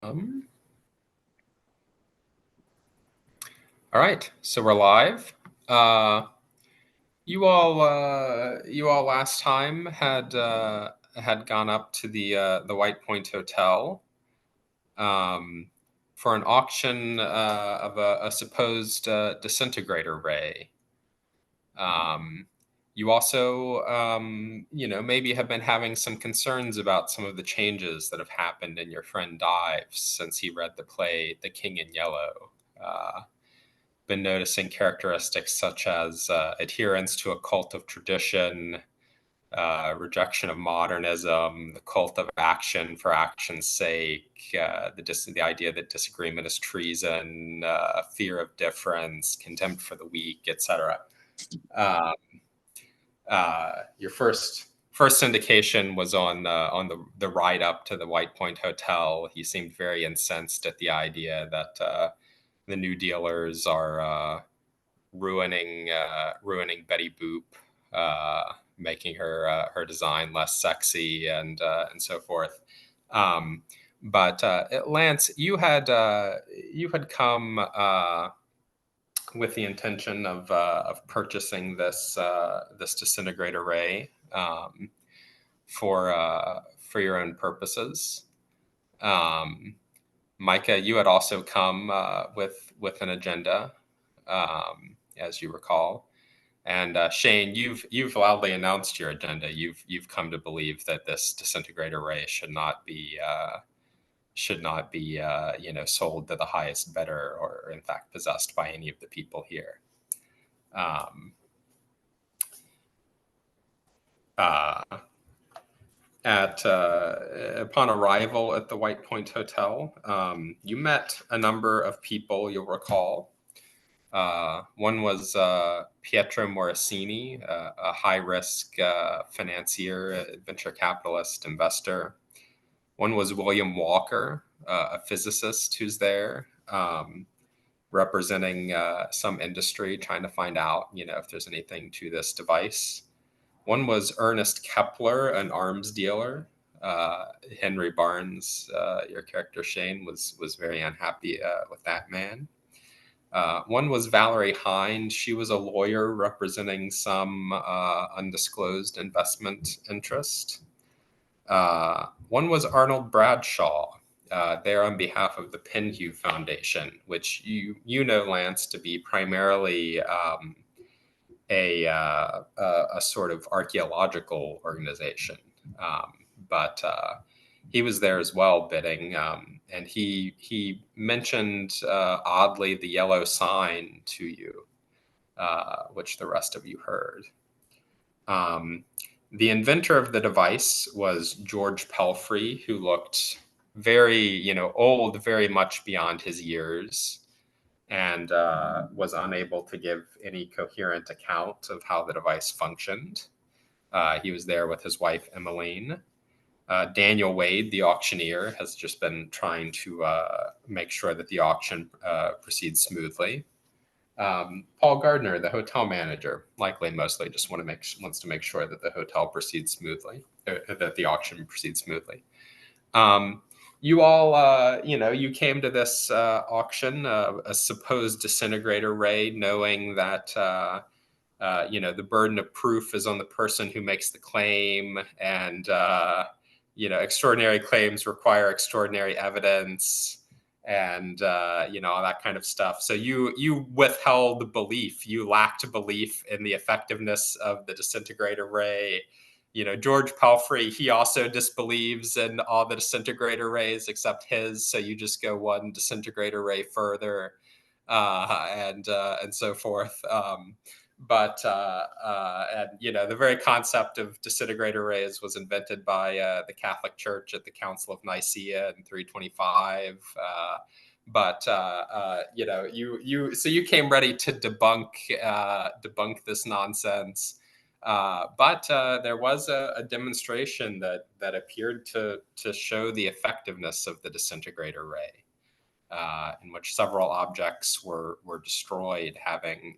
All right, so we're live. You all last time had gone up to the White Point Hotel um, for an auction of a supposed disintegrator ray. You also, maybe have been having some concerns about some of the changes that have happened in your friend Dives since he read the play The King in Yellow. Been noticing characteristics such as adherence to a cult of tradition, rejection of modernism, the cult of action for action's sake, the idea that disagreement is treason, fear of difference, contempt for the weak, etc. Your first indication was on the ride up to the White Point Hotel. He seemed very incensed at the idea that the new dealers are ruining Betty Boop, making her design less sexy and so forth. But Lance, you had come with the intention of purchasing this disintegrator ray for your own purposes. Micah, you had also come with an agenda, as you recall. And Shane, you've loudly announced your agenda. You've come to believe that this disintegrator ray should not be sold to the highest bidder, or in fact possessed by any of the people here. Upon arrival at the White Point Hotel, you met a number of people you'll recall. One was Pietro Morosini, a high-risk financier, venture capitalist, investor. One was William Walker, a physicist who's there, representing some industry, trying to find out, if there's anything to this device. One was Ernest Kepler, an arms dealer. Henry Barnes, your character Shane, was very unhappy with that man. One was Valerie Hind. She was a lawyer representing some undisclosed investment interest. One was Arnold Bradshaw, there on behalf of the Penhew Foundation, which you know, Lance, to be primarily a sort of archaeological organization. But he was there as well bidding, and he mentioned oddly the yellow sign to you, which the rest of you heard. The inventor of the device was George Pelfrey, who looked very, old, very much beyond his years, and was unable to give any coherent account of how the device functioned. He was there with his wife, Emmeline. Daniel Wade, the auctioneer, has just been trying to make sure that the auction proceeds smoothly. Paul Gardner, the hotel manager, likely mostly just wants to make sure that the hotel proceeds smoothly, that the auction proceeds smoothly. You all, you came to this auction, a supposed disintegrator ray, knowing that, the burden of proof is on the person who makes the claim, and, extraordinary claims require extraordinary evidence, and, all that kind of stuff. So you withheld belief. You lacked belief in the effectiveness of the disintegrator ray. George Pelfrey, he also disbelieves in all the disintegrator rays except his. So you just go one disintegrator ray further, and so forth. But the very concept of disintegrator rays was invented by the Catholic Church at the Council of Nicaea in 325. You came ready to debunk this nonsense. But there was a demonstration that appeared to show the effectiveness of the disintegrator ray, in which several objects were destroyed, having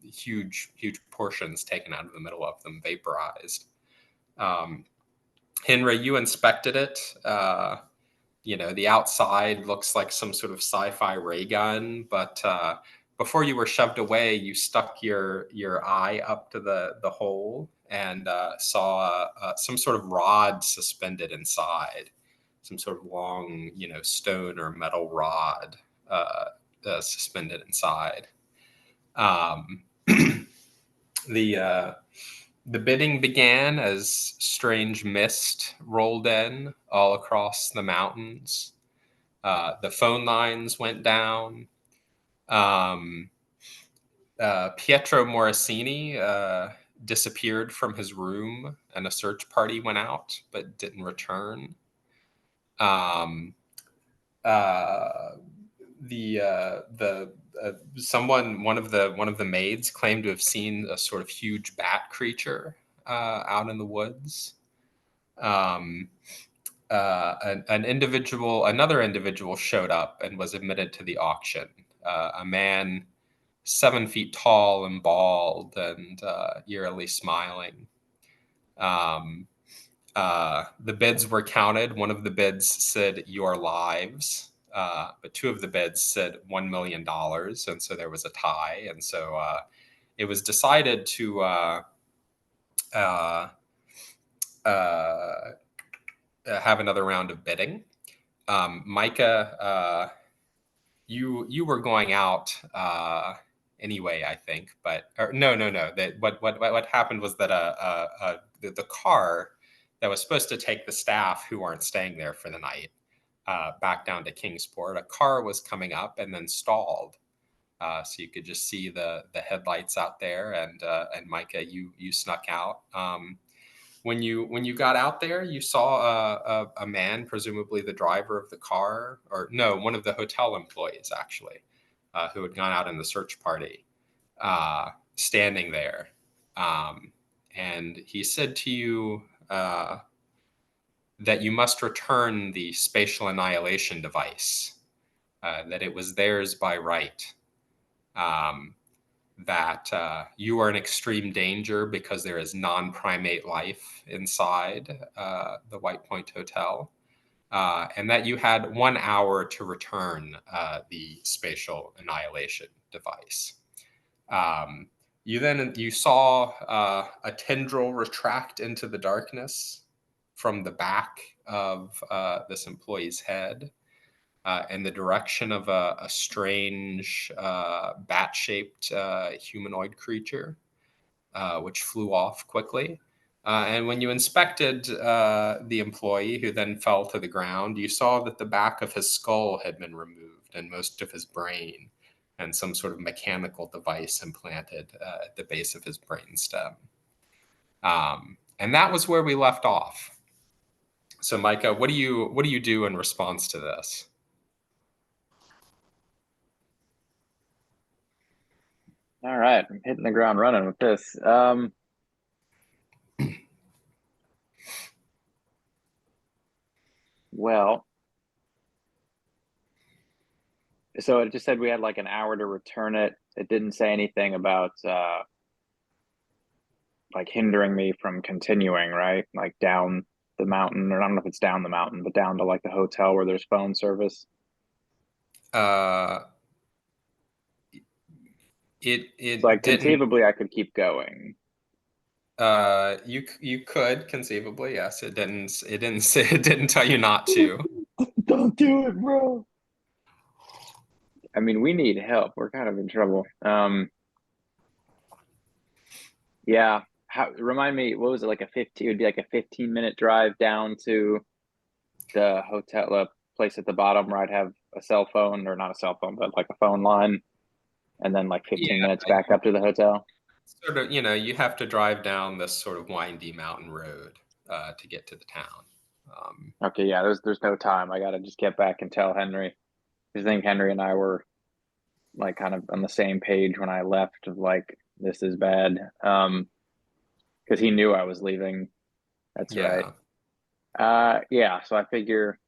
huge portions taken out of the middle of them, vaporized. Henry, you inspected it. The outside looks like some sort of sci-fi ray gun, but before you were shoved away, you stuck your eye up to the hole and saw some sort of rod suspended inside, some sort of long, stone or metal rod uh, suspended inside. Um, the the bidding began as strange mist rolled in all across the mountains. The phone lines went down. Um, Pietro Morosini disappeared from his room, and a search party went out but didn't return. Um, uh, the one of the maids claimed to have seen a sort of huge bat creature out in the woods. Um, another individual showed up and was admitted to the auction. A man 7 feet tall and bald and eerily smiling. Um, the bids were counted. One of the bids said "your lives," but two of the bids said $1 million, and so there was a tie. And so it was decided to uh, uh, have another round of bidding. Micah, you were going out anyway, I think, but no. That what happened was that the car that was supposed to take the staff who aren't staying there for the night back down to Kingsport, a car was coming up and then stalled. So you could just see the headlights out there, and Micah, you snuck out. When you got out there, you saw a man, presumably the driver of the car, or no, one of the hotel employees actually, who had gone out in the search party, standing there, and he said to you that you must return the spatial annihilation device, that it was theirs by right. That you are in extreme danger because there is non-primate life inside the White Point Hotel, and that you had 1 hour to return the spatial annihilation device. You saw a tendril retract into the darkness from the back of this employee's head in the direction of a strange bat-shaped humanoid creature, which flew off quickly. And when you inspected the employee, who then fell to the ground, you saw that the back of his skull had been removed and most of his brain, and some sort of mechanical device implanted at the base of his brainstem. And that was where we left off. So, Micah, what do you do in response to this? All right, I'm hitting the ground running with this. Well, so it just said we had like an hour to return it. It didn't say anything about like hindering me from continuing, right? Like down the mountain, or I don't know if it's down the mountain, but down to like the hotel where there's phone service. Uh, it So like didn't. conceivably I could keep going. You could conceivably, yes. It didn't say, it didn't tell you not to. Don't do it, bro. I mean, we need help. We're kind of in trouble. Yeah. How remind me, what was it like a 15? It would be like a 15-minute drive down to the hotel place at the bottom where I'd have a cell phone, or not a cell phone, but like a phone line, and then like 15 Yeah, minutes back up to the hotel. sort of. You have to drive down this sort of windy mountain road to get to the town. Um, Okay, yeah, there's no time. I gotta just get back and tell Henry. I think Henry and I were like kind of on the same page when I left of like this is bad. Because he knew I was leaving. That's right. yeah, Yeah, so I figure,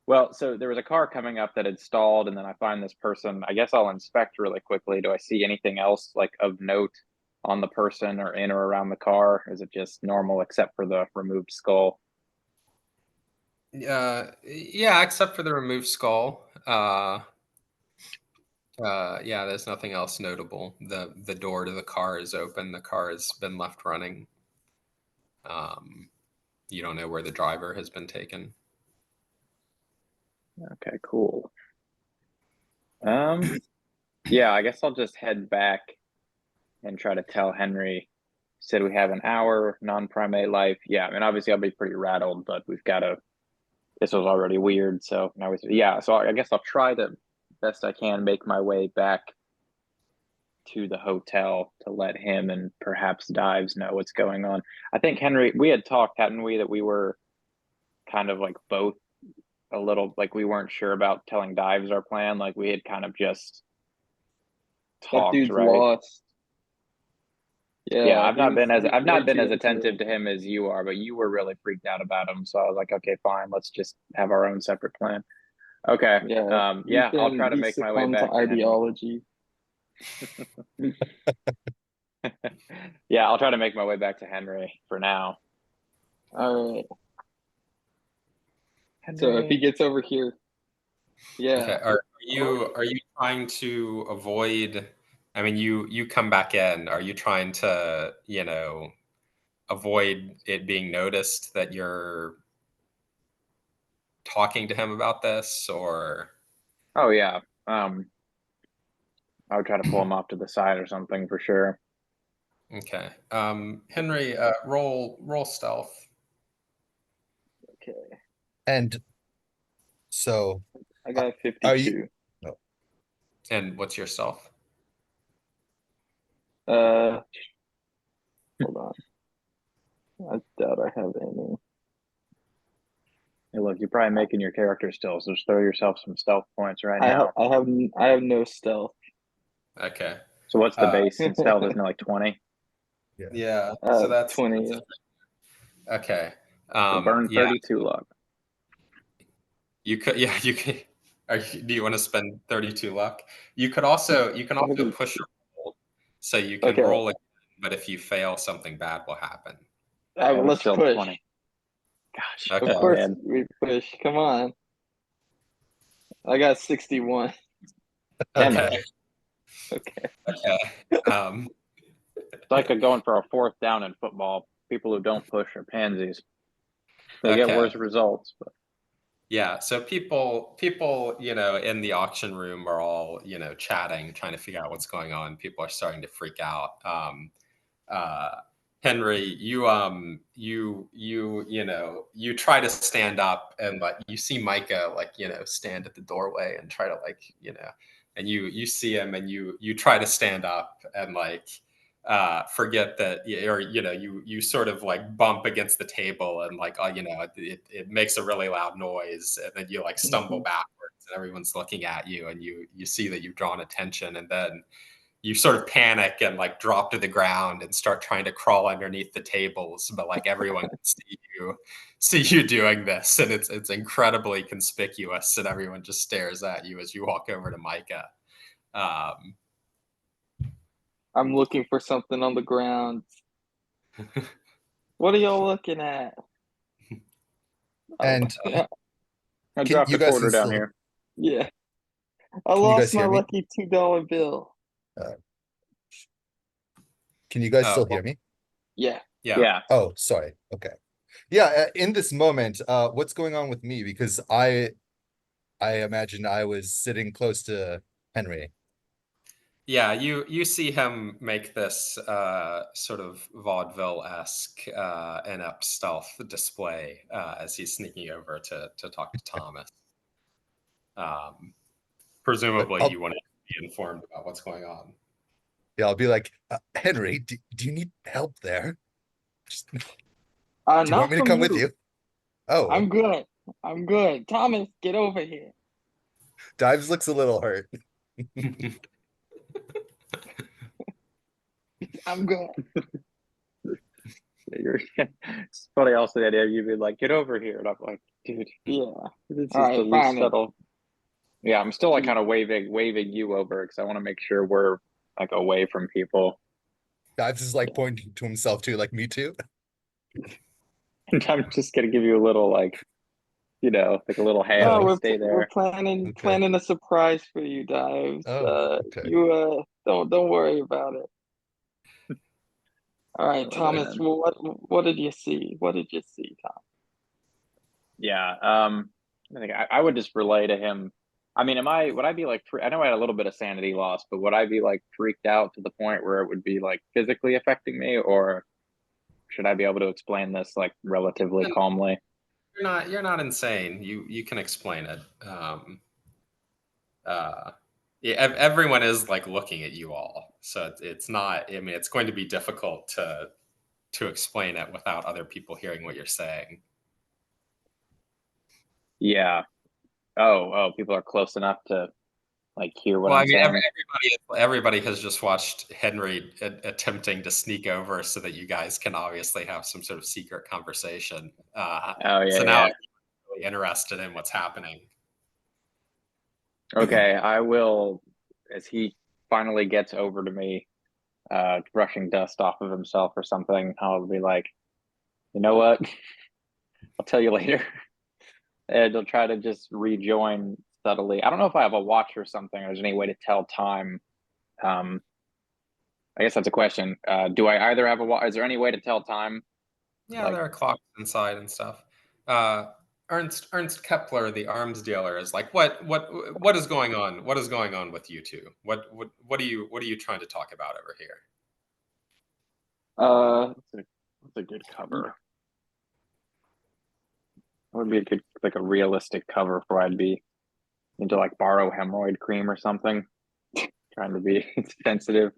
well, so there was a car coming up that had stalled, and then I find this person. I guess I'll inspect really quickly. Do I see anything else like of note on the person or in or around the car? Is it just normal except for the removed skull? Yeah, except for the removed skull. Yeah, there's nothing else notable. The door to the car is open. The car has been left running. Um, you don't know where the driver has been taken. Okay, cool. Yeah, I guess I'll just head back and try to tell Henry. Said we have an hour non-primate life. Yeah, I mean, obviously I'll be pretty rattled, but we've got to. This was already weird, so now we. Yeah, so I guess I'll try the best I can make my way back to the hotel to let him and perhaps Dives know what's going on. I think Henry, we had talked, hadn't we, that we were kind of like both a little like we weren't sure about telling Dives our plan. Like we had kind of just That talked, dude's right? lost. Yeah, Yeah, I've way not been too as into attentive it. to him as you are, but you were really freaked out about him. So I was like, okay, fine, let's just have our own separate plan. Okay. Yeah, Yeah, I'll try to he's make my way succumbed to back to Henry. ideology. Yeah, I'll try to make my way back to Henry for now. All right. So if he Henry. gets over here, Okay. yeah. Are you trying to avoid? I mean, you come back in. Are you trying to, avoid it being noticed that you're talking to him about this, or Oh yeah. I would try to pull him off to the side or something for sure. okay. Henry, roll stealth. Okay. And so, I got are you? 52. No. And what's your stealth? Hold on. I doubt I have any. Hey, look, you're probably making your character still, so just throw yourself some stealth points right I have now. I have no stealth. Okay. So what's the Uh, base in stealth? Isn't it like 20? yeah. So that's 20. okay. So burn Yeah. 32 luck. You could. Yeah. You could. Do you want to spend 32 luck? You can also push a roll, so you can Okay. roll again. But if you fail, something bad will happen. That was Let's still push. 20. Gosh. Okay. Of Oh, course man. we push. Come on. I got 61. Damn Okay. it. Okay. Okay. It's like going for a fourth down in football. People who don't push are pansies. They get Okay. worse results. But Yeah, so people, in the auction room are all, chatting, trying to figure out what's going on. People are starting to freak out. Uh, Henry, you try to stand up and like you see Micah like, stand at the doorway and try to like, and you see him and you try to stand up and like forget that or you sort of like bump against the table and like it makes a really loud noise and then you like stumble backwards and everyone's looking at you and you see that you've drawn attention and then you sort of panic and like drop to the ground and start trying to crawl underneath the tables but like everyone can see you doing this and it's incredibly conspicuous and everyone just stares at you as you walk over to Micah. um, I'm looking for something on the ground. What are y'all looking at? And I can dropped you a guys quarter can down still here. Yeah. I can you lost guys my hear me? lucky $2 bill. Can you guys still well, hear me? Yeah. yeah. Yeah. Oh, sorry. Okay. Yeah, in this moment, what's going on with me? Because I imagine I was sitting close to Henry. Yeah, you see him make this sort of vaudeville-esque inept stealth display as he's sneaking over to talk to Thomas. But Presumably, I'll you want to be informed about what's going on. yeah, I'll be like, Henry, do you need help there? Do you want Not me to from come with you. you? Oh, I'm good. I'm good. Thomas, get over here. Dives looks a little hurt. I'm good. It's funny also the idea of you be like, get over here. And I'm like, dude, Yeah. this All is right, the least fine. subtle. Yeah, I'm still like kind of waving you over because I want to make sure we're like away from people. Dives is like pointing to himself too, like me too. And I'm just gonna give you a little like like a little Oh, hand, like we're stay we're there. planning Okay. planning a surprise for you, Dives. Oh, okay. You don't worry about it. All right, Oh, Thomas. man. Well, what did you see? What did you see, Tom? Yeah. I think I would just relay to him. I mean, would I be like, I know I had a little bit of sanity loss, but would I be like freaked out to the point where it would be like physically affecting me, or should I be able to explain this like relatively And calmly? you're not insane. You can explain it. Yeah, everyone is like looking at you all, so it's not. I mean, it's going to be difficult to explain it without other people hearing what you're saying. Yeah. Oh, people are close enough to like hear what Well, I I'm mean, saying. everybody has just watched Henry attempting to sneak over so that you guys can obviously have some sort of secret conversation. Oh So yeah, now yeah. I'm really interested in what's happening. Okay, I will, as he finally gets over to me, brushing dust off of himself or something, I'll be like, you know what? I'll tell you later. And he'll try to just rejoin subtly. I don't know if I have a watch or something, or there's any way to tell time. I guess that's a question. Do I either have a watch? Is there any way to tell time? Yeah, Like, there are clocks inside and stuff. Uh, Ernst Kepler, the arms dealer, is like, what is going on? What is going on with you two? What are you trying to talk about over here? what's a good cover? What would be a good, like a realistic cover for I'd be into like borrow hemorrhoid cream or something? Trying to be sensitive.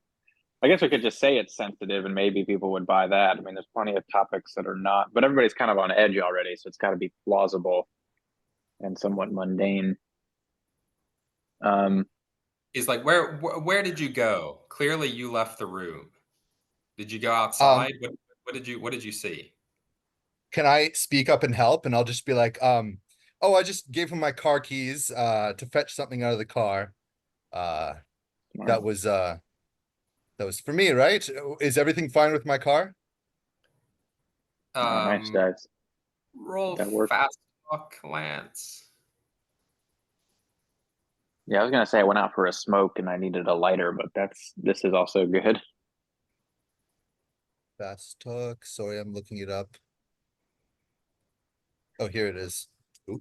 I guess we could just say it's sensitive and maybe people would buy that. I mean, there's plenty of topics that are not, but everybody's kind of on edge already, so it's got to be plausible and somewhat mundane. Um, He's like, where did you go? Clearly, you left the room. Did you go Um, outside? What did you see? can I speak up and help? And I'll just be like, oh, I just gave him my car keys to fetch something out of the car. Uh smart. that was for me, right? Is everything fine with my car? Oh, nice, Um, guys. roll That work. fast talk, Lance. Yeah, I was gonna say I went out for a smoke and I needed a lighter, but this is also good. Fast talk. Sorry, I'm looking it up. Oh, here it is. Ooh.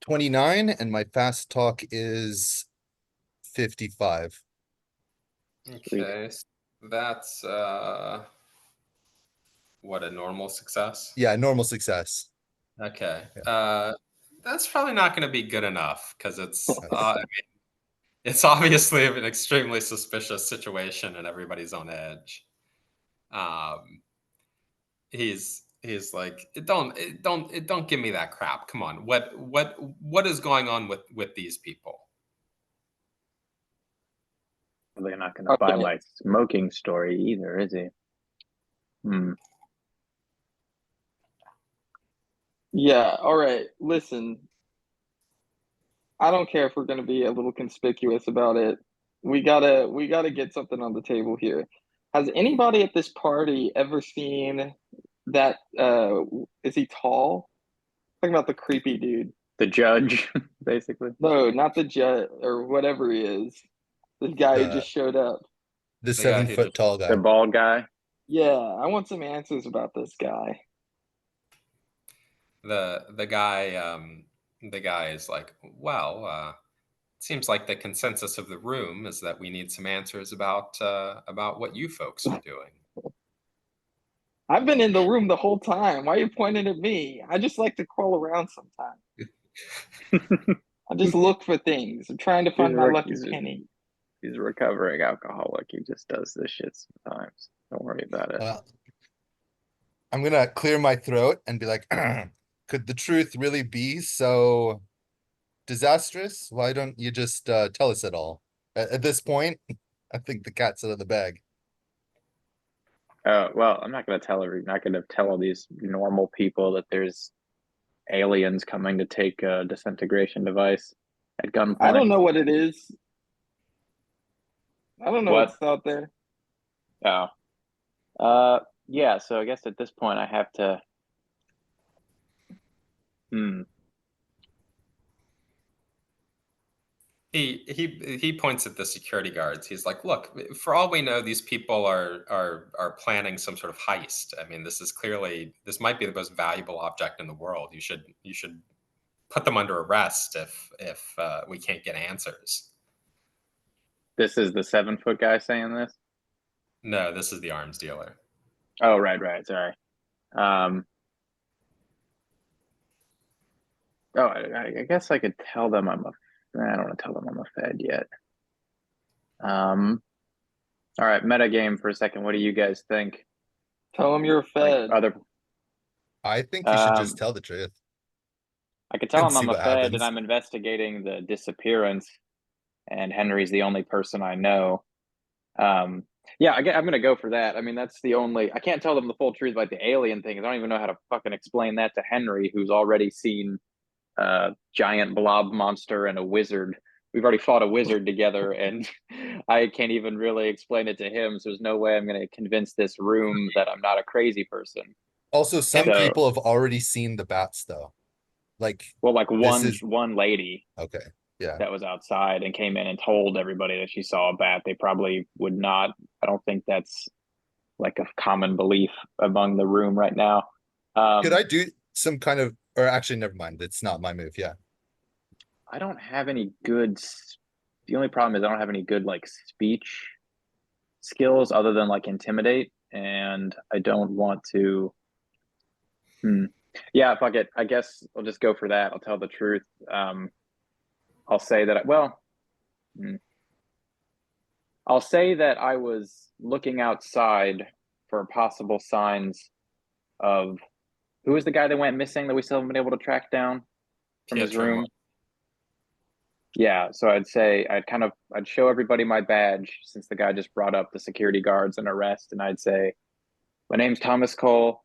29, and my fast talk is 55. Sweet. Okay, so that's what a normal success. Yeah, normal success. Okay, Yeah. that's probably not going to be good enough because Nice. it's obviously an extremely suspicious situation and everybody's on edge. Um, he's like, don't give me that crap. Come on, what is going on with these people? Probably not gonna buy Okay. my smoking story either, is he? Hmm. Yeah. All right. Listen, I don't care if we're gonna be a little conspicuous about it. We gotta get something on the table here. Has anybody at this party ever seen that? Is he tall? Talking about the creepy dude. The judge, basically. No, not the jet or whatever he is. This guy who The just showed up. the The guy seven who foot just tall The guy. bald guy. Yeah, I want some answers about this guy. the guy the guy is like, well, it seems like the consensus of the room is that we need some answers about what you folks are doing. I've been in the room the whole time. Why are you pointing at me? I just like to crawl around sometimes. I just look for things. I'm trying to find my lucky penny. He's a recovering alcoholic. He just does this shit sometimes. Don't worry about it. Well, I'm gonna clear my throat and be like, could the truth really be so disastrous? Why don't you just tell us it all? At this point, I think the cat's out of the bag. Well, I'm not gonna not gonna tell all these normal people that there's aliens coming to take a disintegration device at I gunpoint. don't know what it is. I don't know What? what's out there. Oh. Yeah, so I guess at this point I have to Hmm. He points at the security guards. He's like, "Look, for all we know, these people are planning some sort of heist. I mean, this might be the most valuable object in the world. You should put them under arrest if we can't get answers." This is the 7-foot guy saying this? No, this is the arms dealer. Oh, right. Sorry. Oh, I guess I could tell them I don't want to tell them I'm a Fed yet. All right, meta game for a second. What do you guys think? Tell them you're a Like Fed. other, I think you should just tell the truth I could tell and him see I'm a what Fed and happens. I'm investigating the disappearance, and Henry's the only person I know. Yeah, I'm gonna go for that. I mean, that's the only. I can't tell them the full truth about the alien thing. I don't even know how to fucking explain that to Henry, who's already seen a giant blob monster and a wizard. We've already fought a wizard together, and I can't even really explain it to him. So there's no way I'm gonna convince this room that I'm not a crazy person. Also, some So, people have already seen the bats, though. Like, well, like this is one lady okay. Yeah. that was outside and came in and told everybody that she saw a bat, they probably would not. I don't think that's like a common belief among the room right now. Could I do some kind of, or actually, never mind. It's not my move. Yeah. I don't have any good. The only problem is I don't have any good like speech skills other than like intimidate, and I don't want to. Yeah, fuck it. I guess I'll just go for that. I'll tell the truth. I'll say that. I'll say that I was looking outside for possible signs of who was the guy that went missing that we still haven't been able to track down from his Pietro room. Yeah, so I'd say I'd show everybody my badge since the guy just brought up the security guards and arrest, and I'd say, my name's Thomas Cole,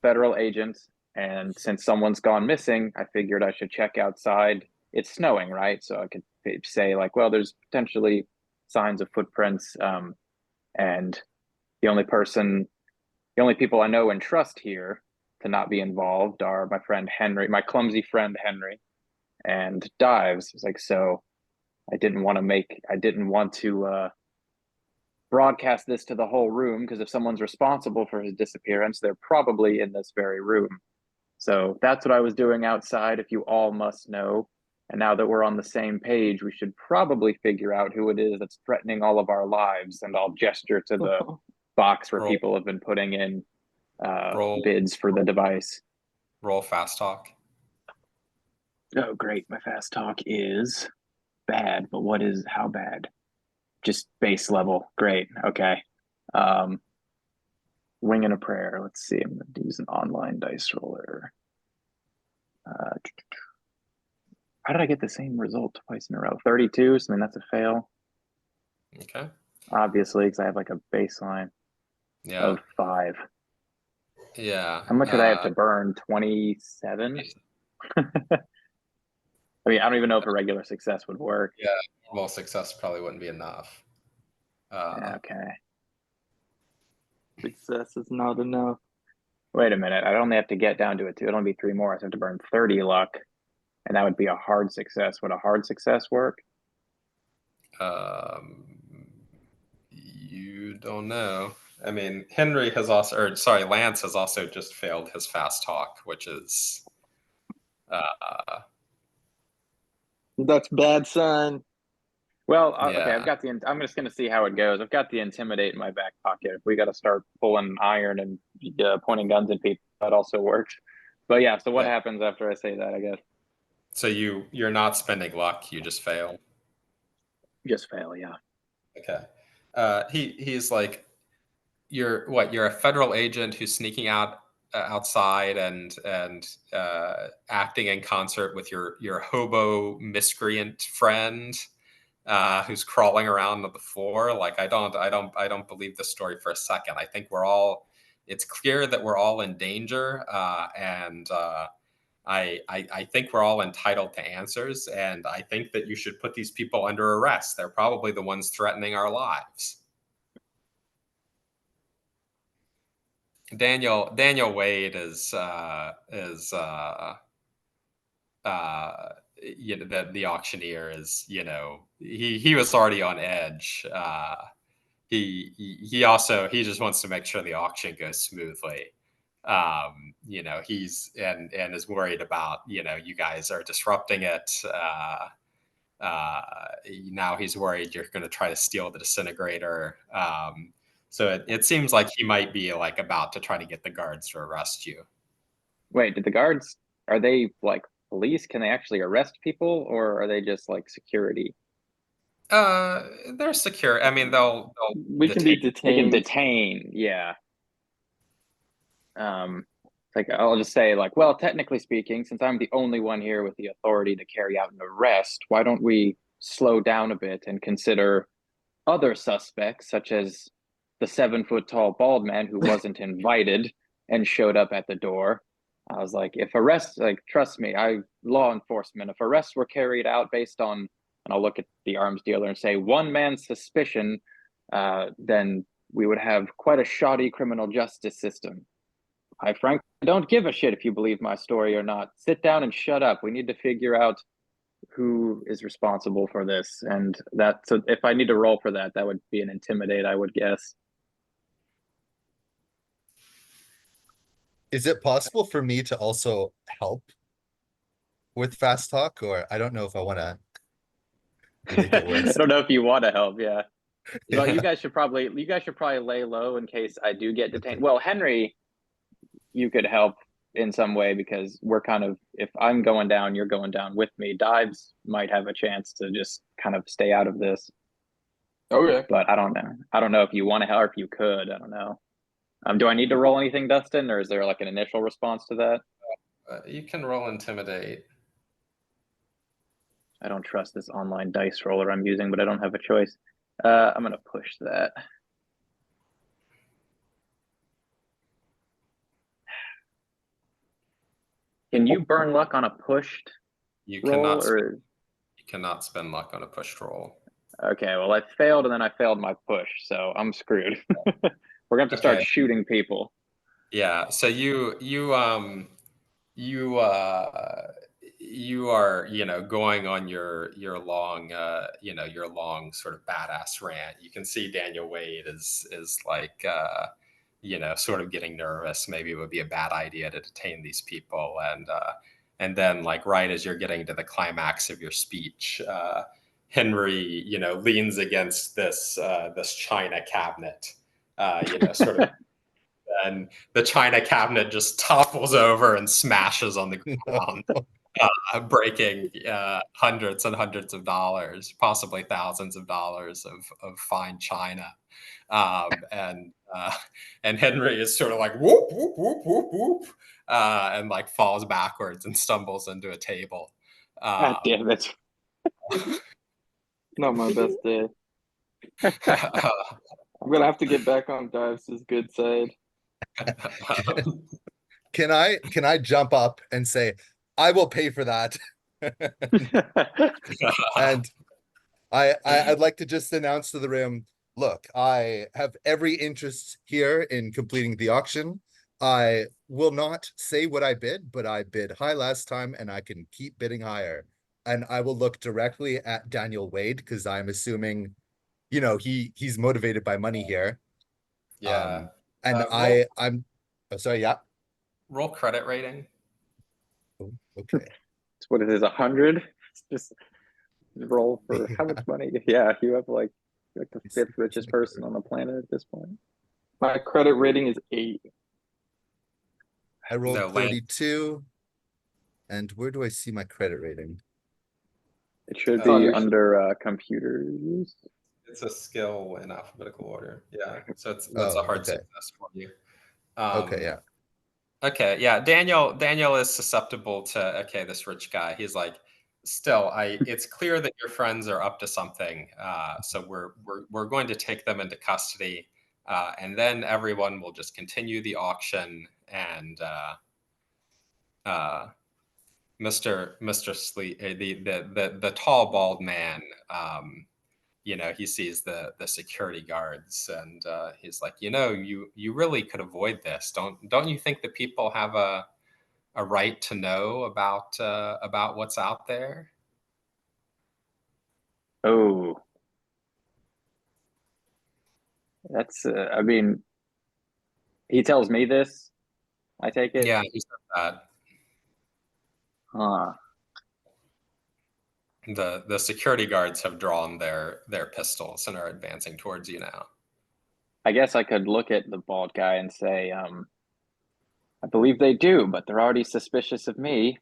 federal agent, and since someone's gone missing, I figured I should check outside. It's snowing, right? So I could say like, well, there's potentially signs of footprints, and the only people I know and trust here to not be involved are my friend Henry, my clumsy friend Henry, and Dives. It's like, so I didn't want to broadcast this to the whole room because if someone's responsible for his disappearance, they're probably in this very room. So that's what I was doing outside, if you all must know. And now that we're on the same page, we should probably figure out who it is that's threatening all of our lives. And I'll gesture to the box where Roll. people have been putting in Roll. bids for the device. Roll fast talk. Oh, great. My fast talk is bad, but how bad? Just base level. Great. Okay. Wing and a prayer. Let's see. I'm going to use an online dice roller. How did I get the same result twice in a row? 32. So I mean, that's a fail. Okay. Obviously, because I have like a baseline of 5. Yeah. How much would I have to burn? 27? I mean, I don't even know if a regular success would work. Yeah, normal success probably wouldn't be enough. Okay. Success is not enough. Wait a minute. I'd only have to get down to it. It'd only be 3 more. I have to burn 30 luck, and that would be a hard success. Would a hard success work? You don't know. I mean, Lance has also just failed his fast talk, which is That's bad sign. Well, yeah. okay. I'm just going to see how it goes. I've got the intimidate in my back pocket. If we got to start pulling iron and pointing guns at people, that also works. But yeah. So what happens after I say that? I guess. So you're not spending luck. You just fail. Just fail. Yeah. Okay. He's like, you're a federal agent who's sneaking outside and acting in concert with your hobo miscreant friend who's crawling around on the floor. Like, I don't believe this story for a second. I think it's clear that we're all in danger, and I think we're all entitled to answers, and I think that you should put these people under arrest. They're probably the ones threatening our lives. Daniel Wade is the auctioneer is, he was already on edge. He just wants to make sure the auction goes smoothly. He's is worried about, you guys are disrupting it. Now he's worried you're going to try to steal the disintegrator. So it seems like he might be like about to try to get the guards to arrest you. Wait, did the guards, are they like police? Can they actually arrest people, or are they just like security? They're secure. I mean, they'll We can be detain. They can detained. detain, yeah. Like I'll just say, like, well, technically speaking, since I'm the only one here with the authority to carry out an arrest, why don't we slow down a bit and consider other suspects, such as the 7 foot tall bald man who wasn't invited and showed up at the door. I was like, if arrests, like, trust me, law enforcement, if arrests were carried out based on, and I'll look at the arms dealer and say one man's suspicion, then we would have quite a shoddy criminal justice system. I frankly don't give a shit if you believe my story or not. Sit down and shut up. We need to figure out who is responsible for this, and that, so if I need to roll for that, that would be an intimidate, I would guess. Is it possible for me to also help with fast talk, or I don't know if I want to make it I worse? don't know if you want to help. Yeah. Well, Yeah. you guys should probably lay low in case I do get detained. Well, Henry, you could help in some way, because we're kind of, if I'm going down, you're going down with me. Dives might have a chance to just kind of stay out of this, Okay. but I don't know. I don't know if you want to help or if you could. I don't know. Do I need to roll anything, Dustin, or is there like an initial response to that? You can roll intimidate. I don't trust this online dice roller I'm using, but I don't have a choice. I'm gonna push that. Can you burn luck on a pushed You roll, cannot or you cannot spend luck on a pushed roll. okay? Well, I failed, and then I failed my push, so I'm screwed. We're gonna have to start Okay. shooting people. Yeah. So you are, going on your long, your long sort of badass rant. You can see Daniel Wade is like, sort of getting nervous. Maybe it would be a bad idea to detain these people. And then, like, right as you're getting to the climax of your speech, Henry, leans against this china cabinet, sort of, and the china cabinet just topples over and smashes on the ground, breaking hundreds and hundreds of dollars, possibly thousands of dollars of fine china. And Henry is sort of like whoop whoop whoop whoop whoop, and like falls backwards and stumbles into a table. God damn it! Not my best day. I'm gonna have to get back on Dives' good side. Can I jump up and say, I will pay for that? And I'd like to just announce to the room, look, I have every interest here in completing the auction. I will not say what I bid, but I bid high last time and I can keep bidding higher. And I will look directly at Daniel Wade, because I'm assuming, he's motivated by money here. Yeah. And roll, I'm oh, sorry, yeah. roll credit rating. Oh, okay. What is this? 100? Just roll for how much money? Yeah, you have like the fifth richest person on the planet at this point. My credit rating is 8. I rolled No, 32. And where do I see my credit rating? It should Oh, be you're- under computer use. It's a skill in alphabetical order. Yeah. So it's Oh, a hard okay. success for you. Okay, yeah. Okay, yeah. Daniel is susceptible to, okay, this rich guy. He's like, still, it's clear that your friends are up to something. So we're going to take them into custody, and then everyone will just continue the auction. And Mr. Sleep, the tall bald man, he sees the security guards, and he's like, you really could avoid this. Don't you think the people have a right to know about what's out there? Oh, that's. I mean, he tells me this. I take it. Yeah, he said that. Huh. The security guards have drawn their pistols and are advancing towards you now. I guess I could look at the bald guy and say, I believe they do, but they're already suspicious of me.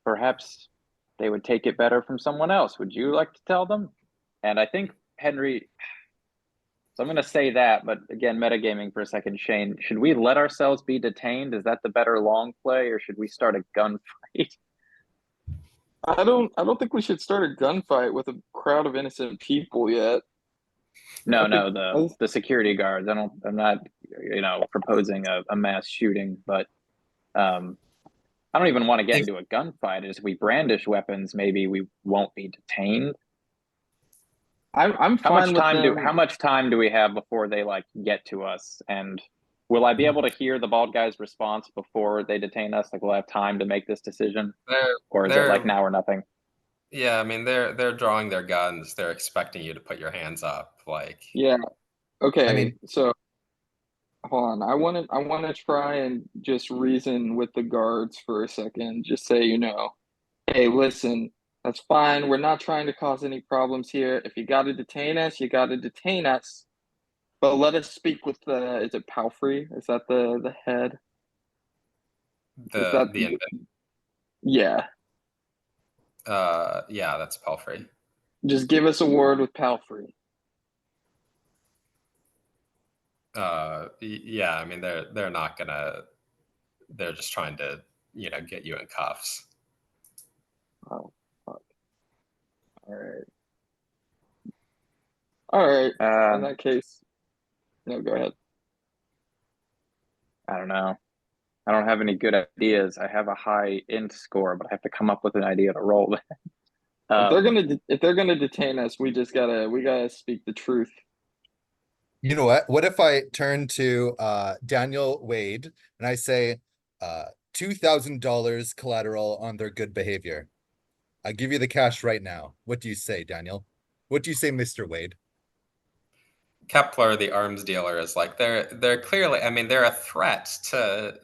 Perhaps they would take it better from someone else. Would you like to tell them? And I think Henry, so I'm going to say that, but again, metagaming for a second, Shane, should we let ourselves be detained? Is that the better long play, or should we start a gunfight? I don't think we should start a gunfight with a crowd of innocent people yet. No, I think no, the security guards. I'm not, proposing a mass shooting, but I don't even want to get If into a gunfight. As we brandish weapons, maybe we won't be detained. I'm fine with them. How much time do we have before they like get to us? And will I be able to hear the bald guy's response before they detain us? Like, will I have time to make this decision, or is it like They're now or nothing? Yeah, I mean they're drawing their guns. They're expecting you to put your hands up. Like, Yeah. I Okay. mean, So hold on. I want to try and just reason with the guards for a second. Just say, hey, listen, that's fine. We're not trying to cause any problems here. If you got to detain us, you got to detain us. But let us speak with the. Is it Palfrey? Is that the head? Is that the yeah? yeah, that's Palfrey. Just give us a word with Palfrey. Yeah, I mean they're not gonna. They're just trying to get you in cuffs. Oh, fuck. All right. All right. In that case, no, go ahead. I don't know. I don't have any good ideas. I have a high int score, but I have to come up with an idea to roll. If they're gonna detain us, we gotta speak the truth. you know what? What if I turn to Daniel Wade and I say $2,000 collateral on their good behavior? I give you the cash right now. What do you say, Daniel? What do you say, Mr. Wade? Kepler, the arms dealer, is like they're clearly. I mean, they're a threat to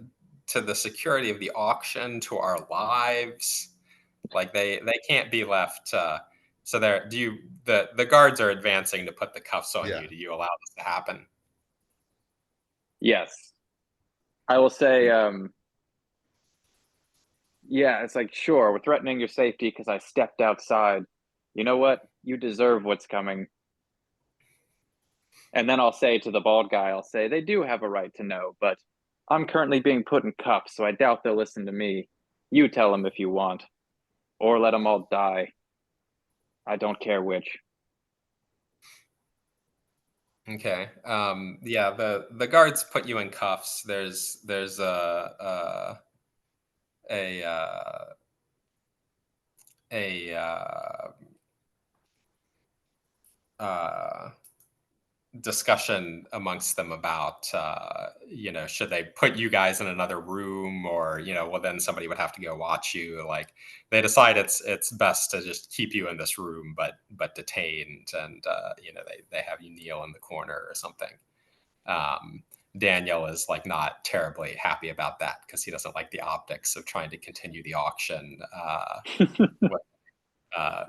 the security of the auction, to our lives. Like they can't be left. So there, the guards are advancing to put the cuffs on Yeah. you. Do you allow this to happen? Yes, I will say. Yeah, it's like, sure, we're threatening your safety because I stepped outside. You know what? You deserve what's coming. And then I'll say to the bald guy, I'll say, they do have a right to know, but I'm currently being put in cuffs, so I doubt they'll listen to me. You tell them if you want, or let them all die. I don't care which. Okay. Yeah. The guards put you in cuffs. There's a a discussion amongst them about should they put you guys in another room, or well, then somebody would have to go watch you. Like, they decide it's best to just keep you in this room, but detained, and they have you kneel in the corner or something. Daniel is like not terribly happy about that because he doesn't like the optics of trying to continue the auction with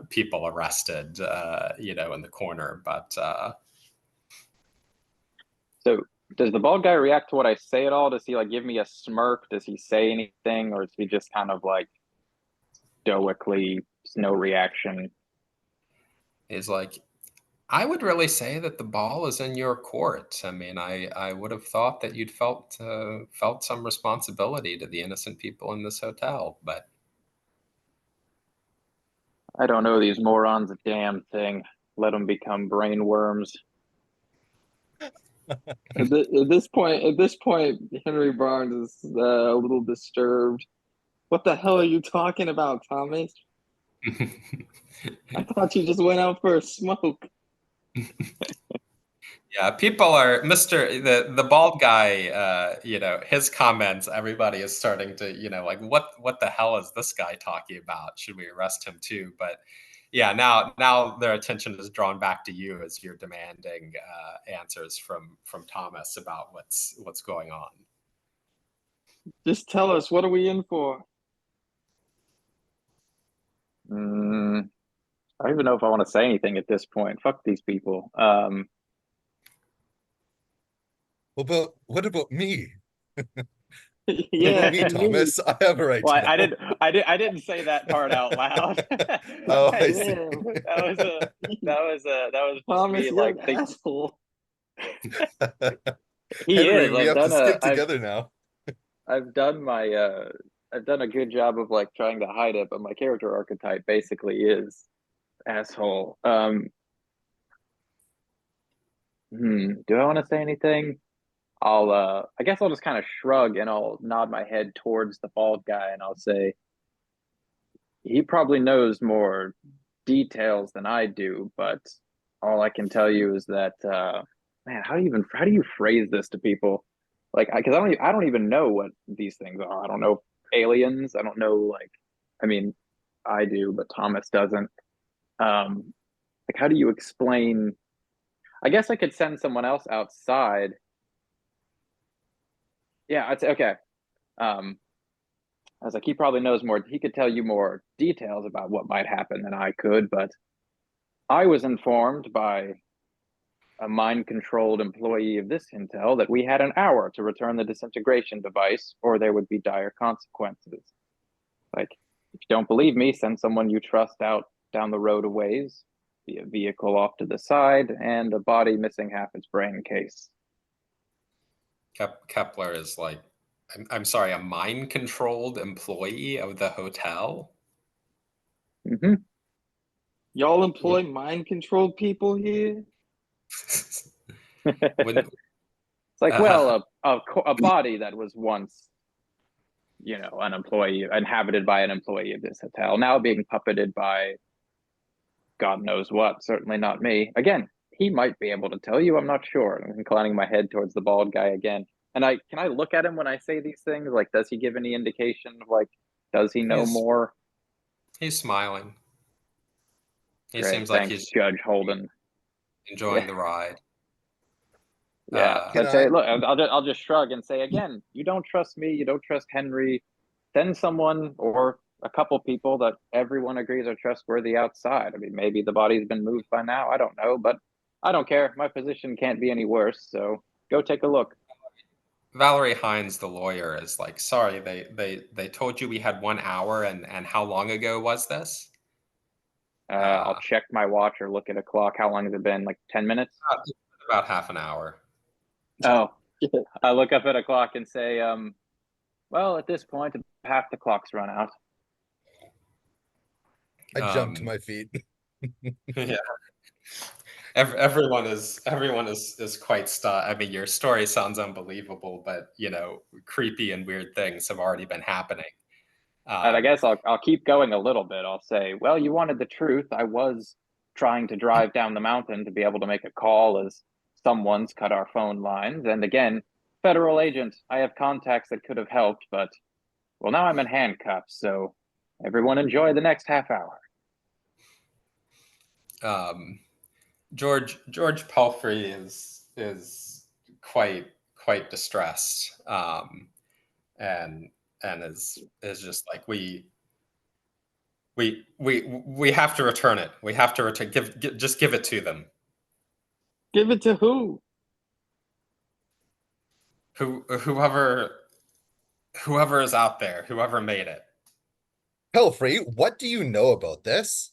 people arrested in the corner. But So does the bald guy react to what I say at all? Does he like give me a smirk? Does he say anything, or is he just kind of like stoically, no reaction? he's like, I would really say that the ball is in your court. I mean, I would have thought that you'd felt some responsibility to the innocent people in this hotel, but I don't know these morons a damn thing. Let them become brain worms. At this point, Henry Barnes is a little disturbed. What the hell are you talking about, Thomas? I thought you just went out for a smoke. Yeah, people are the bald guy, his comments, everybody is starting to, like what the hell is this guy talking about? Should we arrest him too? But yeah, now their attention is drawn back to you as you're demanding answers from Thomas about what's going on. Just tell us, what are we in for? I don't even know if I want to say anything at this point. Fuck these people. What about me? What Yeah, about me, me. Thomas? I have a right Well, to know. I didn't say that part out loud. Oh, I see. Yeah, That was just Thomas, me you're like an asshole. he Henry, is. we have to stick together now. I've done a good job of like trying to hide it, but my character archetype basically is asshole. Do I want to say anything? I guess I'll just kind of shrug and I'll nod my head towards the bald guy and I'll say he probably knows more details than I do, but all I can tell you is that man, how do you phrase this to people? Like, because I don't even know what these things are. I don't know aliens. I don't know like, I mean, I do, but Thomas doesn't. Like, how do you explain? I guess I could send someone else outside. Yeah, I'd say okay. I was like, he probably knows more. He could tell you more details about what might happen than I could, but I was informed by a mind-controlled employee of this intel that we had an hour to return the disintegration device, or there would be dire consequences. Like, if you don't believe me, send someone you trust out down the road a ways, be a vehicle off to the side, and a body missing half its brain case. Kepler is like, I'm sorry, a mind-controlled employee of the hotel? Mm-hmm. Y'all employ mind-controlled people here? When, It's like, well, a body that was once, an employee, inhabited by an employee of this hotel, now being puppeted by God knows what, certainly not me. Again, he might be able to tell you, I'm not sure. I'm inclining my head towards the bald guy again. And can I look at him when I say these things? Like, does he give any indication of like, does he know more? He's smiling. He Great, seems like thanks, he's Judge Holden. enjoying the ride. Yeah, I'd say, look, I'll just shrug and say again, you don't trust me, you don't trust Henry. Send someone or a couple people that everyone agrees are trustworthy outside. I mean, maybe the body's been moved by now. I don't know, but I don't care. My position can't be any worse. So go take a look. Valerie Hines, the lawyer, is like, sorry, they told you we had 1 hour, and how long ago was this? I'll check my watch or look at a clock. How long has it been? Like 10 minutes? About half an hour. Oh, I look up at a clock and say, well, at this point, half the clock's run out. I jumped to my feet. Yeah. Everyone is quite stunned. I mean, your story sounds unbelievable, but creepy and weird things have already been happening. And I guess I'll keep going a little bit. I'll say, well, you wanted the truth. I was trying to drive down the mountain to be able to make a call as someone's cut our phone lines. And again, federal agent, I have contacts that could have helped, but well, now I'm in handcuffs. So everyone enjoy the next half hour. George Palfrey is quite distressed, and is just like, we have to return it. We have to return. Just give it to them. Give it to who? Whoever is out there, whoever made it. Pelfrey, what do you know about this?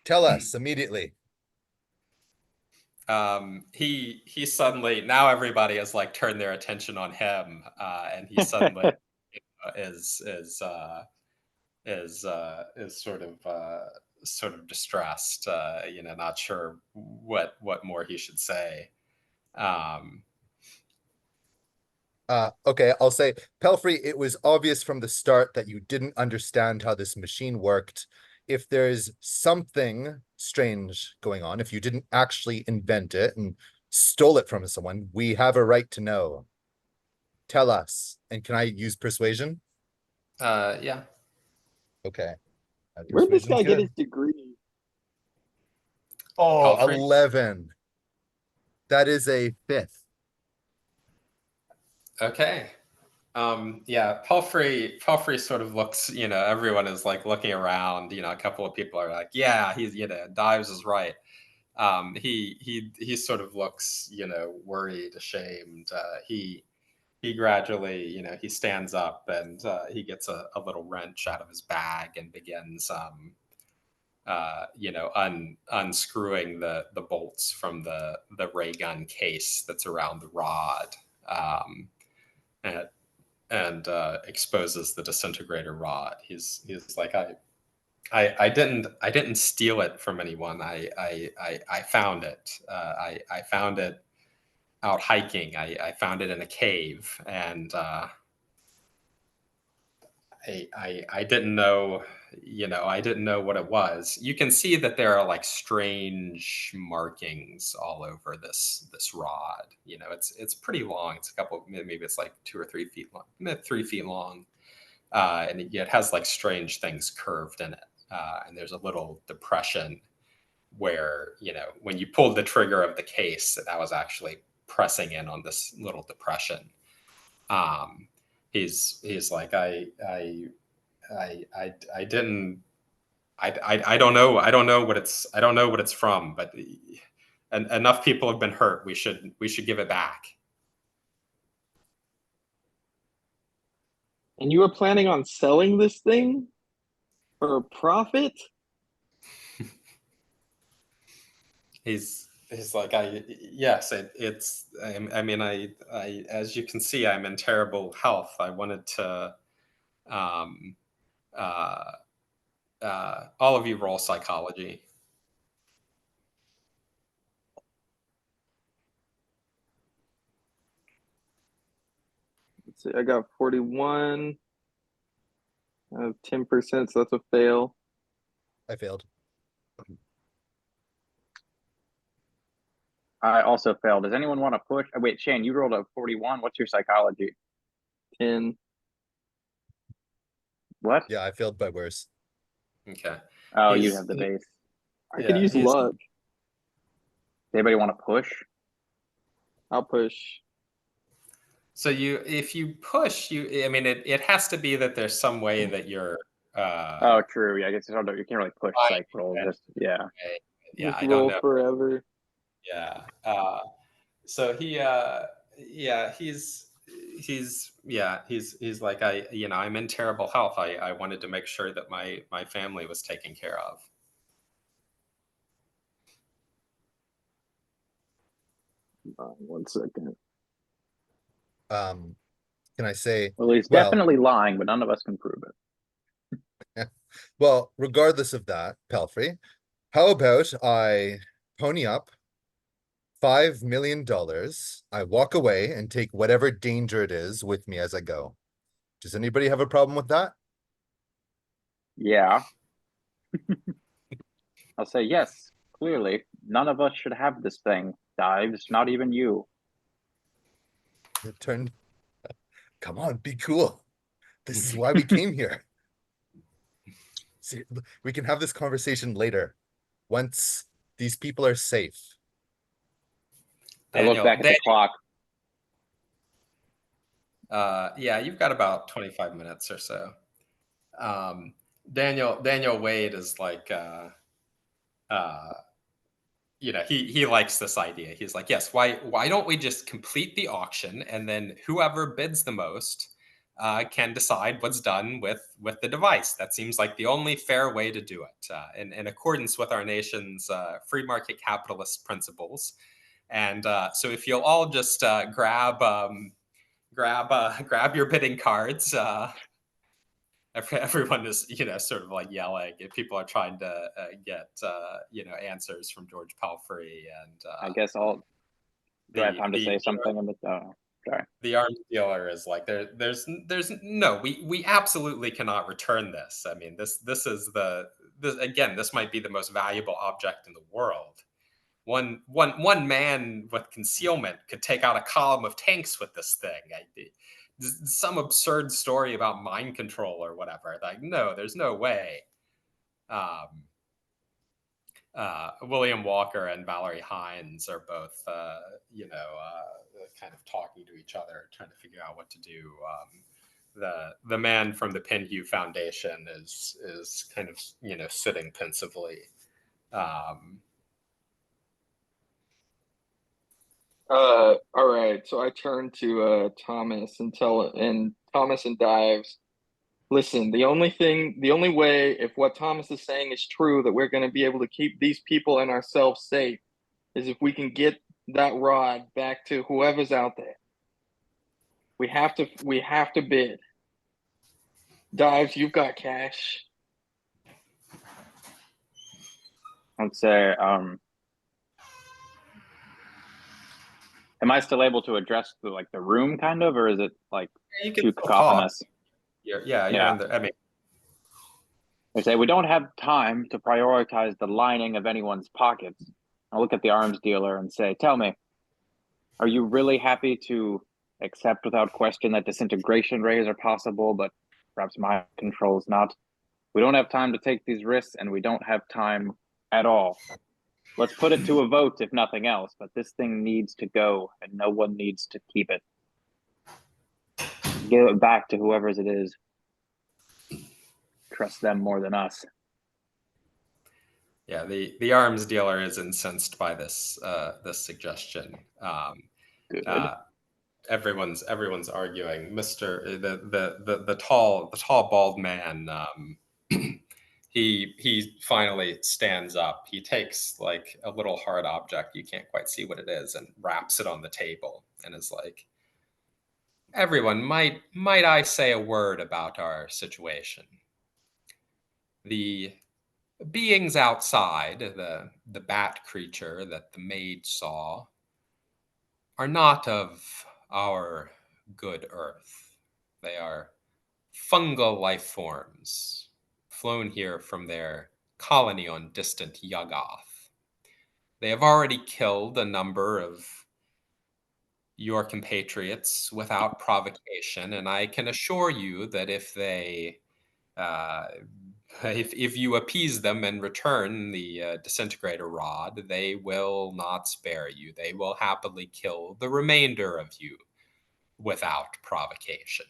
Tell us immediately. He suddenly, now everybody has like turned their attention on him, and he suddenly is sort of distressed, not sure what more he should say. Okay, I'll say, Pelfrey, it was obvious from the start that you didn't understand how this machine worked. If there's something strange going on, if you didn't actually invent it and stole it from someone. We have a right to know. Tell us. And can I use persuasion? Yeah. Okay. Where'd this guy Persuasion's get good. his degree? Oh, Palfrey? 11. That is a 5th. Okay. Yeah, Palfrey sort of looks, everyone is like looking around, a couple of people are like, yeah, he's, Dives is right. He sort of looks, worried, ashamed. He gradually, he stands up and he gets a little wrench out of his bag and begins, unscrewing the bolts from the ray gun case that's around the rod, and exposes the disintegrator rod. He's like, I didn't steal it from anyone. I found it. I found it out hiking. I found it in a cave, and I didn't know, I didn't know what it was. You can see that there are like strange markings all over this rod. It's pretty long. It's a couple, maybe it's like 2 or 3 feet long, 3 feet long, and it has like strange things curved in it. And there's a little depression where, when you pulled the trigger of the case, that was actually pressing in on this little depression. He's like, I didn't, I don't know. I don't know what it's from, but enough people have been hurt. We should give it back. And you were planning on selling this thing for a profit? He's like, yes, I mean, as you can see, I'm in terrible health. I wanted to, uh, all of you roll psychology. Let's see, I got 41. I have 10%, so that's a fail. I failed. I also failed. Does anyone want to push? Oh, wait, Shane, you rolled a 41. What's your psychology? 10. What? Yeah, I failed by worse. Okay. Oh, you have the base. I could use luck. Does anybody want to push? I'll push. So if you push, I mean, it has to be that there's some way that you're. Oh, true. Yeah, I guess you can't really push psych rolls. Yeah. Yeah, Just I don't roll know. forever. Yeah. So he's like, I'm in terrible health. I wanted to make sure that my family was taken care of. One second. Can I say, Well, he's well, definitely lying, but none of us can prove it. well, regardless of that, Pelfrey, how about I pony up $5 million? I walk away and take whatever danger it is with me as I go. Does anybody have a problem with that? Yeah. I'll say yes. Clearly, none of us should have this thing. Dives, not even you. It turned. Come on, be cool. This is why we came here. See, we can have this conversation later, once these people are safe. I look back at the clock. Yeah, you've got about 25 minutes or so. Daniel Wade is like, he likes this idea. He's like, yes, why don't we just complete the auction, and then whoever bids the most can decide what's done with the device. That seems like the only fair way to do it, in accordance with our nation's free market capitalist principles. And so if you'll all just grab your bidding cards. Everyone is, sort of like yelling if people are trying to get, answers from George Palfrey. And I guess do I have time to say something? Sorry. The arms dealer is like, there's no, we absolutely cannot return this. I mean, this is this might be the most valuable object in the world. one man with concealment could take out a column of tanks with this thing. Some absurd story about mind control or whatever. Like, no, there's no way. William Walker and Valerie Hines are both, kind of talking to each other, trying to figure out what to do. The man from the Penhew Foundation is kind of, sitting pensively. All right. So I turn to Thomas and Thomas and Dives. Listen, the only way, if what Thomas is saying is true, that we're going to be able to keep these people and ourselves safe, is if we can get that rod back to whoever's out there. We have to bid. Dives, you've got cash. I'd say, am I still able to address the room kind of, or is it like You can too still cacophonous? You're Yeah. in the, I mean, They say we don't have time to prioritize the lining of anyone's pockets. I'll look at the arms dealer and say, tell me, are you really happy to accept without question that disintegration rays are possible, but perhaps mind control is not? We don't have time to take these risks, and we don't have time at all. Let's put it to a vote, if nothing else, but this thing needs to go, and no one needs to keep it. Give it back to whoever's it is. Trust them more than us. yeah, the arms dealer is incensed by this suggestion. Good. Everyone's arguing. The tall bald man. He finally stands up. He takes like a little hard object, you can't quite see what it is, and wraps it on the table and is like, everyone, might I say a word about our situation? The beings outside, the bat creature that the maid saw, are not of our good earth. They are fungal life forms flown here from their colony on distant Yuggoth. They have already killed a number of your compatriots without provocation, and I can assure you that if they if you appease them and return the disintegrator rod, they will not spare you. They will happily kill the remainder of you without provocation.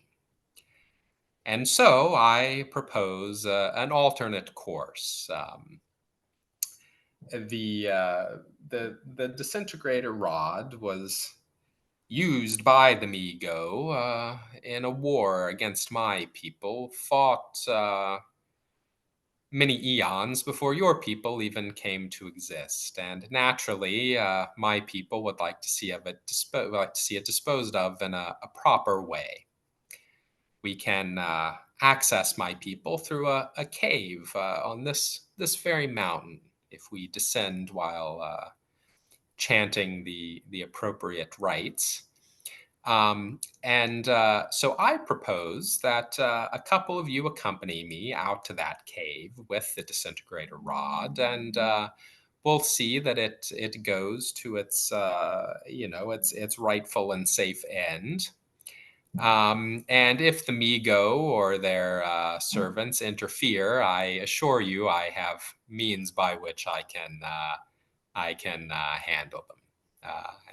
And so I propose an alternate course. The disintegrator rod was used by the Mi-Go in a war against my people, fought many eons before your people even came to exist. And naturally, my people would like to see it disposed of in a proper way. We can access my people through a cave on this very mountain if we descend while chanting the appropriate rites. So I propose that a couple of you accompany me out to that cave with the disintegrator rod, and we'll see that it goes to its its rightful and safe end. And if the Mi-Go or their servants interfere, I assure you I have means by which I can handle them.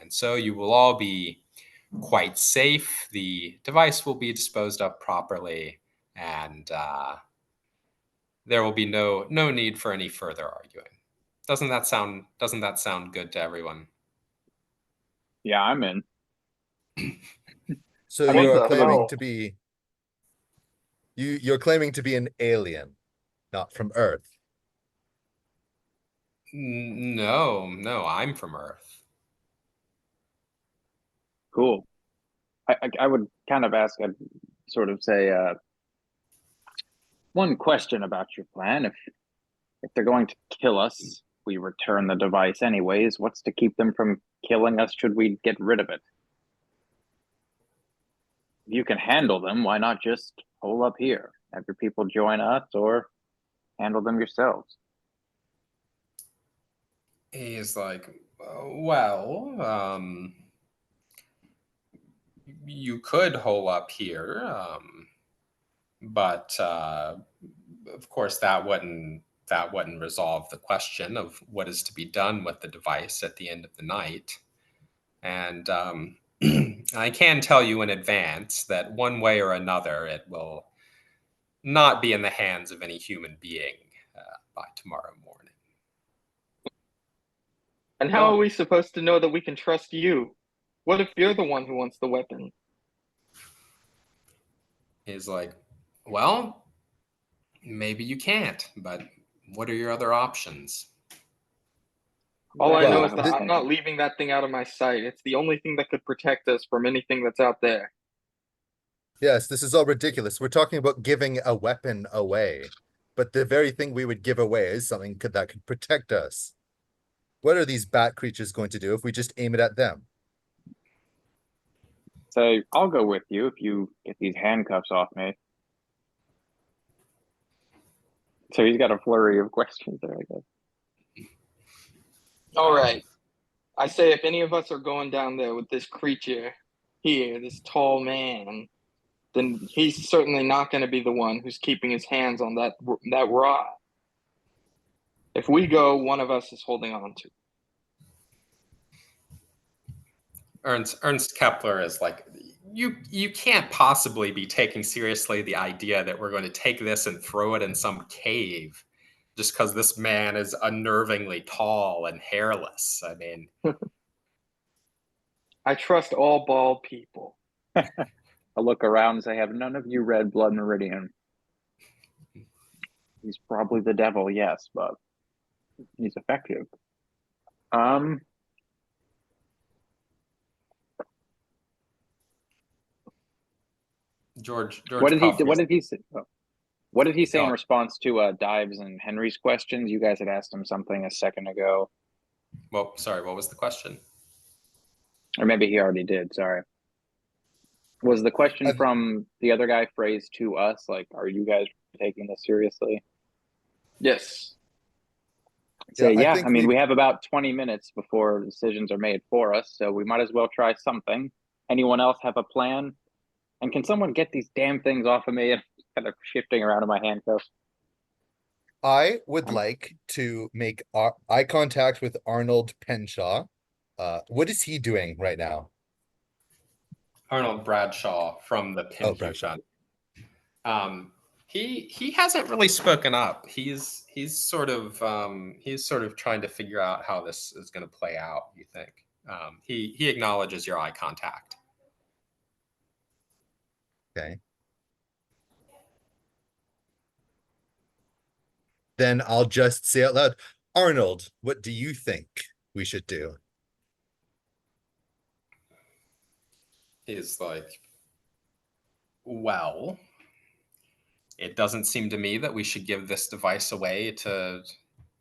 And so you will all be quite safe. The device will be disposed of properly, and there will be no need for any further arguing. Doesn't that sound good to everyone? Yeah, I'm in. So What you're the claiming hell? to be you're claiming to be an alien, not from Earth. No, I'm from Earth. Cool. I would kind of ask, I'd sort of say, one question about your plan. If they're going to kill us, we return the device anyways. What's to keep them from killing us should we get rid of it? If you can handle them, why not just hole up here? Have your people join us or handle them yourselves. He's like, Well, you could hole up here, but of course that wouldn't resolve the question of what is to be done with the device at the end of the night. And I can tell you in advance that one way or another, it will not be in the hands of any human being by tomorrow morning. And how are we supposed to know that we can trust you? What if you're the one who wants the weapon? He's like, well, maybe you can't, but what are your other options? All I know Well, is that I'm not leaving that thing out of my sight. It's the only thing that could protect us from anything that's out there. Yes, this is all ridiculous. We're talking about giving a weapon away, but the very thing we would give away is something that could protect us. What are these bat creatures going to do if we just aim it at them? So I'll go with you if you get these handcuffs off me. So he's got a flurry of questions there, I guess. All right. I say if any of us are going down there with this creature here, this tall man, then he's certainly not going to be the one who's keeping his hands on that rod. If we go, one of us is holding on to. Ernst Kepler is like, you can't possibly be taking seriously the idea that we're going to take this and throw it in some cave just because this man is unnervingly tall and hairless. I mean, I trust all bald people. I look around and say, have none of you read Blood Meridian? He's probably the devil, yes, but he's effective. George What did he Pelfrey. what did he say? What did he say in Oh. response to Dives and Henry's questions? You guys had asked him something a second ago. Well, sorry, what was the question? Or maybe he already did, sorry. Was the question from the other guy phrased to us, like, are you guys taking this seriously? Yes. So Yeah, I mean, we have about 20 minutes before decisions are made for us, so we might as well try something. Anyone else have a plan? And can someone get these damn things off of me and kind of shifting around in my handcuffs? I would like to make eye contact with Arnold Penshaw. What is he doing right now? Arnold Bradshaw from the Pinhead Bradshaw. Gun. He hasn't really spoken up. He's sort of trying to figure out how this is going to play out. You think? He acknowledges your eye contact. Okay. Then I'll just say out loud, Arnold, what do you think we should do? He's like, well, it doesn't seem to me that we should give this device away to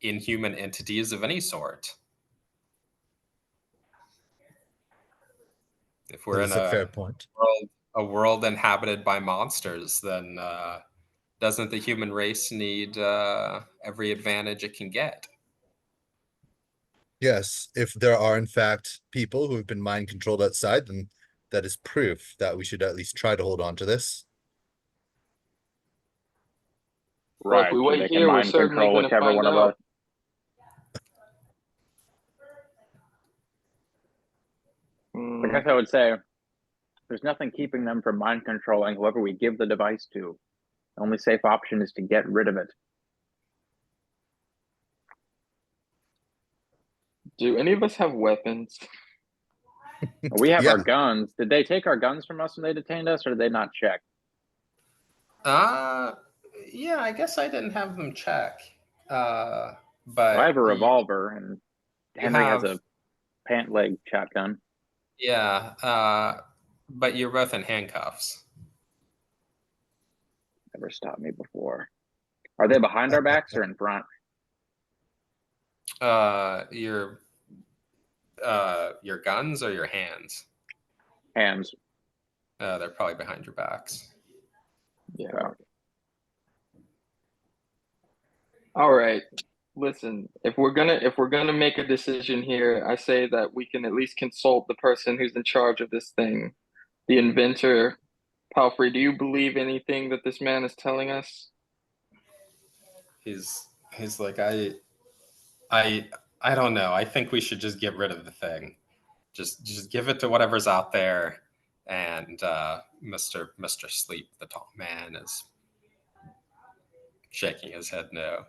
inhuman entities of any sort. If we're That in is a fair point. a world inhabited by monsters, then doesn't the human race need every advantage it can get? Yes, if there are in fact people who have been mind controlled outside, then that is proof that we should at least try to hold on to this. Right. If we wait here, we're certainly going to find out. I guess I would say there's nothing keeping them from mind controlling whoever we give the device to. The only safe option is to get rid of it. Do any of us have weapons? We have our guns. Did they take our guns from us when they detained us, or did they not check? Yeah, I guess I didn't have them check. But I have a revolver, and Henry has a pant leg shotgun. Yeah, but you're both in handcuffs. Never stopped me before. Are they behind our backs or in front? Your guns or your hands? Hands. They're probably behind your backs. Yeah. All right. listen, if we're gonna make a decision here, I say that we can at least consult the person who's in charge of this thing, the inventor. Palfrey, do you believe anything that this man is telling us? He's like, I don't know. I think we should just get rid of the thing. Just give it to whatever's out there. And Mr. Sleep, the tall man, is shaking his head no.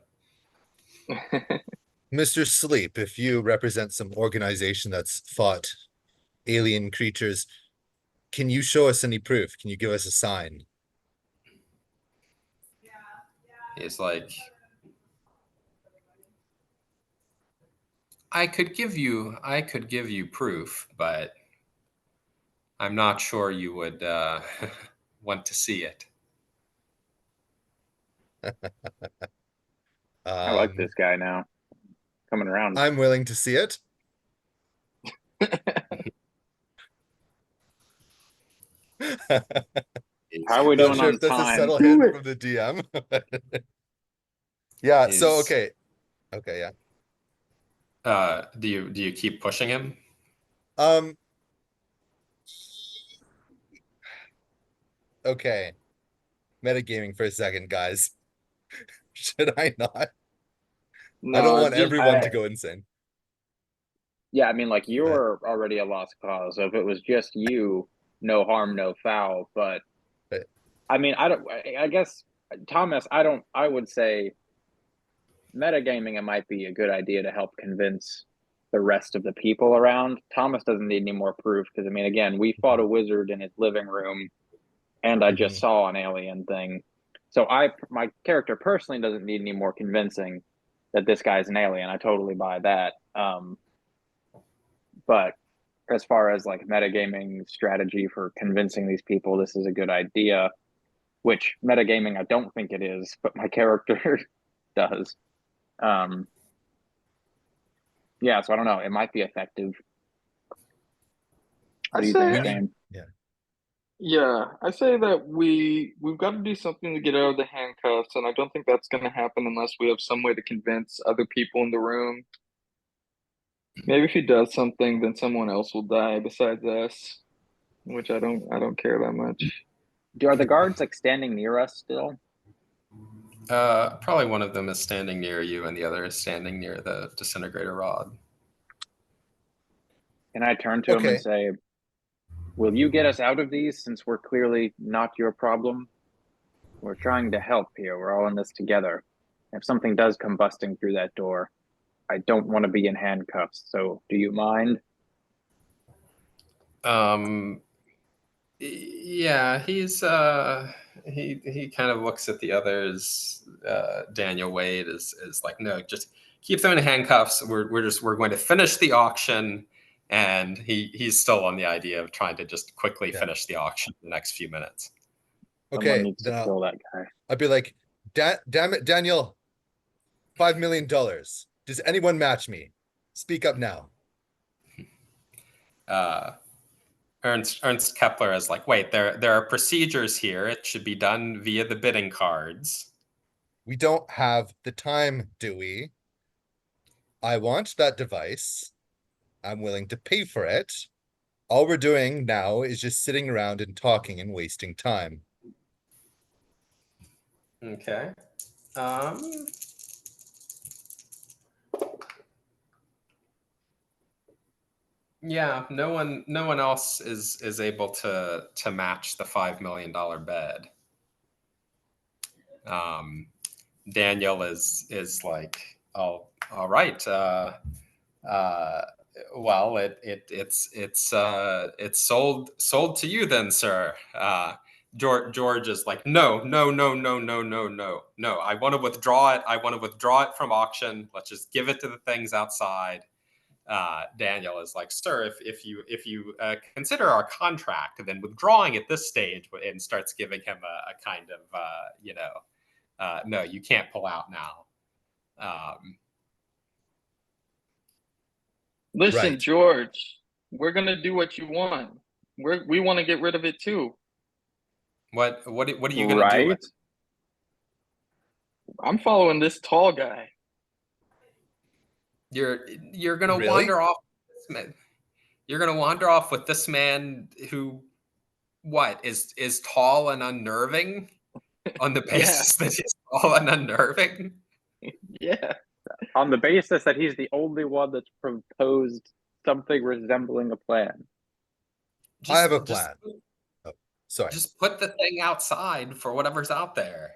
Mr. Sleep, if you represent some organization that's fought alien creatures, can you show us any proof? Can you give us a sign? He's like, I could give you proof, but I'm not sure you would want to see it. I like this guy now. Coming around. I'm willing to see it. How are we Not doing sure on if that's a time? subtle Do hint it. from the DM. Yeah, so He's- okay, yeah. Do you keep pushing him? Okay. Metagaming for a second, guys. Should I not? I No, don't want just everyone to go insane. Yeah, I mean, like, you're already a lost cause. So if it was just you, no harm, no foul. But Right. I mean, I guess, Thomas, I would say metagaming, it might be a good idea to help convince the rest of the people around. Thomas doesn't need any more proof because, I mean, again, we fought a wizard in his living room and I just saw an alien thing. So my character personally doesn't need any more convincing that this guy's an alien. I totally buy that. But as far as like metagaming strategy for convincing these people this is a good idea, which metagaming I don't think it is, but my character does. Yeah, so I don't know. It might be effective. What do you think, Shane? Yeah, I say that we've got to do something to get out of the handcuffs, and I don't think that's going to happen unless we have some way to convince other people in the room. Maybe if he does something, then someone else will die besides us, which I don't care that much. Are the guards like standing near us still? Probably one of them is standing near you, and the other is standing near the disintegrator rod. Can I turn to him and Okay. say, will you get us out of these since we're clearly not your problem? We're trying to help here. We're all in this together. If something does come busting through that door, I don't want to be in handcuffs. So do you mind? Yeah, he kind of looks at the others. Daniel Wade is like, no, just keep them in handcuffs. We're going to finish the auction, and he's still on the idea of trying to just quickly finish the auction in the next few minutes. Someone Okay, needs to then kill that guy. I'd be like, damn it, Daniel, $5 million. Does anyone match me? Speak up now. Ernst Kepler is like, wait, there are procedures here. It should be done via the bidding cards. We don't have the time, do we? I want that device. I'm willing to pay for it. All we're doing now is just sitting around and talking and wasting time. Okay. Yeah, no one else is able to match the $5 million bed. Daniel is like, oh, all right. Well, it's sold to you then, sir. George is like, no. I want to withdraw it. I want to withdraw it from auction. Let's just give it to the things outside. Daniel is like, sir, if you consider our contract, then withdrawing at this stage, and starts giving him a kind of, no, you can't pull out now. Listen, Right. George, we're gonna do what you want. We want to get rid of it too. What are you going to do with it? I'm following this tall guy. You're gonna Really? wander off. With this man. You're gonna wander off with this man who, what is tall and unnerving, on the Yeah. basis that he's tall and unnerving. Yeah. On the basis that he's the only one that's proposed something resembling a plan. I have a Just plan. Oh, sorry. just put the thing outside for whatever's out there.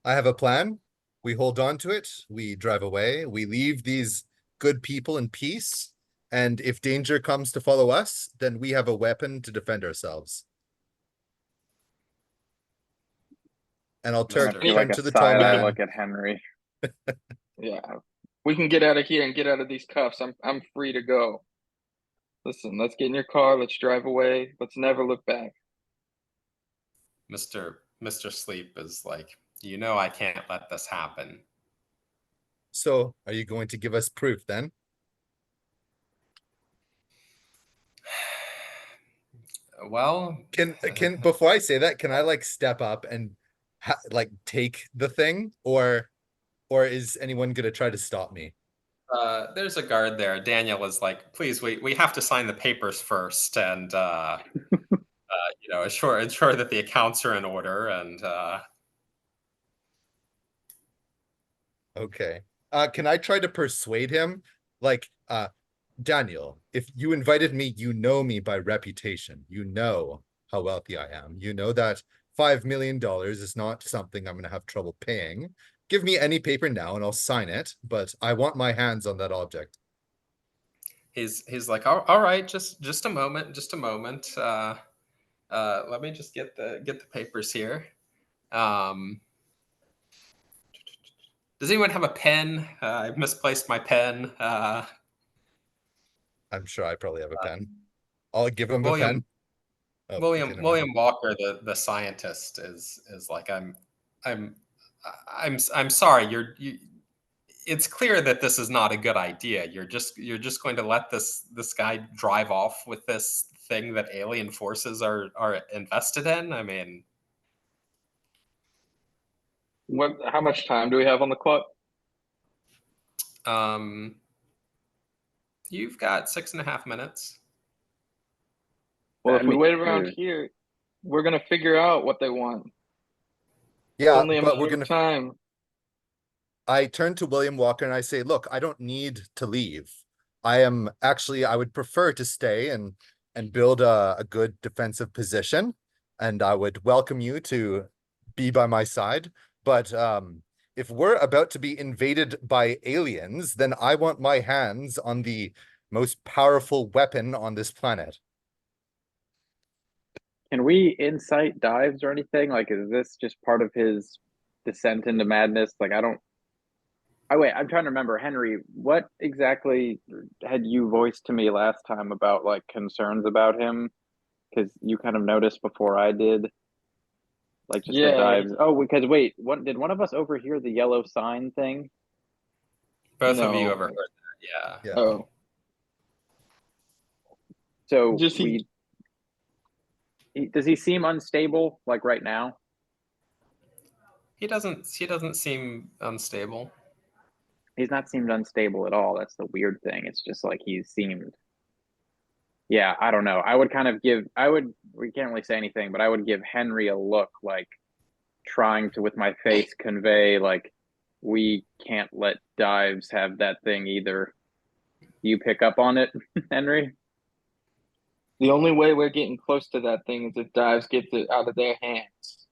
I have a plan. We hold on to it. We drive away. We leave these good people in peace. And if danger comes to follow us, then we have a weapon to defend ourselves. And I'll I Mr. feel like turn a to the tall silent man. look at Henry. Yeah. We can get out of here and get out of these cuffs. I'm free to go. Listen, let's get in your car. Let's drive away. Let's never look back. Mr. Sleep is like, I can't let this happen. So, are you going to give us proof then? Uh, Well, Can before I say that, can I like step up and like take the thing, or is anyone gonna try to stop me? there's a guard there. Daniel is like, please, we have to sign the papers first, and ensure that the accounts are in order, and Okay. Can I try to persuade him? Like, Daniel, if you invited me, you know me by reputation. You know how wealthy I am. You know that $5 million is not something I'm gonna have trouble paying. Give me any paper now and I'll sign it, but I want my hands on that object. he's like, all right, just a moment, just a moment. Let me just get the papers here. Does anyone have a pen? I've misplaced my pen. I'm sure I probably have a pen. I'll give him a William pen. Oh, okay, William never mind. William Walker, the scientist, is like, I'm I'm sorry. It's clear that this is not a good idea. You're just going to let this guy drive off with this thing that alien forces are invested in. I mean, How much time do we have on the clock? um, you've got 6.5 minutes. Well, I if we mean, wait around here, we're gonna figure out what they want. It's Yeah, only a but we're matter gonna of time. I turn to William Walker and I say, look, I don't need to leave. I would prefer to stay and build a good defensive position. And I would welcome you to be by my side. But if we're about to be invaded by aliens, then I want my hands on the most powerful weapon on this planet. can we insight dives or anything? Like, is this just part of his descent into madness? Like, I don't. Oh wait, I'm trying to remember, Henry. What exactly had you voiced to me last time about like concerns about him? Because you kind of noticed before I did, like just the Yeah, dives. Oh, because wait, what did one of us overhear the yellow sign thing? Both of you no. overheard that, yeah. Yeah. Oh, So just does he seem unstable like right now? He doesn't seem unstable. He's not seemed unstable at all. That's the weird thing. It's just like he's seemed. Yeah, I don't know. We can't really say anything, but I would give Henry a look like trying to, with my face, convey like we can't let Dives have that thing either. You pick up on it, Henry? the only way we're getting close to that thing is if Dives gets it out of their hands.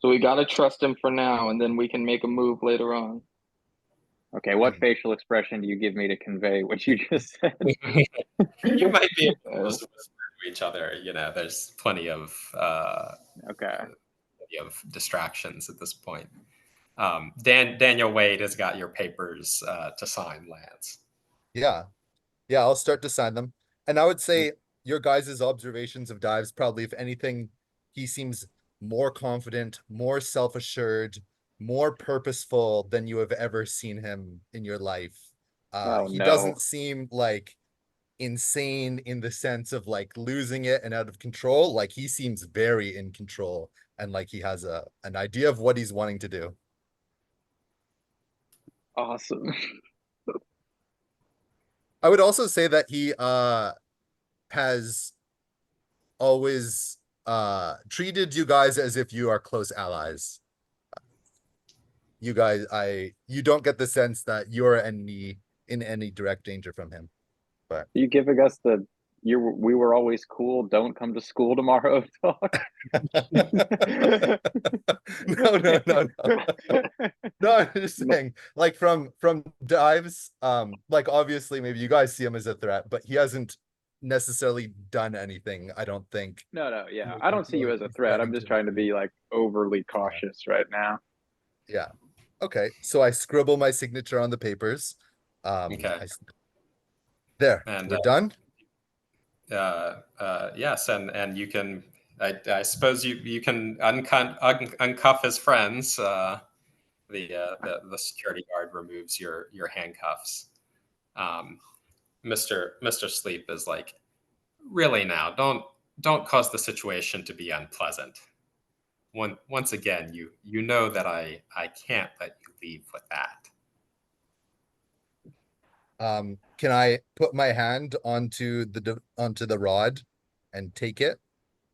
So we gotta trust him for now, and then we can make a move later on. Okay, what facial expression do you give me to convey what you just said? You might be able to Uh, just whisper to each other. There's plenty of Okay. distractions at this point. Daniel Wade has got your papers to sign, Lance. Yeah. Yeah, I'll start to sign them. And I would say your guys' observations of Dives, probably, if anything, he seems more confident, more self-assured, more purposeful than you have ever seen him in your life. Oh He no. doesn't seem like insane in the sense of like losing it and out of control. Like he seems very in control and like he has an idea of what he's wanting to do. Awesome. I would also say that he has always treated you guys as if you are close allies. You guys, you don't get the sense that you're in any direct danger from him. But You giving us the we were always cool, don't come to school tomorrow talk? No. No, I'm just saying, like from Dives, like obviously maybe you guys see him as a threat, but he hasn't necessarily done anything, I don't think. No, yeah. Make I him don't see feel you like as a he's threat. I'm threatening just to trying to be like overly cautious right now. Yeah. Okay. So I scribble my signature on the papers. Okay. There, And we're done. yes, and you can. I suppose you can uncuff his friends. The security guard removes your handcuffs. Um, Mr. Sleep is like, really now, don't cause the situation to be unpleasant. Once again, you know that I can't let you leave with that. Can I put my hand onto the rod and take it?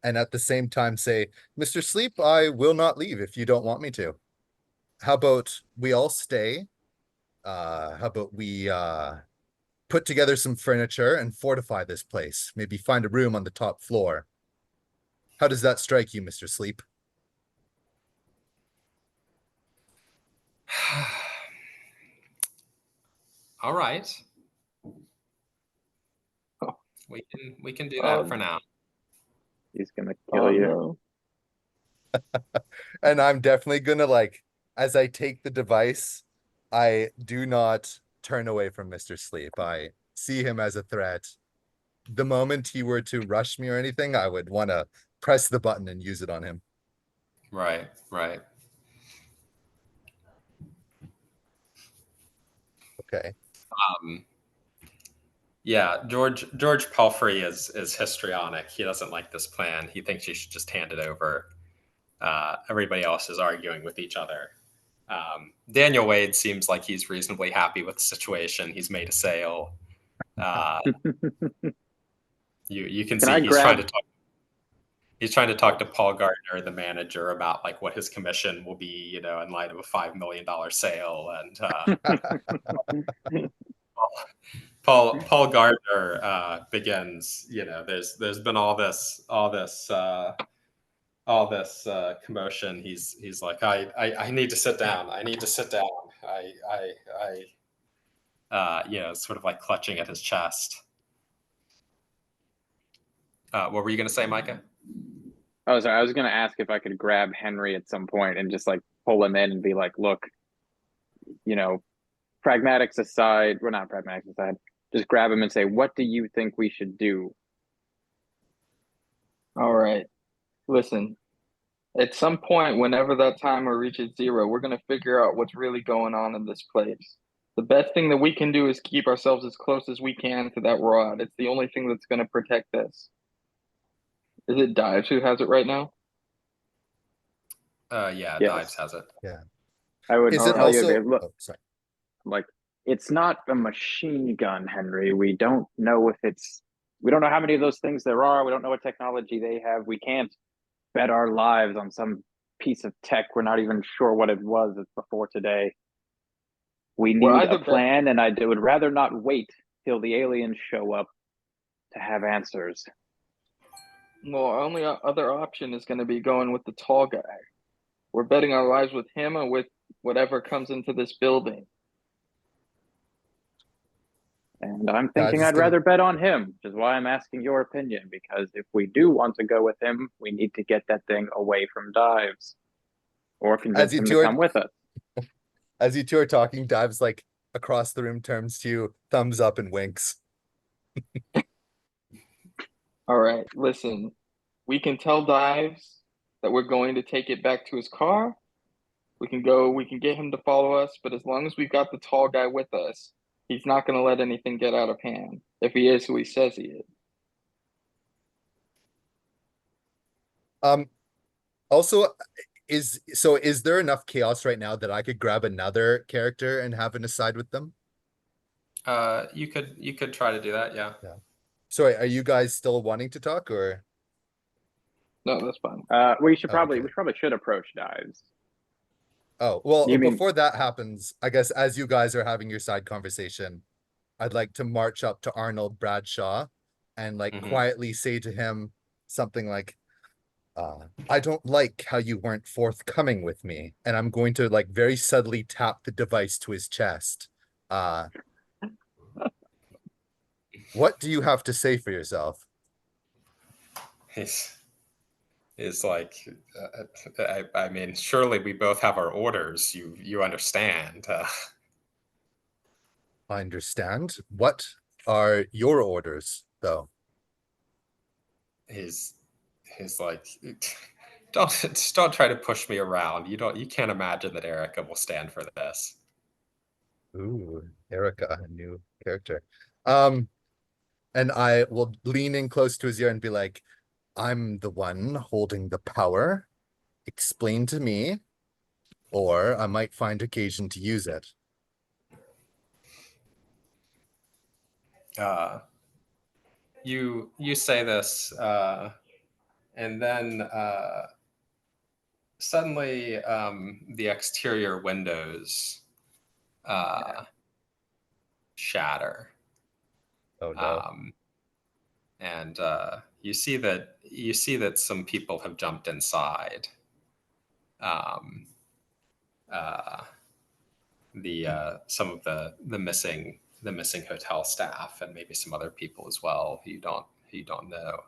And at the same time say, Mr. Sleep, I will not leave if you don't want me to. How about we all stay? How about we put together some furniture and fortify this place? Maybe find a room on the top floor. How does that strike you, Mr. Sleep? All right, Oh, we can do that for now. He's gonna kill oh you. no. And I'm definitely gonna like, as I take the device, I do not turn away from Mr. Sleep. I see him as a threat. The moment he were to rush me or anything, I would want to press the button and use it on him. Right, right. Okay. Yeah, George Pelfrey is histrionic. He doesn't like this plan. He thinks you should just hand it over. Everybody else is arguing with each other. Daniel Wade seems like he's reasonably happy with the situation. He's made a sale. Uh, you can Can see I grab? he's trying to talk to Paul Gardner, the manager, about like what his commission will be, in light of a $5 million sale. And Paul Gardner begins. There's been all this commotion. He's like, I need to sit down. I need to sit down. Sort of like clutching at his chest. What were you going to say, Micah? Oh, sorry. I was gonna ask if I could grab Henry at some point and just like pull him in and be like, "Look, you know, pragmatics aside, we're not pragmatics aside. Just grab him and say, what do you think we should do?" All right. Listen, at some point, whenever that timer reaches 0, we're going to figure out what's really going on in this place. The best thing that we can do is keep ourselves as close as we can to that rod. It's the only thing that's going to protect us. Is it Dives who has it right now? Yeah, Yes. Dives has it. Yeah. I would Is it tell you, also? look, Oh, sorry. like it's not a machine gun, Henry. We don't know we don't know how many of those things there are. We don't know what technology they have. We can't bet our lives on some piece of tech. We're not even sure what it was before today. We We're need either a plan, and I would rather not wait till the aliens show up to have answers. Well, our only other option is going to be going with the tall guy. We're betting our lives with him or with whatever comes into this building. And I'm Dives thinking is I'd gonna. rather bet on him, which is why I'm asking your opinion, because if we do want to go with him, we need to get that thing away from Dives or convince him to come with us. As you two are talking, Dives like across the room, turns to you, thumbs up and winks. All right, listen, we can tell Dives that we're going to take it back to his car. We can get him to follow us, but as long as we've got the tall guy with us, he's not going to let anything get out of hand if he is who he says he is. Also, is there enough chaos right now that I could grab another character and have an aside with them? You could try to do that, yeah. Yeah. Sorry, are you guys still wanting to talk or? No, that's fine. We should Oh, probably okay. we probably should approach Dives. Oh, well, You mean before that happens, I guess as you guys are having your side conversation, I'd like to march up to Arnold Bradshaw and like Mhm. quietly say to him something like, I don't like how you weren't forthcoming with me. And I'm going to like very subtly tap the device to his chest. What do you have to say for yourself? He's like, I mean, surely we both have our orders. You understand? I understand. What are your orders, though? He's like, don't try to push me around. You can't imagine that Erica will stand for this. Ooh, Erica, a new character. And I will lean in close to his ear and be like, I'm the one holding the power. Explain to me, or I might find occasion to use it. You say this, and then suddenly the exterior windows shatter. Oh no. And you see that some people have jumped inside. Um, some of the missing hotel staff and maybe some other people as well who you don't know.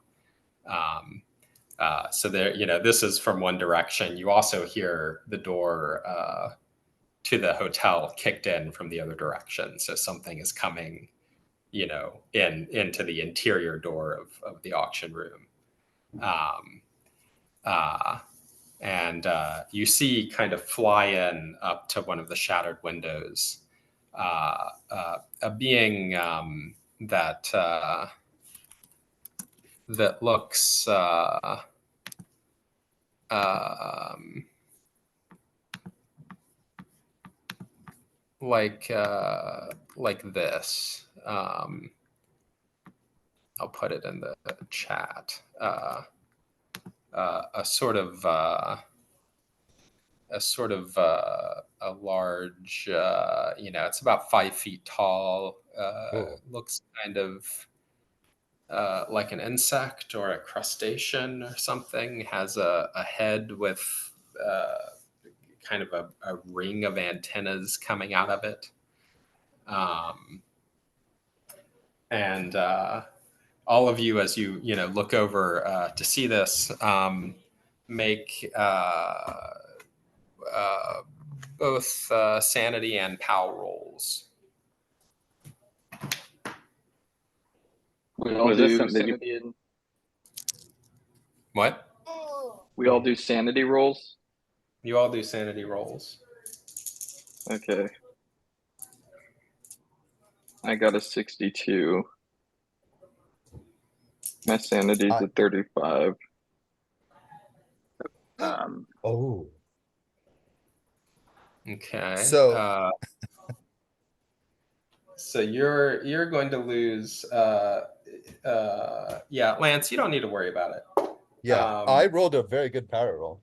So there, this is from one direction. You also hear the door to the hotel kicked in from the other direction. So something is coming, into the interior door of the auction room. Um, and you see kind of fly in up to one of the shattered windows a being that looks like this. I'll put it in the chat. A sort of a large, it's about 5 feet tall. Looks kind of like an insect or a crustacean or something. Has a head with kind of a ring of antennas coming out of it. And all of you, as you look over to see this, make both sanity and power rolls. We all Was this do something? sanity and What? we all do sanity rolls. You all do sanity rolls. Okay. I got a 62. My sanity's at 35. Oh. Okay. So So you're going to lose. Yeah, Lance, you don't need to worry about it. yeah, I rolled a very good power roll.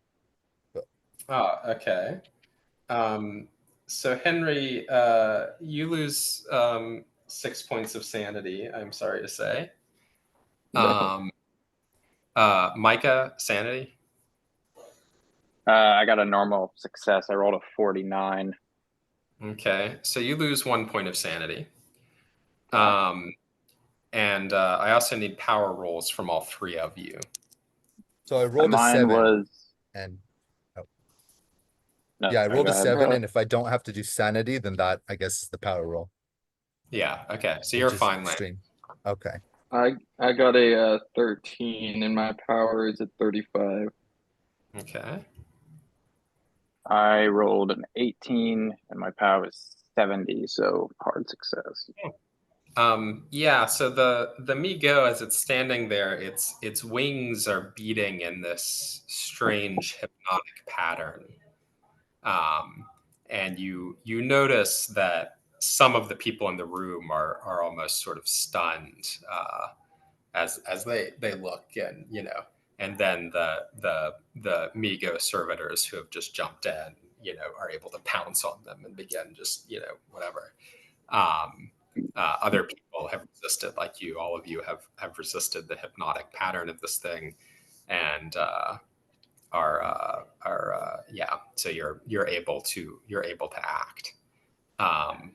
Oh, okay. So Henry, you lose 6 points of sanity. I'm sorry to say. Micah, sanity. I got a normal success. I rolled a 49. Okay, so you lose 1 point of sanity. And I also need power rolls from all three of you. So I rolled a Mine 7. was And no, yeah, I rolled a go ahead. 7, and if I don't have to do sanity, then that I guess is the power roll. Yeah. Okay. So Which you're is fine, Lance. extreme. Okay. I got a 13 and my power is at 35. Okay. I rolled an 18 and my power was 70, so hard success. Yeah, so the Migo, as it's standing there, its wings are beating in this strange hypnotic pattern. And you notice that some of the people in the room are almost sort of stunned as they look, and and then the Migo servitors who have just jumped in, are able to pounce on them and begin just whatever. Other people have resisted, like you. All of you have resisted the hypnotic pattern of this thing, and yeah. So you're able to act. Um,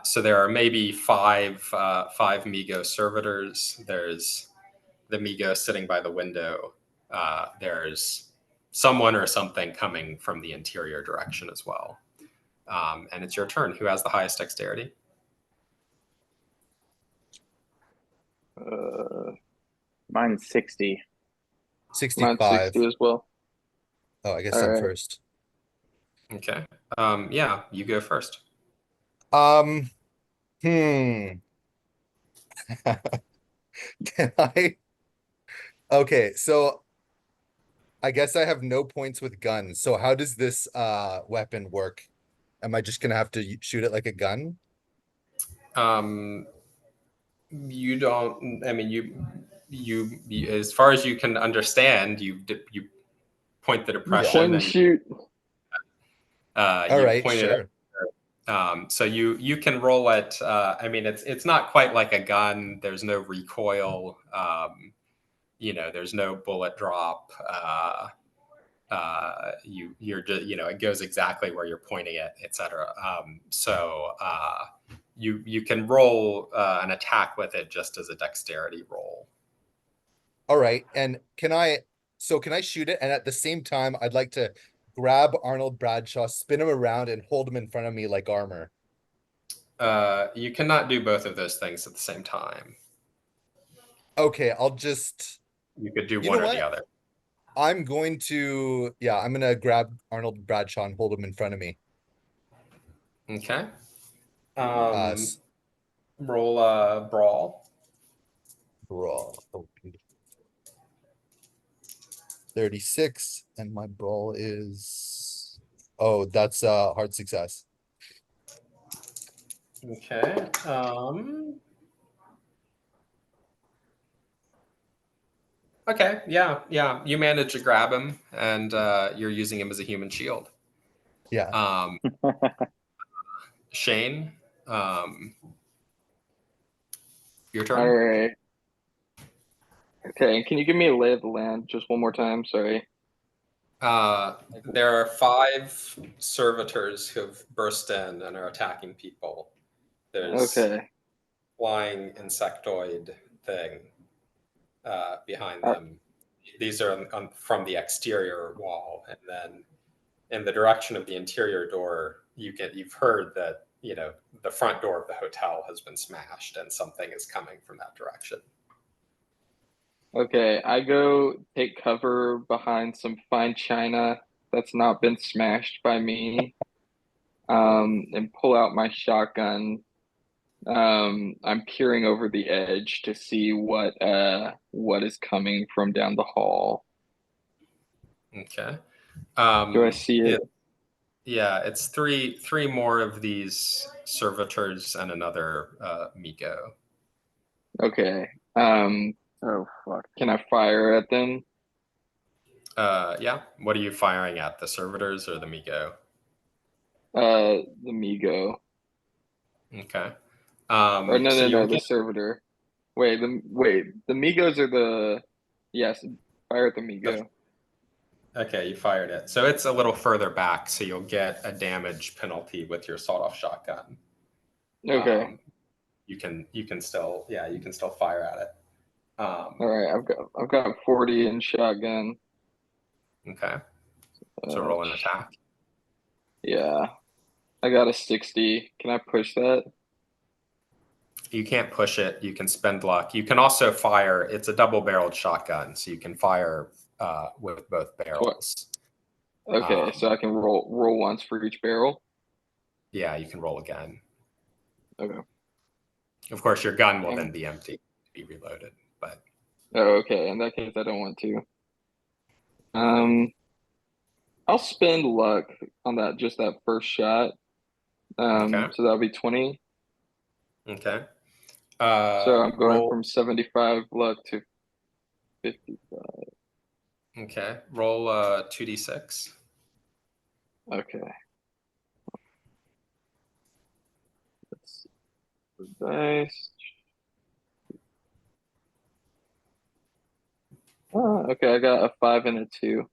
so there are maybe five Migo servitors. There's the Migo sitting by the window. There's someone or something coming from the interior direction as well. And it's your turn. Who has the highest dexterity? Mine's 60. Mine's 65. 60 as well. Oh, I guess All I'm right. first. Okay. Yeah, you go first. Hmm. Can I? Okay, so I guess I have no points with guns. So how does this weapon work? Am I just gonna have to shoot it like a gun? Um, you don't. I mean, as far as you can understand, you point the You depression point and and shoot. All you right, point it. sure. So you can roll it. I mean, it's not quite like a gun. There's no recoil. There's no bullet drop. You're just, it goes exactly where you're pointing it, etc. You can roll an attack with it just as a dexterity roll. All right, and can I shoot it? And at the same time, I'd like to grab Arnold Bradshaw, spin him around, and hold him in front of me like armor. You cannot do both of those things at the same time. Okay, I'll just. You could do You one know or what? the other. I'm gonna grab Arnold Bradshaw and hold him in front of me. Okay. Uh, Roll a brawl. brawl. Oh, beautiful. 36, and my brawl is. Oh, that's a hard success. Okay. Okay. Yeah. You manage to grab him, and you're using him as a human shield. Yeah. Shane, your turn. All right. Okay, can you give me a lay of the land just one more time? Sorry. There are 5 servitors who have burst in and are attacking people. There's Okay. flying insectoid thing behind Uh, them. These are from the exterior wall, and then in the direction of the interior door, you've heard that the front door of the hotel has been smashed, and something is coming from that direction. Okay, I go take cover behind some fine china that's not been smashed by me, and pull out my shotgun. I'm peering over the edge to see what is coming from down the hall. Okay. Do I see it? Yeah, it's three more of these servitors and another Miko. Okay. Oh, fuck. Can I fire at them? Yeah. What are you firing at? The servitors or the Miko? The Migo. Okay. Or no, So no, you'll no, the get. servitor. The Migos are the yes, fire at the Migo. Okay, you fired it. So it's a little further back, so you'll get a damage penalty with your sawed-off shotgun. Okay. You can still fire at it. All right, I've got 40 in shotgun. Okay. So roll an attack. Yeah. I got a 60. Can I push that? You can't push it. You can spend luck. You can also fire. It's a double-barreled shotgun, so you can fire with both barrels. Okay, so I can roll once for each barrel. Yeah, you can roll again. Okay. Of course, your gun will Dang. then be empty, be reloaded. But Oh, okay. In that case, I don't want to. I'll spend luck on that, just that first shot. okay, So that'll be 20. okay. So I'm going Roll. from 75 luck to 55. Okay, roll 2d6. Okay. Let's see the dice. Oh, okay, I got a 5 and a 2.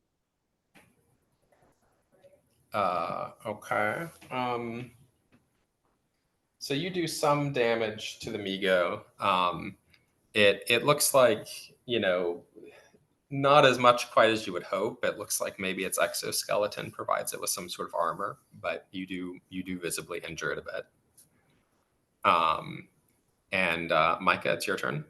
Okay. So you do some damage to the Migo. It looks like, not as much quite as you would hope. It looks like maybe its exoskeleton provides it with some sort of armor, but you do visibly injure it a bit. And Micah, it's your turn.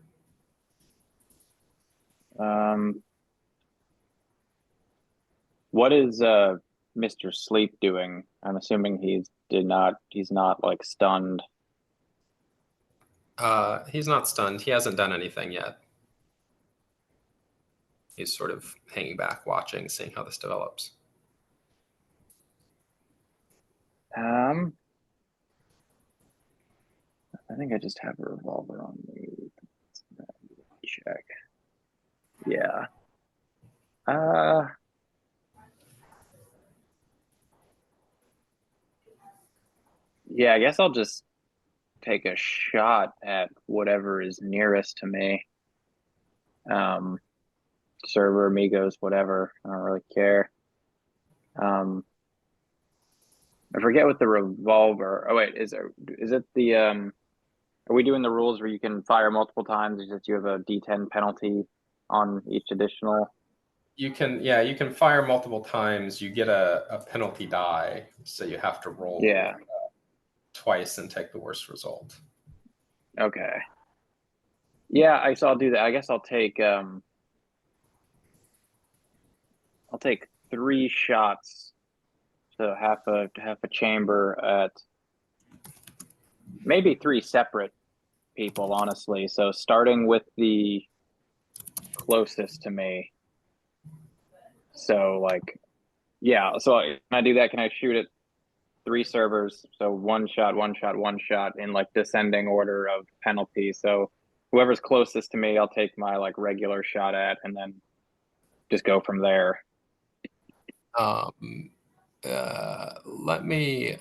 What is Mr. Sleep doing? I'm assuming he's not like stunned. He's not stunned. He hasn't done anything yet. He's sort of hanging back, watching, seeing how this develops. I think I just have a revolver on me. Check. Yeah. Yeah, I guess I'll just take a shot at whatever is nearest to me. Server, amigos, whatever. I don't really care. I forget what the revolver. Oh wait, is it the Are we doing the rules where you can fire multiple times? Is that you have a D10 penalty on each additional? You can fire multiple times. You get a penalty die, so you have to roll Yeah. twice and take the worst result. Okay. Yeah, I'll do that. I guess I'll take 3 shots, so half a chamber at maybe 3 separate people, honestly. So starting with the closest to me. So like, yeah. So can I do that? Can I shoot at 3 servers? So 1 shot, 1 shot, 1 shot in like descending order of penalty. So whoever's closest to me, I'll take my like regular shot at, and then just go from there. Let me.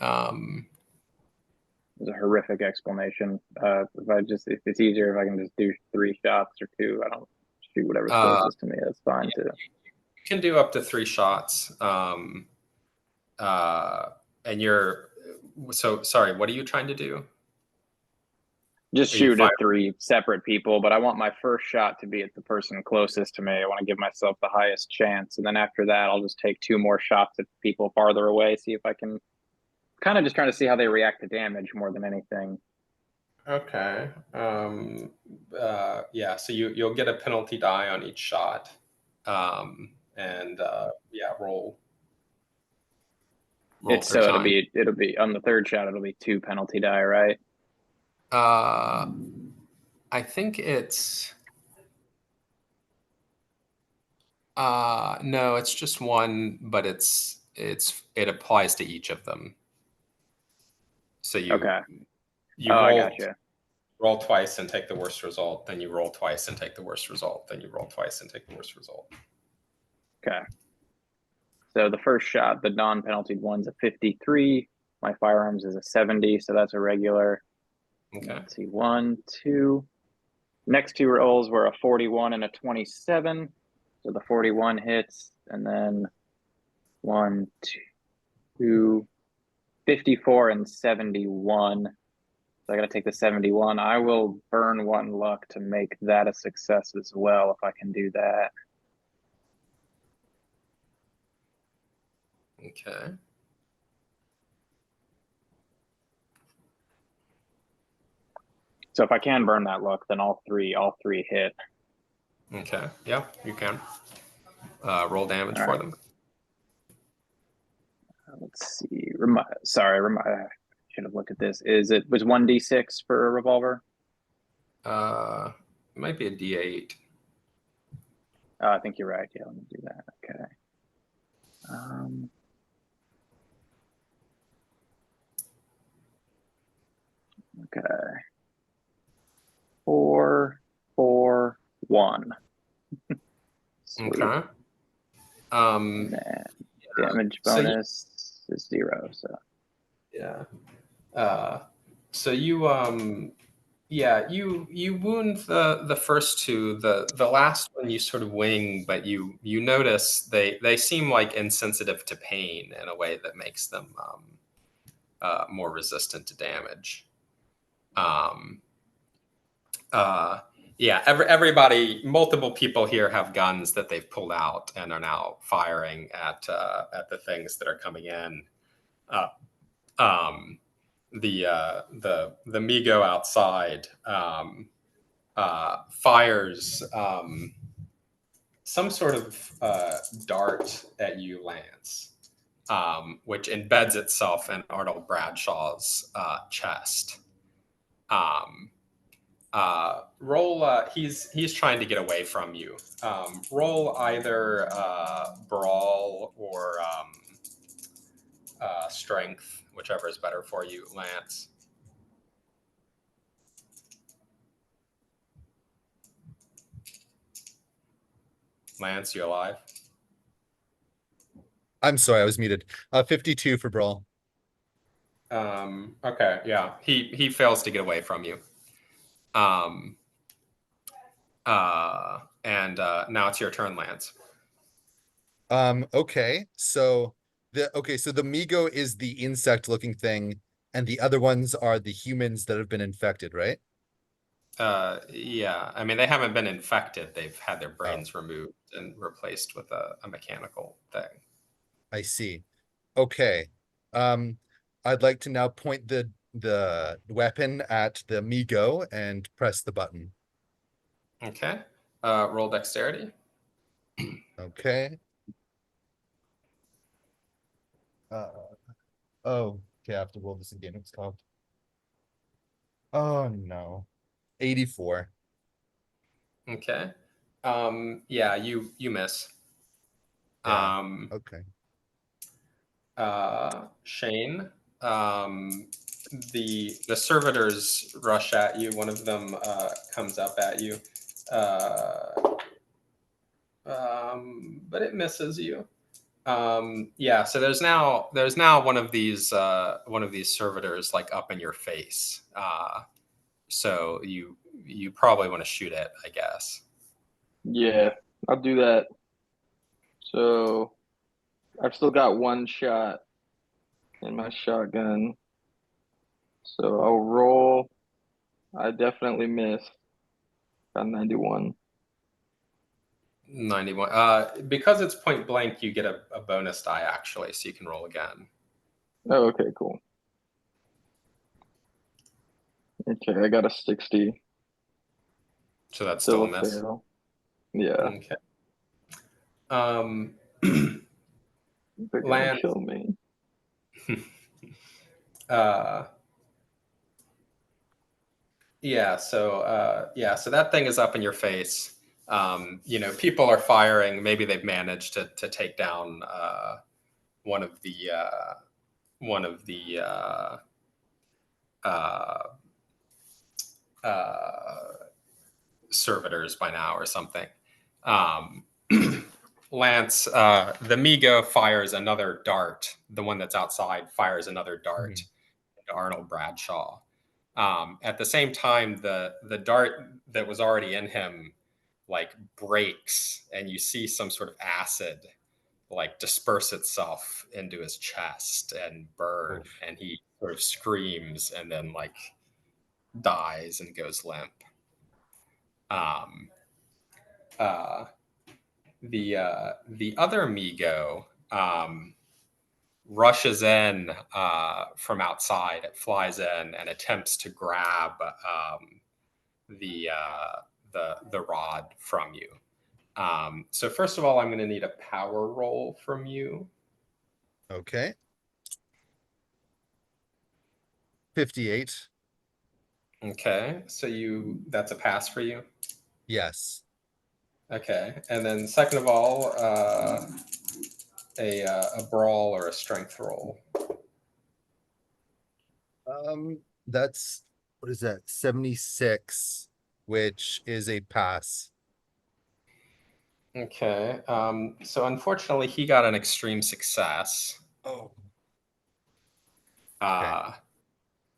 It's a horrific explanation. If it's easier if I can just do 3 shots or 2, I don't shoot whatever's closest to me. That's fine too. You can do up to 3 shots. And you're so sorry. What are you trying to do? Just shoot at 3 separate people, but I want my first shot to be at the person closest to me. I want to give myself the highest chance, and then after that, I'll just take 2 more shots at people farther away. See if I can. Kind of just trying to see how they react to damage more than anything. Okay. Yeah. So you'll get a penalty die on each shot. Yeah, roll. So it'll be on the 3rd shot. It'll be 2 penalty die, right? I think it's. No, it's just 1, but it applies to each of them. So you I gotcha. Roll twice and take the worst result, then you roll twice and take the worst result, then you roll twice and take the worst result. Okay. So the first shot, the non-penaltied one's a 53. My firearms is a 70, so that's a regular. Okay. Let's see, 1, 2. Next 2 rolls were a 41 and a 27. So the 41 hits, and then 1, 2, 54 and 71. So I got to take the 71. I will burn 1 luck to make that a success as well, if I can do that. Okay. So if I can burn that luck, then all three hit. Okay. Yeah, you can. Roll damage for them. Let's see. I should have looked at this. Was 1d6 for a revolver? It might be a D8. Oh, I think you're right. Yeah, let me do that. Okay. Okay. 4, 4, 1. Sweet. Okay. And then damage So you, bonus is 0. So yeah. So you yeah, you wound the first two. The last one you sort of wing, but you notice they seem like insensitive to pain in a way that makes them more resistant to damage. Um, uh, yeah, everybody, multiple people here have guns that they've pulled out and are now firing at the things that are coming in. Uh, um, the Migo outside fires some sort of dart at you, Lance, which embeds itself in Arnold Bradshaw's chest. Um, roll. He's trying to get away from you. Roll either brawl or strength, whichever is better for you, Lance. Lance, you alive? I'm sorry, I was muted. 52 for brawl. Okay, yeah. He fails to get away from you. And now it's your turn, Lance. Okay, so the Migo is the insect looking thing, and the other ones are the humans that have been infected, right? Yeah. I mean, they haven't been infected. They've had their brains removed and replaced with a mechanical thing. I see. Okay. I'd like to now point the weapon at the Migo and press the button. Okay. Roll dexterity. Okay. Oh, okay, I have to roll this again. It's called. Oh no. 84. Okay. Yeah, you miss. Yeah. Okay. Shane, the servitors rush at you. One of them comes up at you, but it misses you. Yeah, so there's now one of these servitors like up in your face. So you probably want to shoot it, I guess. Yeah, I'll do that. So I've still got one shot in my shotgun. So I'll roll. I definitely missed. Got 91. 91. Because it's point blank, you get a bonus die actually, so you can roll again. Oh, okay, cool. Okay, I got a 60. So that's still a Still a miss. fail. Yeah, Okay. they're gonna Lance, kill me. uh, so that thing is up in your face. People are firing. Maybe they've managed to take down one of the uh, uh, servitors by now or something. Um, Lance, the Migo fires another dart. The one that's outside fires another dart into Arnold Bradshaw. At the same time, the dart that was already in him like breaks, and you see some sort of acid like disperse itself into his chest and burn, Oof. and he sort of screams and then like dies and goes limp. Um, uh, the other Migo rushes in from outside. It flies in and attempts to grab the the rod from you. So first of all, I'm going to need a power roll from you. Okay. 58. Okay, so that's a pass for you. Yes. Okay, and then second of all, a brawl or a strength roll. That's what is that? 76, which is a pass. Okay, so unfortunately, he got an extreme success. Oh.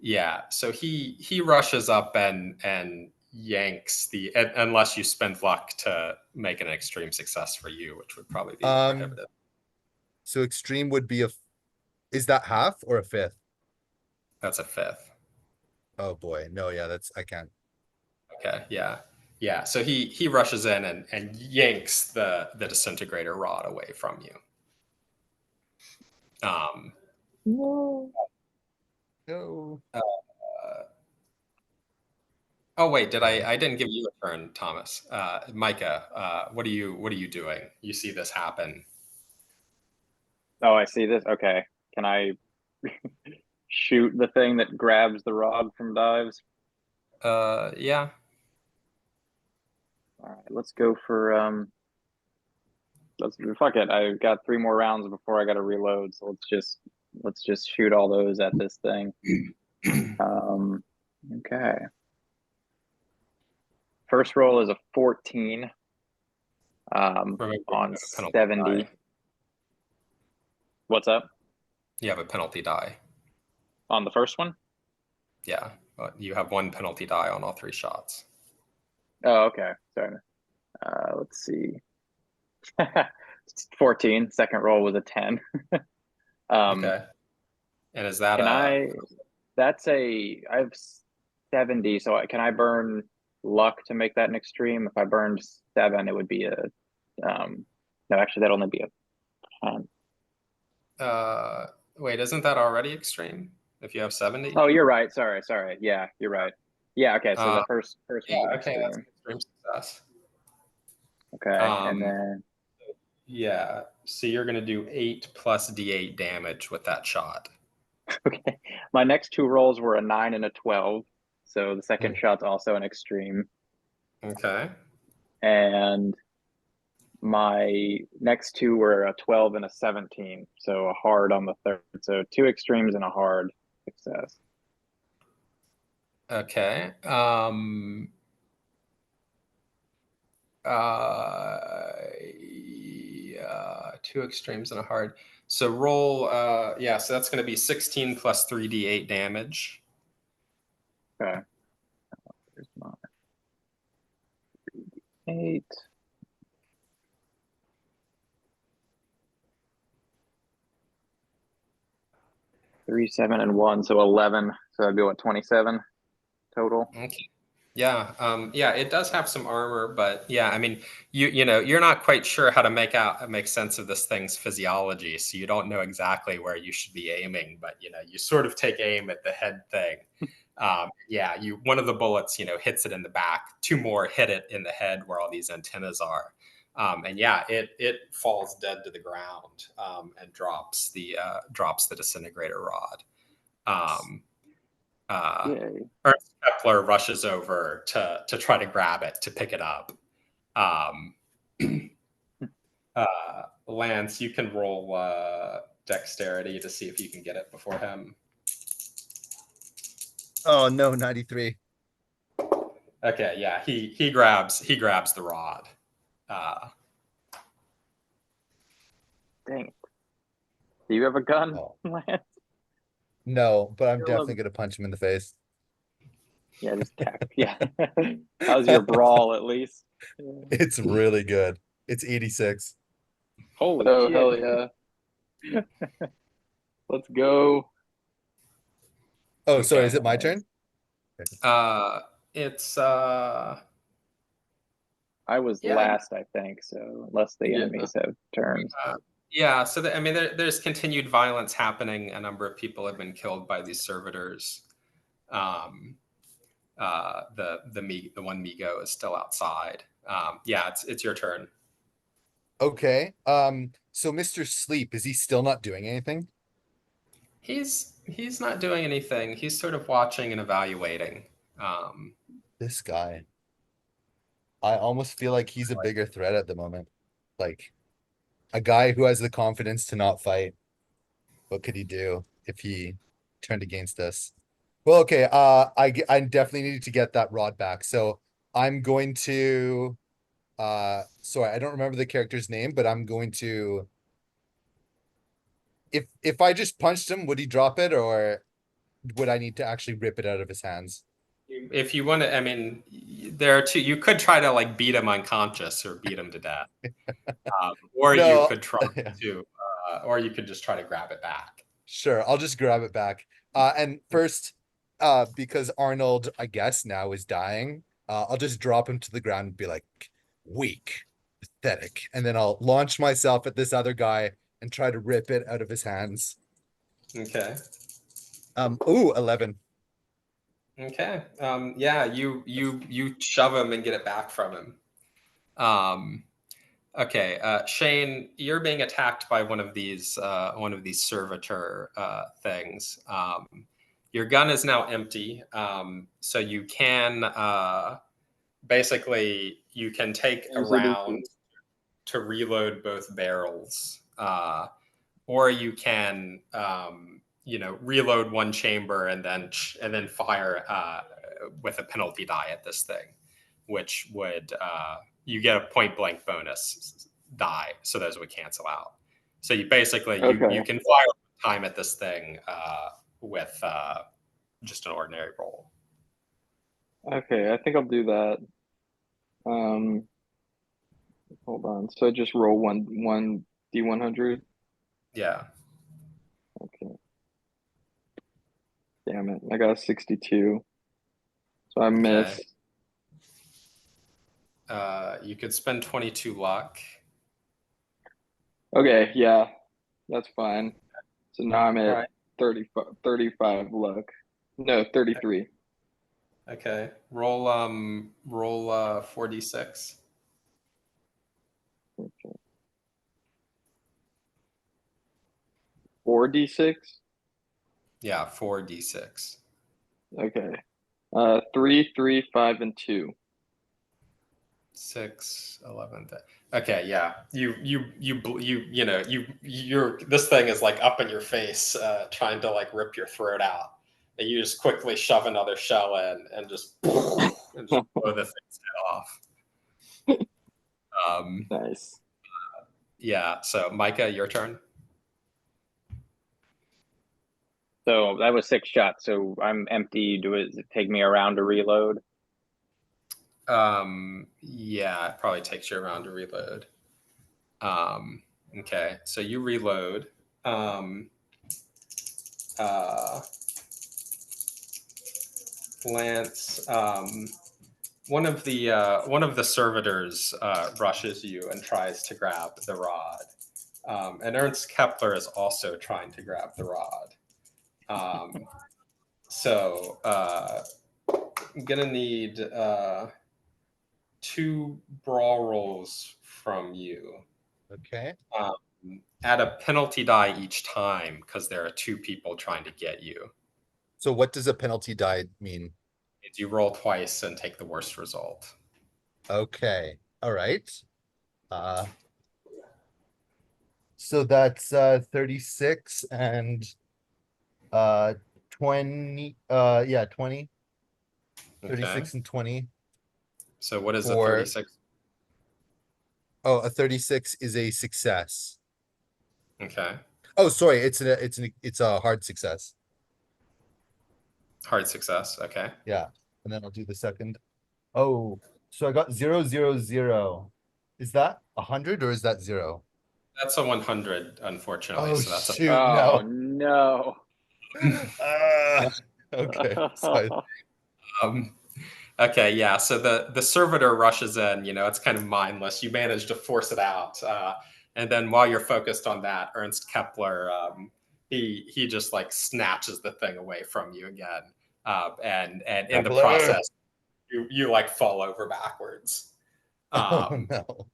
Yeah, so he rushes up and yanks unless you spend luck to make an extreme success for you, which would probably be prohibitive. So extreme would be is that half or a fifth? That's a fifth. Oh boy. No, yeah, I can't. Okay, yeah. So he rushes in and yanks the disintegrator rod away from you. No. No. Oh wait, I didn't give you a turn, Thomas. Micah, what are you doing? You see this happen. Oh, I see this. Okay. Can I shoot the thing that grabs the rod from Dives? Yeah. All right, let's go for let's fuck it. I got 3 more rounds before I got to reload, so let's just shoot all those at this thing. Okay. First roll is a 14. Remember, On you have a penalty 70. die. What's up? You have a penalty die. On the first one? Yeah, but you have 1 penalty die on all 3 shots. Oh, okay. Sorry. Let's see. 14. Second roll was a 10. Okay. And is that I have 70, so can I burn luck to make that an extreme? If I burned 7, it would be a no, actually that'd only be a 10. wait, isn't that already extreme? If you have 70? Oh, you're right. Sorry. Yeah, you're right. Yeah, okay, so the first one's Yeah, an okay, that's extreme. an extreme success. Okay, and then Yeah, so you're gonna do 8 plus d8 damage with that shot. okay. My next 2 rolls were a 9 and a 12. So the second Hmm. shot's also an extreme. Okay. And my next 2 were a 12 and a 17. So a hard on the third. So 2 extremes and a hard success. Okay. Yeah, 2 extremes and a hard. So roll, yeah, so that's going to be 16 plus 3d8 damage. Okay. Here's my 8. Three, 7, and 1, so 11. So that'd be what, 27 total? Okay. Yeah, it does have some armor, but yeah, I mean, you're not quite sure how to make sense of this thing's physiology, so you don't know exactly where you should be aiming, but you sort of take aim at the head thing. Yeah, one of the bullets, hits it in the back. 2 more hit it in the head where all these antennas are. And yeah, it falls dead to the ground and drops the disintegrator rod. Yay. Ernst Kepler rushes over to try to grab it, to pick it up. Lance, you can roll dexterity to see if you can get it before him. Oh no, 93. Okay, yeah, he grabs the rod. Dang it. Do you have a gun, Oh. Lance? No, but I'm You're definitely gonna punch him in the face. Yeah, just tack. Yeah. How's your brawl at least? It's really good. It's 86. Holy Oh, shit. hell yeah. Let's go. Oh, sorry, Okay. is it my turn? It's I was Yeah. last, I think, so unless the Yeah. enemies have turns. Yeah, so I mean, there's continued violence happening. A number of people have been killed by these servitors. The one Migo is still outside. Yeah, it's your turn. Okay. So Mr. Sleep, is he still not doing anything? He's not doing anything. He's sort of watching and evaluating. This guy. I almost feel like he's a bigger threat at the moment. Like a guy who has the confidence to not fight. What could he do if he turned against us? Well, okay. I definitely need to get that rod back. So I'm going to. Sorry, I don't remember the character's name, but I'm going to. If I just punched him, would he drop it, or would I need to actually rip it out of his hands? If you want to, I mean, there are two. You could try to like beat him unconscious or beat him to death, or you No. could try to, or you could just try to grab it back. Sure, I'll just grab it back. And first, because Arnold, I guess now is dying, I'll just drop him to the ground and be like, weak, pathetic. And then I'll launch myself at this other guy and try to rip it out of his hands. Okay. Ooh, 11. Okay. Yeah, you shove him and get it back from him. Okay, Shane, you're being attacked by one of these servitor things. Your gun is now empty, so you can basically you can take a round to reload both barrels, or you can reload one chamber and then fire with a penalty die at this thing, which would you get a point blank bonus die, so those would cancel out. So you basically you can fire time at this thing with just an ordinary roll. Okay, I think I'll do that. Hold on. So I just roll one D100. Yeah. Okay. Damn it! I got a 62, so I missed. You could spend 22 luck. Okay, yeah, that's fine. So now I'm at Right. 35 luck. No, 33. Okay. Roll 4d6. Okay. 4d6. Yeah, 4d6. Okay. 3, 3, 5, and 2. 6, 11. Okay, yeah. You're this thing is like up in your face, trying to like rip your throat out. And you just quickly shove another shell in and just blow the thing's head off. Nice. Yeah. So Micah, your turn. So that was 6 shots. So I'm empty. Does it take me around to reload? Yeah, it probably takes you around to reload. Okay, so you reload. Lance, one of the servitors rushes you and tries to grab the rod, and Ernst Kepler is also trying to grab the rod. So I'm gonna need 2 brawl rolls from you. Okay. Add a penalty die each time because there are 2 people trying to get you. So what does a penalty die mean? You roll twice and take the worst result. Okay. All right. So that's 36 and 20 yeah, 20. Okay. 36 and 20. So what is a For 36? Oh, a 36 is a success. Okay. Oh, sorry, it's a hard success. Hard success. Okay. Yeah. And then I'll do the second. Oh, so I got 000. Is that 100 or is that 0? That's a 100, unfortunately. Oh, So that's shoot, Oh no. no. Okay. So okay, yeah. So the servitor rushes in. It's kind of mindless. You manage to force it out, and then while you're focused on that, Ernst Kepler he just like snatches the thing away from you again, and in the Kepler. process, you like fall over backwards. Oh no.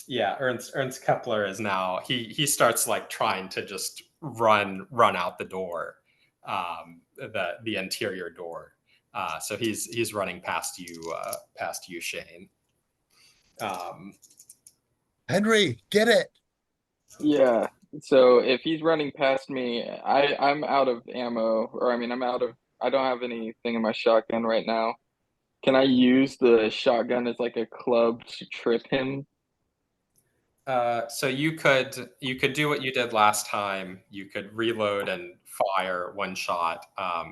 Yeah, Ernst Kepler is now he starts like trying to just run out the door, the interior door. So he's running past you, Shane. Henry, get it. Yeah. So if he's running past me, I'm out of ammo, or I mean, I don't have anything in my shotgun right now. Can I use the shotgun as like a club to trip him? So you could do what you did last time. You could reload and fire one shot.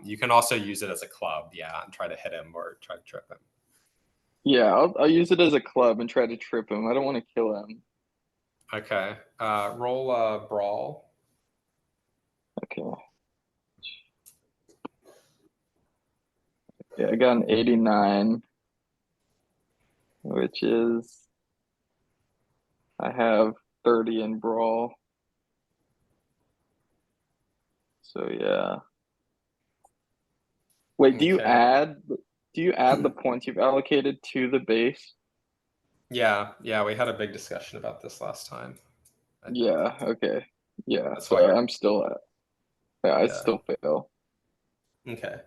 You can also use it as a club, yeah, and try to hit him or try to trip him. Yeah, I'll use it as a club and try to trip him. I don't want to kill him. Okay. Roll a brawl. Okay. Yeah, I got an 89, which is I have 30 in brawl. So yeah. Wait, do you Okay. add the points you've allocated to the base? Yeah, we had a big discussion about this last time. I think. Yeah, okay. Yeah, That's so why you're. I'm still at I Yeah. still fail. Okay.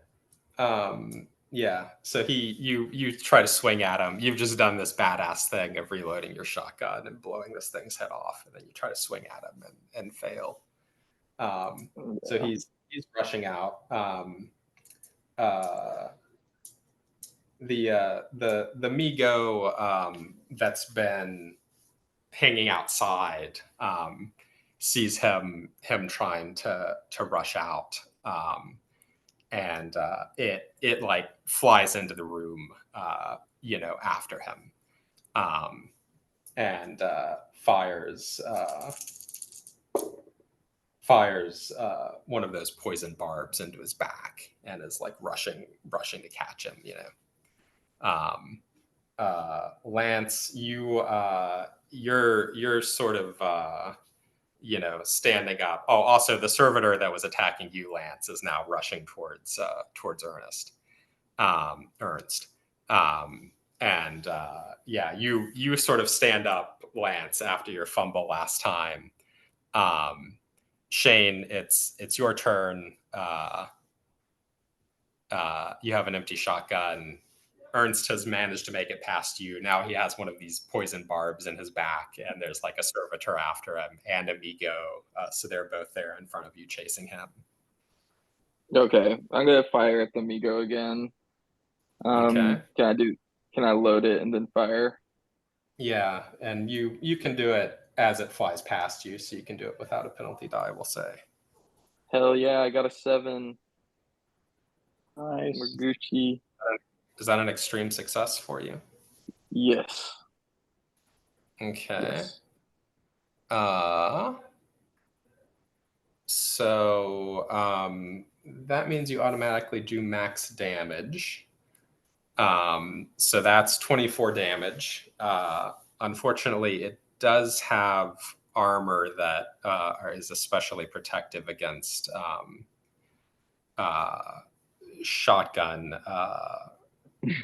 Yeah. So you try to swing at him. You've just done this badass thing of reloading your shotgun and blowing this thing's head off, and then you try to swing at him and fail. So Yeah. he's rushing out. Uh, the Migo that's been hanging outside sees him trying to rush out. And it like flies into the room, after him, and fires one of those poison barbs into his back, and is like rushing to catch him. Lance, you're sort of standing up. Oh, also the servitor that was attacking you, Lance, is now rushing towards Ernst. And yeah, you sort of stand up, Lance, after your fumble last time. Shane, it's your turn. You have an empty shotgun. Ernst has managed to make it past you. Now he has one of these poison barbs in his back, and there's like a servitor after him and Amigo. So they're both there in front of you chasing him. Okay, I'm gonna fire at the Migo again. Okay. Can I load it and then fire? Yeah, and you can do it as it flies past you, so you can do it without a penalty die, we'll say. Hell yeah, I got a 7. Nice. We're Gucci. Is that an extreme success for you? Yes. Okay. Yes. So that means you automatically do max damage. So that's 24 damage. Unfortunately, it does have armor that is especially protective against shotgun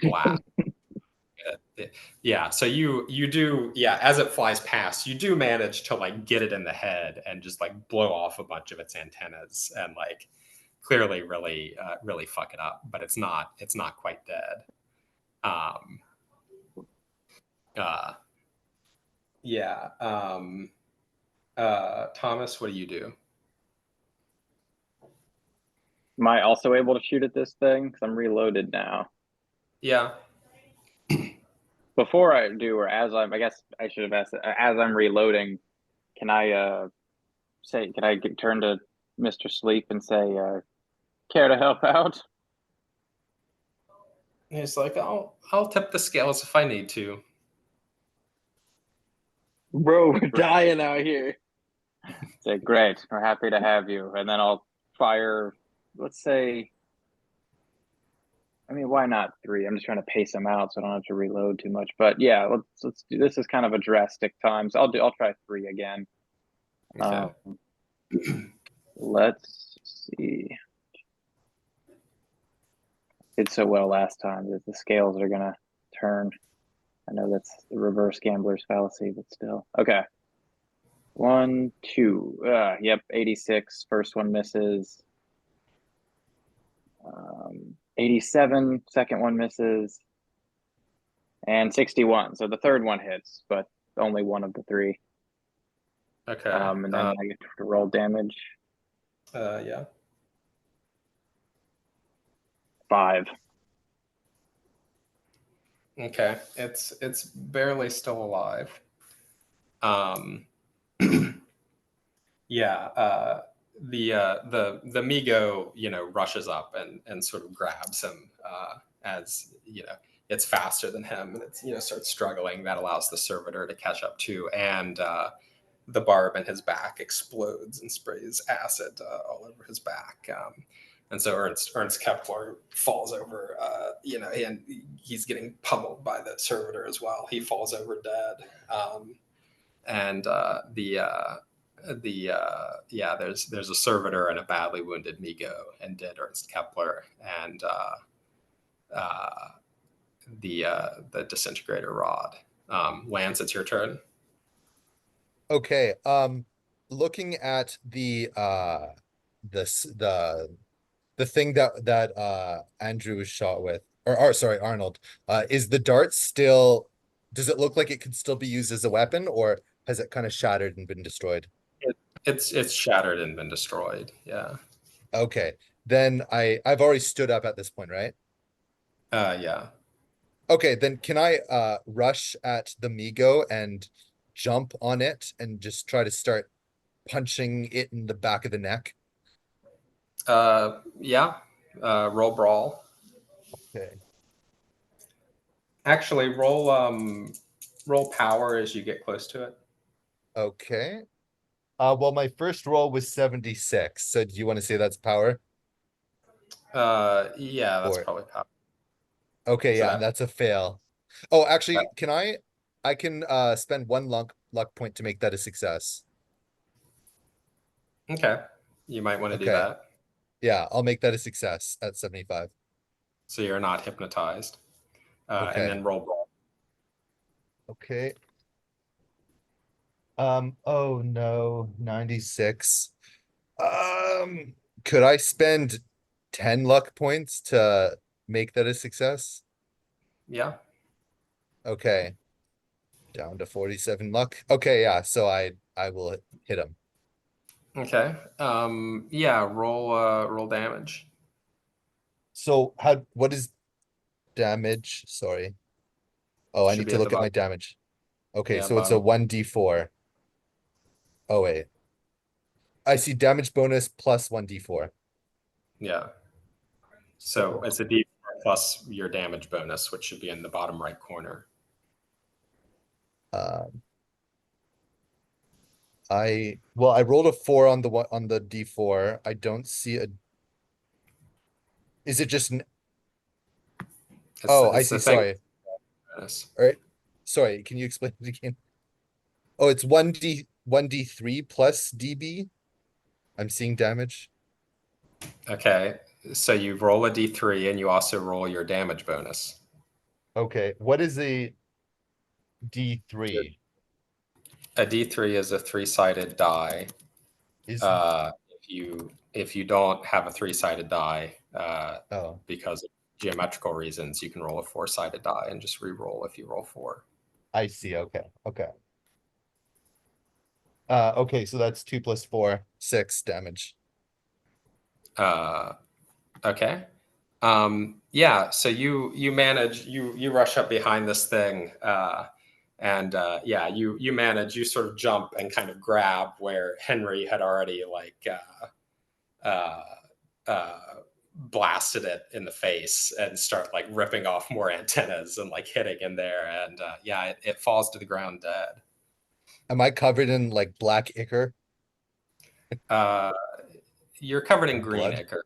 blast. Yeah, so you do, yeah, as it flies past, you do manage to like get it in the head and just like blow off a bunch of its antennas and like clearly really fuck it up, but it's not quite dead. Yeah. Thomas, what do you do? Am I also able to shoot at this thing? Because I'm reloaded now. Yeah. Before I do, or as I guess I should have asked, as I'm reloading, can I turn to Mr. Sleep and say, care to help out? He's like, I'll tip the scales if I need to. Bro, we're dying out here. Say, great, we're happy to have you. And then I'll fire, let's say, I mean, why not 3? I'm just trying to pace them out so I don't have to reload too much. But yeah, let's do this. Is kind of a drastic time, so I'll try 3 again. Okay. Let's see. Did so well last time that the scales are gonna turn. I know that's the reverse gambler's fallacy, but still. Okay. 1, 2. Yep, 86. First one misses. 87. Second one misses. And 61. So the third one hits, but only one of the three. Okay. And then I get to roll damage. Yeah. 5. Okay. It's barely still alive. Yeah. The Migo, rushes up and sort of grabs him as it's faster than him, and it's starts struggling. That allows the servitor to catch up too, and the barb in his back explodes and sprays acid all over his back. And so Ernst Kepler falls over, and he's getting pummeled by the servitor as well. He falls over dead. And there's a servitor and a badly wounded Migo and dead Ernst Kepler, and the disintegrator rod. Lance, it's your turn. Okay. Looking at the thing that Andrew was shot with, or sorry, Arnold, is the dart still, does it look like it could still be used as a weapon, or has it kind of shattered and been destroyed? It's shattered and been destroyed. Yeah. Okay. Then I've already stood up at this point, right? Yeah. Okay, then can I rush at the Migo and jump on it and just try to start punching it in the back of the neck? Yeah. Roll brawl. Okay. Actually, roll power as you get close to it. Okay. Well, my first roll was 76. So do you want to say that's power? Yeah, that's Or probably power. okay, So yeah, and that's a fail. Oh, actually, that can I can spend one luck point to make that a success. okay. You might want to do Okay. that. Yeah, I'll make that a success at 75. So you're not hypnotized. And Okay. then roll brawl. Okay. Oh no, 96. Could I spend 10 luck points to make that a success? Yeah. Okay. Down to 47 luck. Okay, yeah, so I will hit him. Okay. Yeah, roll damage. So what is damage? Sorry. Oh, I Should need be to at the look at my bottom. damage. Okay, Yeah, so it's a bottom. 1d4. Oh wait. I see damage bonus plus 1d4. Yeah. So So it's a D4 plus your damage bonus, which should be in the bottom right corner. um I rolled a 4 on the d4. I don't see a, is it just It's oh, I it's the see, thing. sorry. Bonus. All right. Sorry, can you explain it again? Oh, it's 1d3 plus db. I'm seeing damage. Okay. So you roll a D3 and you also roll your damage bonus. Okay, what is a d3? A D3 is a three-sided die. Is If you don't have a three-sided die, oh, because of geometrical reasons, you can roll a four-sided die and just re-roll if you roll 4. I see. Okay. Okay. Okay, so that's 2 plus 4, 6 damage. Okay. Yeah. So you manage you rush up behind this thing, and yeah, you manage, you sort of jump and kind of grab where Henry had already uh, uh, blasted it in the face and start like ripping off more antennas and like hitting in there, and yeah, it falls to the ground dead. Am I covered in like black ichor Uh, you're covered in and green blood? ichor.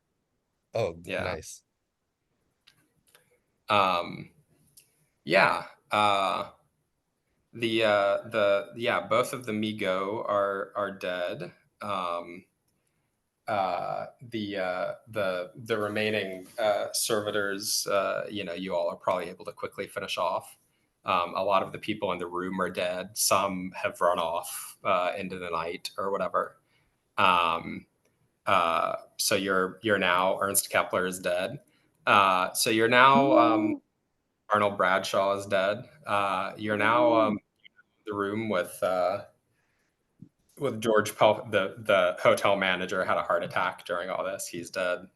Oh, Yeah. nice. Um, yeah. The yeah, both of the Migo are dead. Um, the remaining servitors, you all are probably able to quickly finish off. A lot of the people in the room are dead. Some have run off into the night or whatever. So you're now Ernst Kepler is dead. So you're now No. Arnold Bradshaw is dead. You're now in the room with George Pel, the hotel manager had a heart attack during all this. He's dead.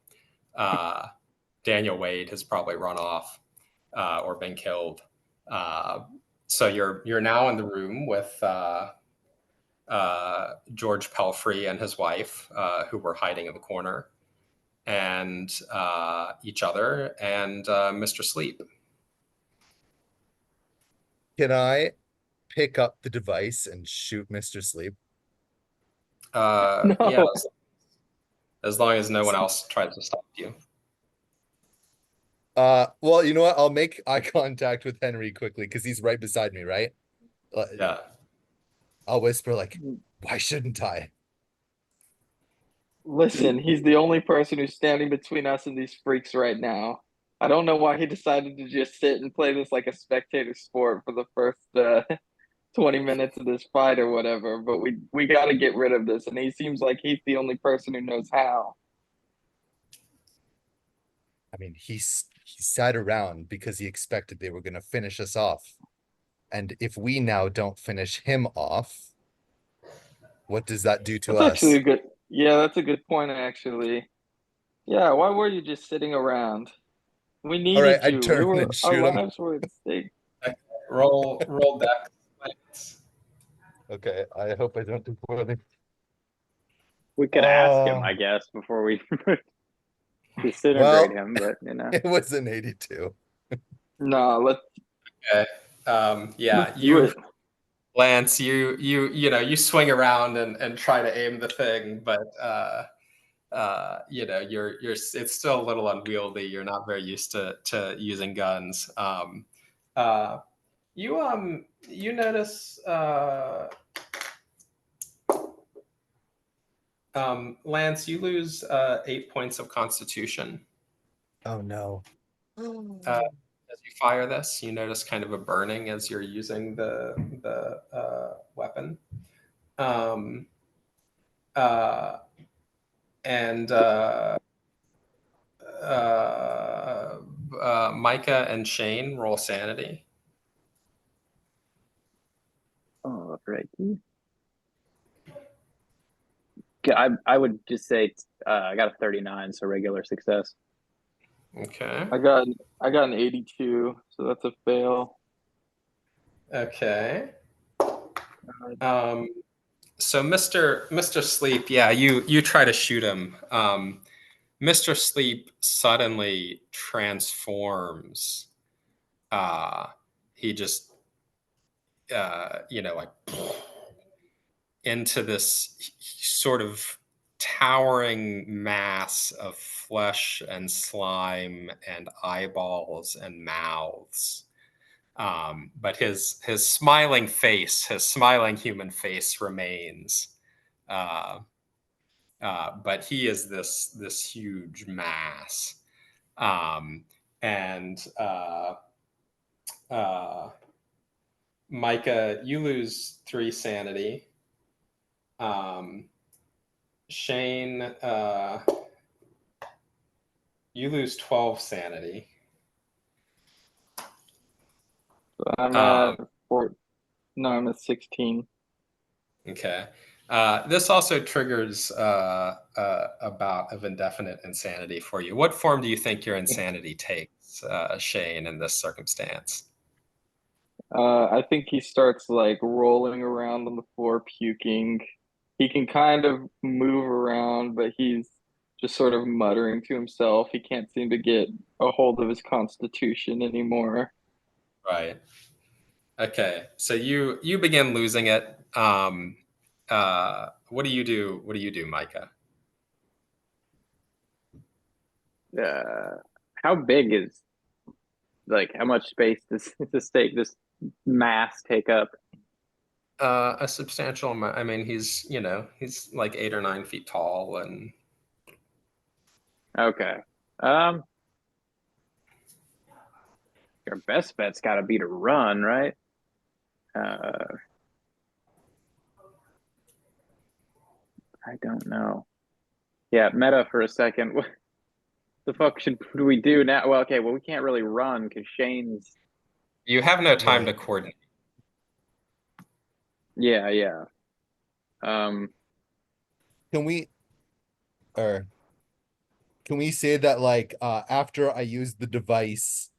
Daniel Wade has probably run off or been killed. So you're now in the room with George Pelfrey and his wife, who were hiding in the corner, and each other and Mr. Sleep. Can I pick up the device and shoot Mr. Sleep? No. Yeah, as long as no one else tries to stop you. Well, you know what? I'll make eye contact with Henry quickly because he's right beside me, right? Yeah. I'll whisper like, "Why shouldn't I?" Listen, he's the only person who's standing between us and these freaks right now. I don't know why he decided to just sit and play this like a spectator sport for the first 20 minutes of this fight or whatever, but we got to get rid of this, and he seems like he's the only person who knows how. I mean, he sat around because he expected they were going to finish us off. And if we now don't finish him off, what does that do to That's actually us? a good, yeah, that's a good point, actually. Yeah, why were you just sitting around? We All right, needed I you. turn and Our shoot him. lives were at stake. Roll dex. Okay, I hope I don't do poorly. We could ask him, I guess, before we disintegrate Well, him, but you know. it was an 82. No, Okay. Yeah, let's do it. Lance, you swing around and try to aim the thing, but it's still a little unwieldy. You're not very used to using guns. You notice Lance, you lose 8 points of Constitution. Oh no. As you fire this, you notice kind of a burning as you're using the weapon. Uh, and Micah and Shane roll sanity. Oh, righty. I would just say I got a 39, so regular success. Okay. I got an 82, so that's a fail. Okay. So Mr. Sleep, yeah, you try to shoot him. Mr. Sleep suddenly transforms. He just like into this sort of towering mass of flesh and slime and eyeballs and mouths. But his smiling face, his smiling human face remains. But he is this huge mass. And Micah, you lose 3 sanity. Shane, you lose 12 sanity. So I'm at 4. No, I'm at 16. Okay. This also triggers a bout of indefinite insanity for you. What form do you think your insanity takes, Shane, in this circumstance? I think he starts like rolling around on the floor, puking. He can kind of move around, but he's just sort of muttering to himself. He can't seem to get a hold of his constitution anymore. Right. Okay. So you begin losing it. What do you do? What do you do, Micah? How big is how much space does this mass take up? A substantial amount. I mean, he's like 8 or 9 feet tall, and Okay. Your best bet's got to be to run, right? I don't know. Yeah, meta for a second. The fuck should we do now? Well, okay, well we can't really run because Shane's. You have no time to Right. coordinate. Yeah. Can we or can we say that like after I used the device,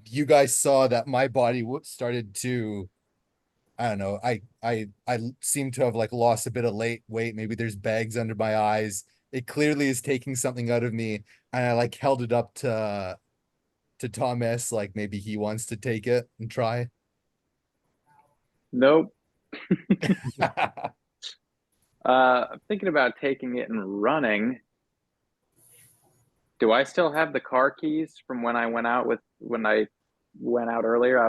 you guys saw that my body started to, I don't know, I seem to have like lost a bit of weight. Maybe there's bags under my eyes. It clearly is taking something out of me, and I like held it up to Thomas, like maybe he wants to take it and try. Nope. I'm thinking about taking it and running. Do I still have the car keys from when I went out earlier? I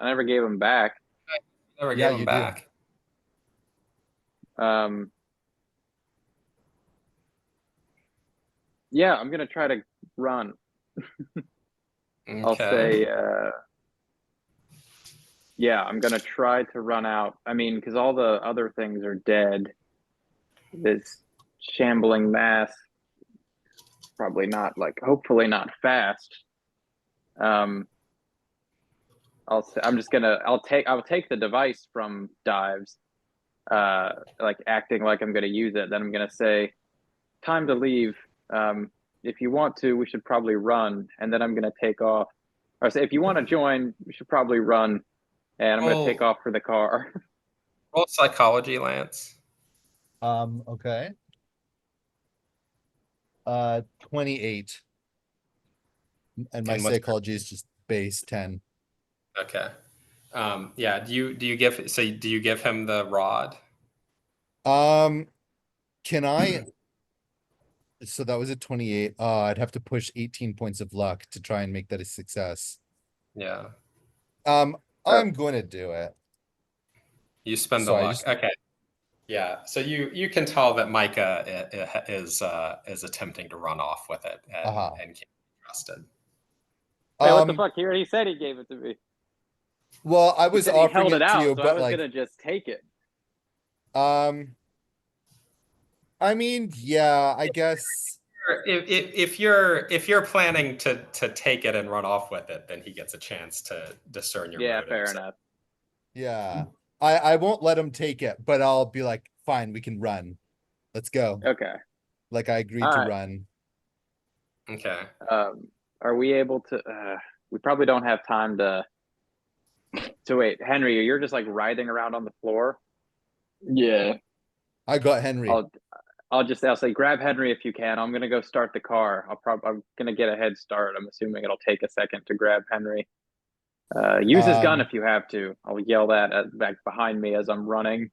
never gave them back. Never Yeah, gave him you do. back. Yeah, I'm gonna try to run. I'll Okay. say, yeah, I'm gonna try to run out. I mean, because all the other things are dead. This shambling mass, probably not like, hopefully not fast. I'll take the device from Dives, like acting like I'm gonna use it. Then I'm gonna say, time to leave. If you want to, we should probably run. And then I'm gonna take off. Or say, if you want to join, we should probably run. And I'm gonna take Roll, off for the car. roll psychology, Lance. Okay. 28. And my And what's psychology is just base 10. okay? Yeah. Do you give him the rod? Can I, so that was a 28. I'd have to push 18 points of luck to try and make that a success. Yeah. Oh, I'm going to do it. You spend the So I luck. just, Okay. Yeah. So you can tell that Micah is attempting to run off with it uh-huh. and can't be trusted. wait, what the Um, fuck? He already said he gave it to me. well, I He was said he offering held it it to out, you, so I but was like, gonna just take it. um, I mean, yeah, I guess, If you're planning to take it and run off with it, then he gets a chance to discern your Yeah, fair motives. enough. yeah. I won't let him take it, but I'll be like, fine, we can run. Let's go. Okay. Like I agreed All to right. run. Okay. Are we able to? We probably don't have time to. So wait, Henry, you're just like writhing around on the floor. Yeah. I got Henry. I'll say grab Henry if you can. I'm gonna go start the car. I'm gonna get a head start. I'm assuming it'll take a second to grab Henry. Use his gun if you have to. I'll yell that back behind me as I'm running.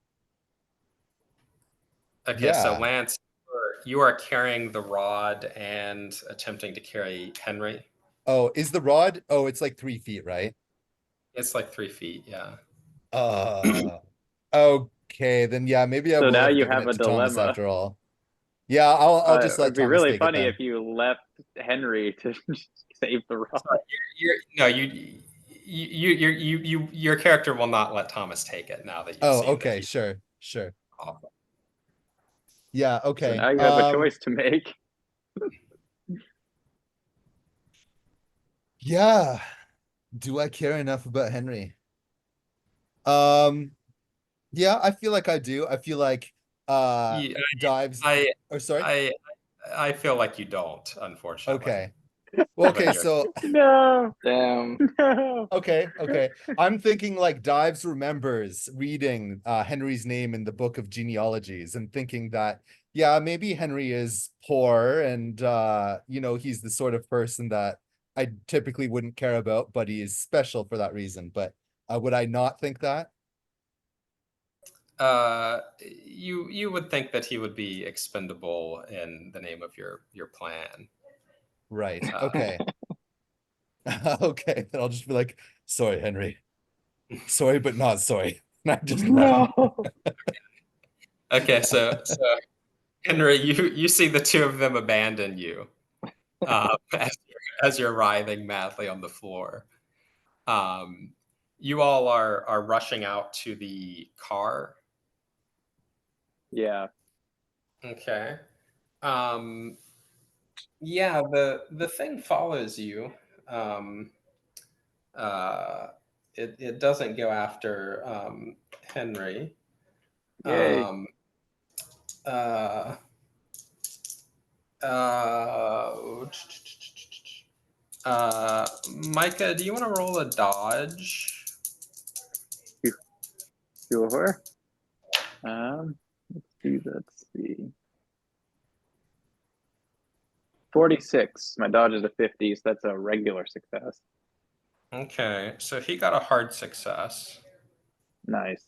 Okay. So Yeah. Lance, you are carrying the rod and attempting to carry Henry. Oh, is the rod? Oh, it's like 3 feet, right? It's like 3 feet. Yeah. Uh, okay, then yeah, maybe I So will now have you given have it a to Thomas dilemma. after all. Yeah, I'll just let It'd be Thomas really take it funny then. if you left Henry to save the rod. So you're no your character will not let Thomas take it now that you've Oh, seen that okay, he's sure. awful. Yeah, So okay. now you have a choice to make. Yeah. Do I care enough about Henry? Um, yeah, I feel like I do. I feel like You, Dives I or sorry. I I feel like you don't, unfortunately. Okay. Well, But okay, you're so No, Damn. no. okay. I'm thinking like Dives remembers reading Henry's name in the book of genealogies and thinking that yeah, maybe Henry is poor and he's the sort of person that I typically wouldn't care about, but he is special for that reason. But would I not think that? you would think that he would be expendable in the name of your plan. Right. Uh, Okay. Okay. Then I'll just be like, sorry, Henry. Sorry, but not sorry. And I just run. No. okay, so Henry, you see the two of them abandon you as you're writhing madly on the floor. Um, you all are rushing out to the car. Yeah. Okay. Um, Yeah, the thing follows you. Um, uh, it doesn't go after Henry. Yay. Um, uh, uh, Micah, do you want to roll a dodge? Sure. Let's see. 46. My dodge is a 50, so that's a regular success. Okay, so he got a hard success. Nice.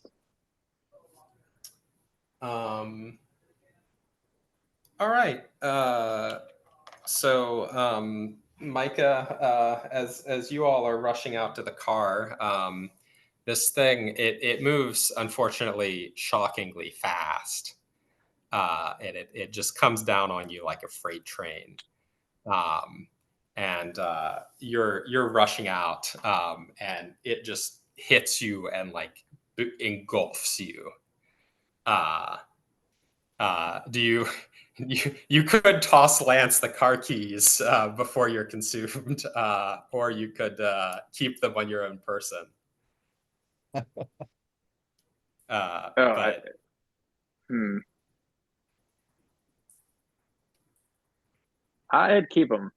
All right. Micah, as you all are rushing out to the car, this thing it moves unfortunately shockingly fast, and it just comes down on you like a freight train. Um, and you're rushing out, and it just hits you and like engulfs you. Uh, do you, you could toss Lance the car keys before you're consumed, or you could keep them on your own person. Oh, But I'd keep them.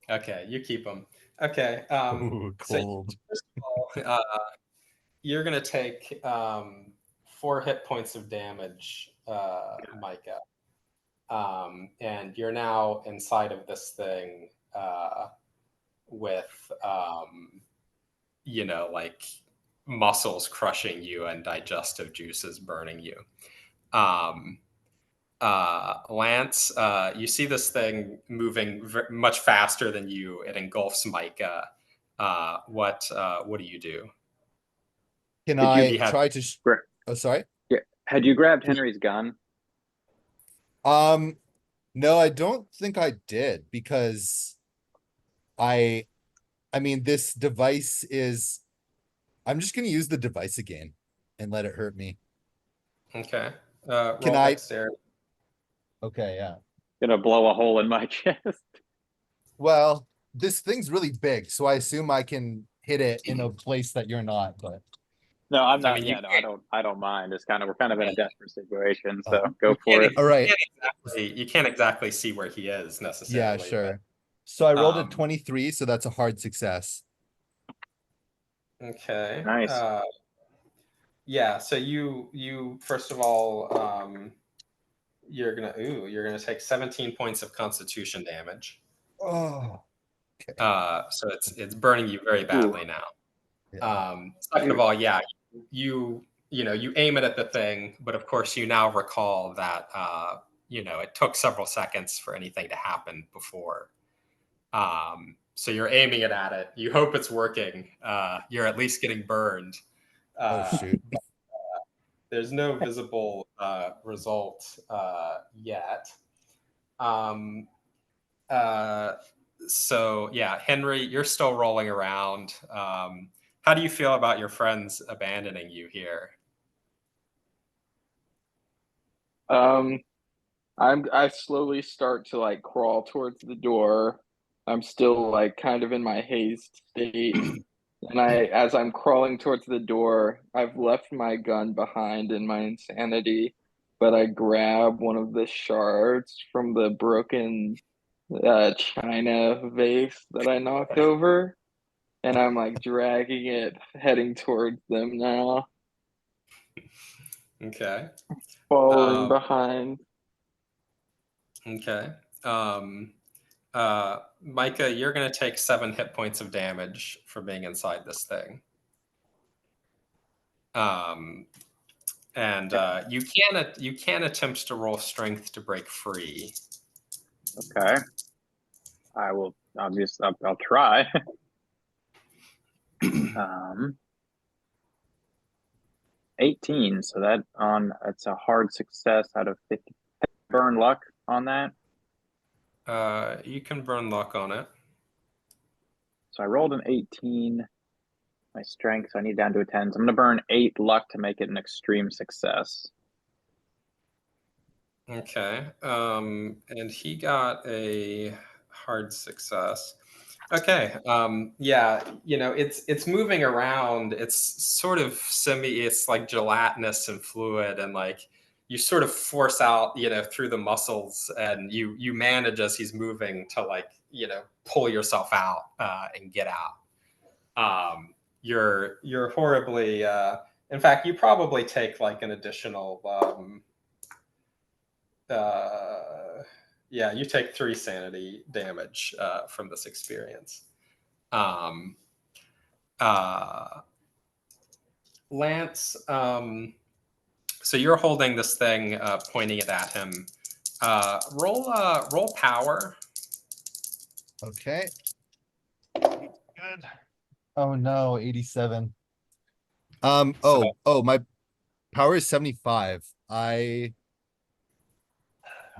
okay, you keep them. Okay. Ooh, So cold. first of all, you're gonna take 4 hit points of damage, Micah. And you're now inside of this thing with, like muscles crushing you and digestive juices burning you. Lance, you see this thing moving much faster than you. It engulfs Micah. What do you do? Can Did you I try to? Oh, sorry. Yeah. Had you grabbed Henry's gun? No, I don't think I did because I, I mean, this device is. I'm just gonna use the device again and let it hurt me. Okay. Can Roll I? dexterity. Okay, yeah. Gonna blow a hole in my chest. Well, this thing's really big, so I assume I can hit it in a place that you're not. But No, I'm I not. mean, you Yeah, no, I don't mind. We're kind of in a desperate situation, so oh, go for it. all right. you can't exactly see where he is Yeah, necessarily, but sure. So I rolled a um, 23, so that's a hard success. okay. Nice. Yeah. So you first of all, you're gonna take 17 points of Constitution damage. Oh, okay. So it's burning you very Ooh. badly now. Yeah. Second of all, yeah, you aim it at the thing, but of course you now recall that it took several seconds for anything to happen before. So you're aiming it at it. You hope it's working. You're at least getting burned. Oh, Uh, shoot. there's no visible result yet. Um, uh, so yeah, Henry, you're still rolling around. How do you feel about your friends abandoning you here? Um, I slowly start to like crawl towards the door. I'm still like kind of in my hazed state. And as I'm crawling towards the door, I've left my gun behind in my insanity, but I grab one of the shards from the broken china vase that I knocked over, and I'm like dragging it, heading towards them now, Okay. following Um, behind. okay. Um, Micah, you're going to take 7 hit points of damage for being inside this thing. Um, and you can attempt to roll strength to break free. Okay. I will obviously. I'll try. 18. So that's a hard success out of 50. Burn luck on that. You can burn luck on it. So I rolled an 18. My strength, so I need down to a 10. So I'm gonna burn 8 luck to make it an extreme success. Okay. And he got a hard success. Okay. Yeah, it's moving around. It's sort of it's like gelatinous and fluid, and like you sort of force out, through the muscles, and you manage as he's moving to like, pull yourself out and get out. You're horribly in fact, you probably take like an additional yeah, you take 3 sanity damage from this experience. Um, uh, Lance, so you're holding this thing, pointing it at him. Roll power. Okay. Good. Oh no, 87. So, My power is 75. How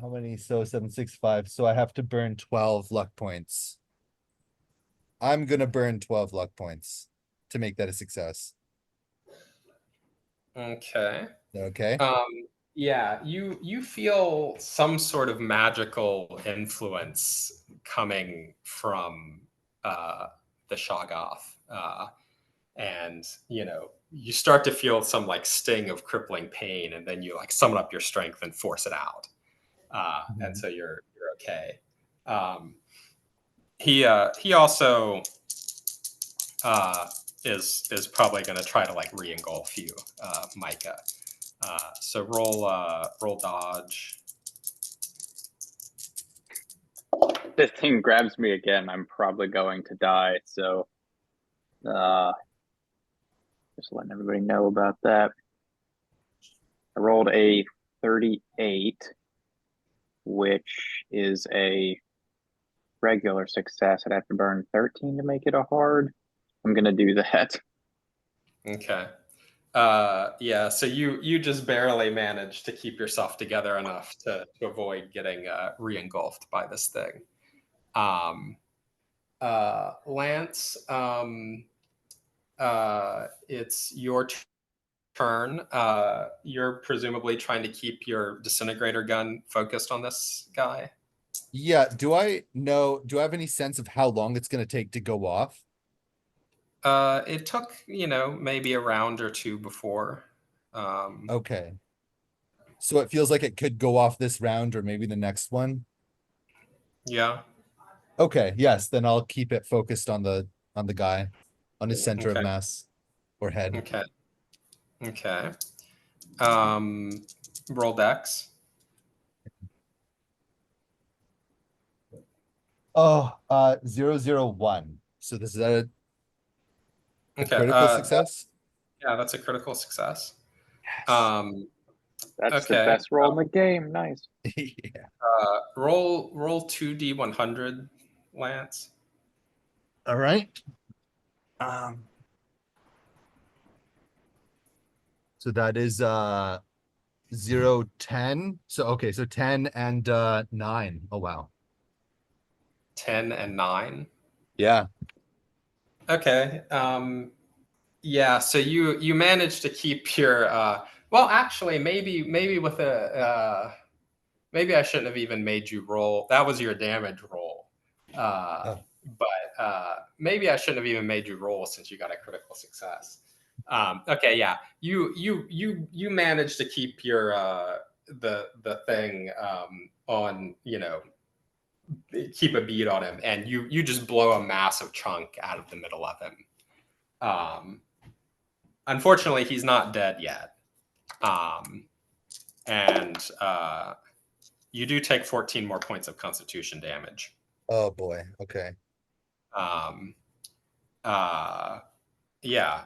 many? So 765. So I have to burn 12 luck points. I'm gonna burn 12 luck points to make that a success. okay. Okay. Yeah, you feel some sort of magical influence coming from the Shoggoth. And you start to feel some like sting of crippling pain, and then you like summon up your strength and force it out, and so you're okay. He also is probably going to try to like re-engulf you, Micah. So roll dodge. If this thing grabs me again, I'm probably going to die. So, just letting everybody know about that. I rolled a 38, which is a regular success. I'd have to burn 13 to make it a hard. I'm gonna do that. Okay. Yeah, so you just barely managed to keep yourself together enough to avoid getting re-engulfed by this thing. Lance, it's your turn. You're presumably trying to keep your disintegrator gun focused on this guy. Yeah, do I have any sense of how long it's gonna take to go off? It took, maybe a round or two before. Okay. So it feels like it could go off this round or maybe the next one. Yeah. Okay, yes, then I'll keep it focused on the guy, on his center of Okay. mass or head. Okay. Okay. Roll dex. Oh, 001. So this is a Okay. critical success? Yeah, that's a critical success. Yes. That's the Okay. best roll in the game. Nice. Yeah. Roll 2d100, Lance. All right. So that is 0, 10. So okay, so 10 and 9. Oh wow. 10 and 9. Yeah. Okay. Yeah, so you managed to keep your well, actually, maybe with a maybe I shouldn't have even made you roll. That was your damage roll. Oh. But maybe I shouldn't have even made you roll since you got a critical success. Okay, yeah. You managed to keep your the thing on, keep a beat on him, and you just blow a massive chunk out of the middle of him. Unfortunately, he's not dead yet. And you do take 14 more points of constitution damage. Oh boy. Okay. Um, yeah.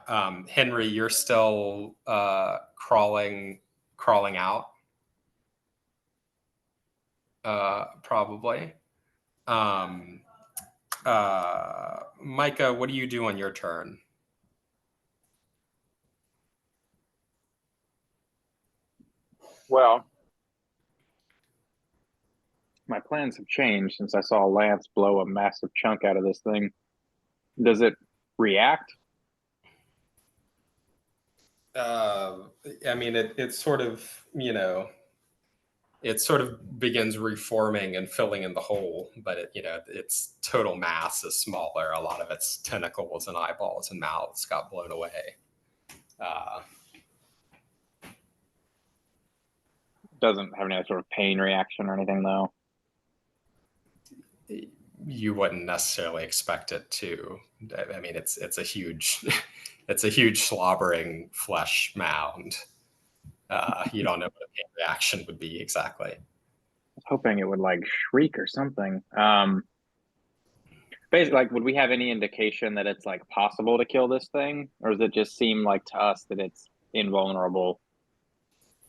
Henry, you're still crawling out. Probably. Micah, what do you do on your turn? Well, my plans have changed since I saw Lance blow a massive chunk out of this thing. Does it react? I mean, it's sort of, it sort of begins reforming and filling in the hole, but its total mass is smaller. A lot of its tentacles and eyeballs and mouths got blown away. Doesn't have any sort of pain reaction or anything, though. You wouldn't necessarily expect it to. I mean, it's a huge, it's a huge slobbering flesh mound. You don't know what a pain reaction would be exactly. I was hoping it would like shriek or something. Basically, like, would we have any indication that it's like possible to kill this thing, or does it just seem like to us that it's invulnerable?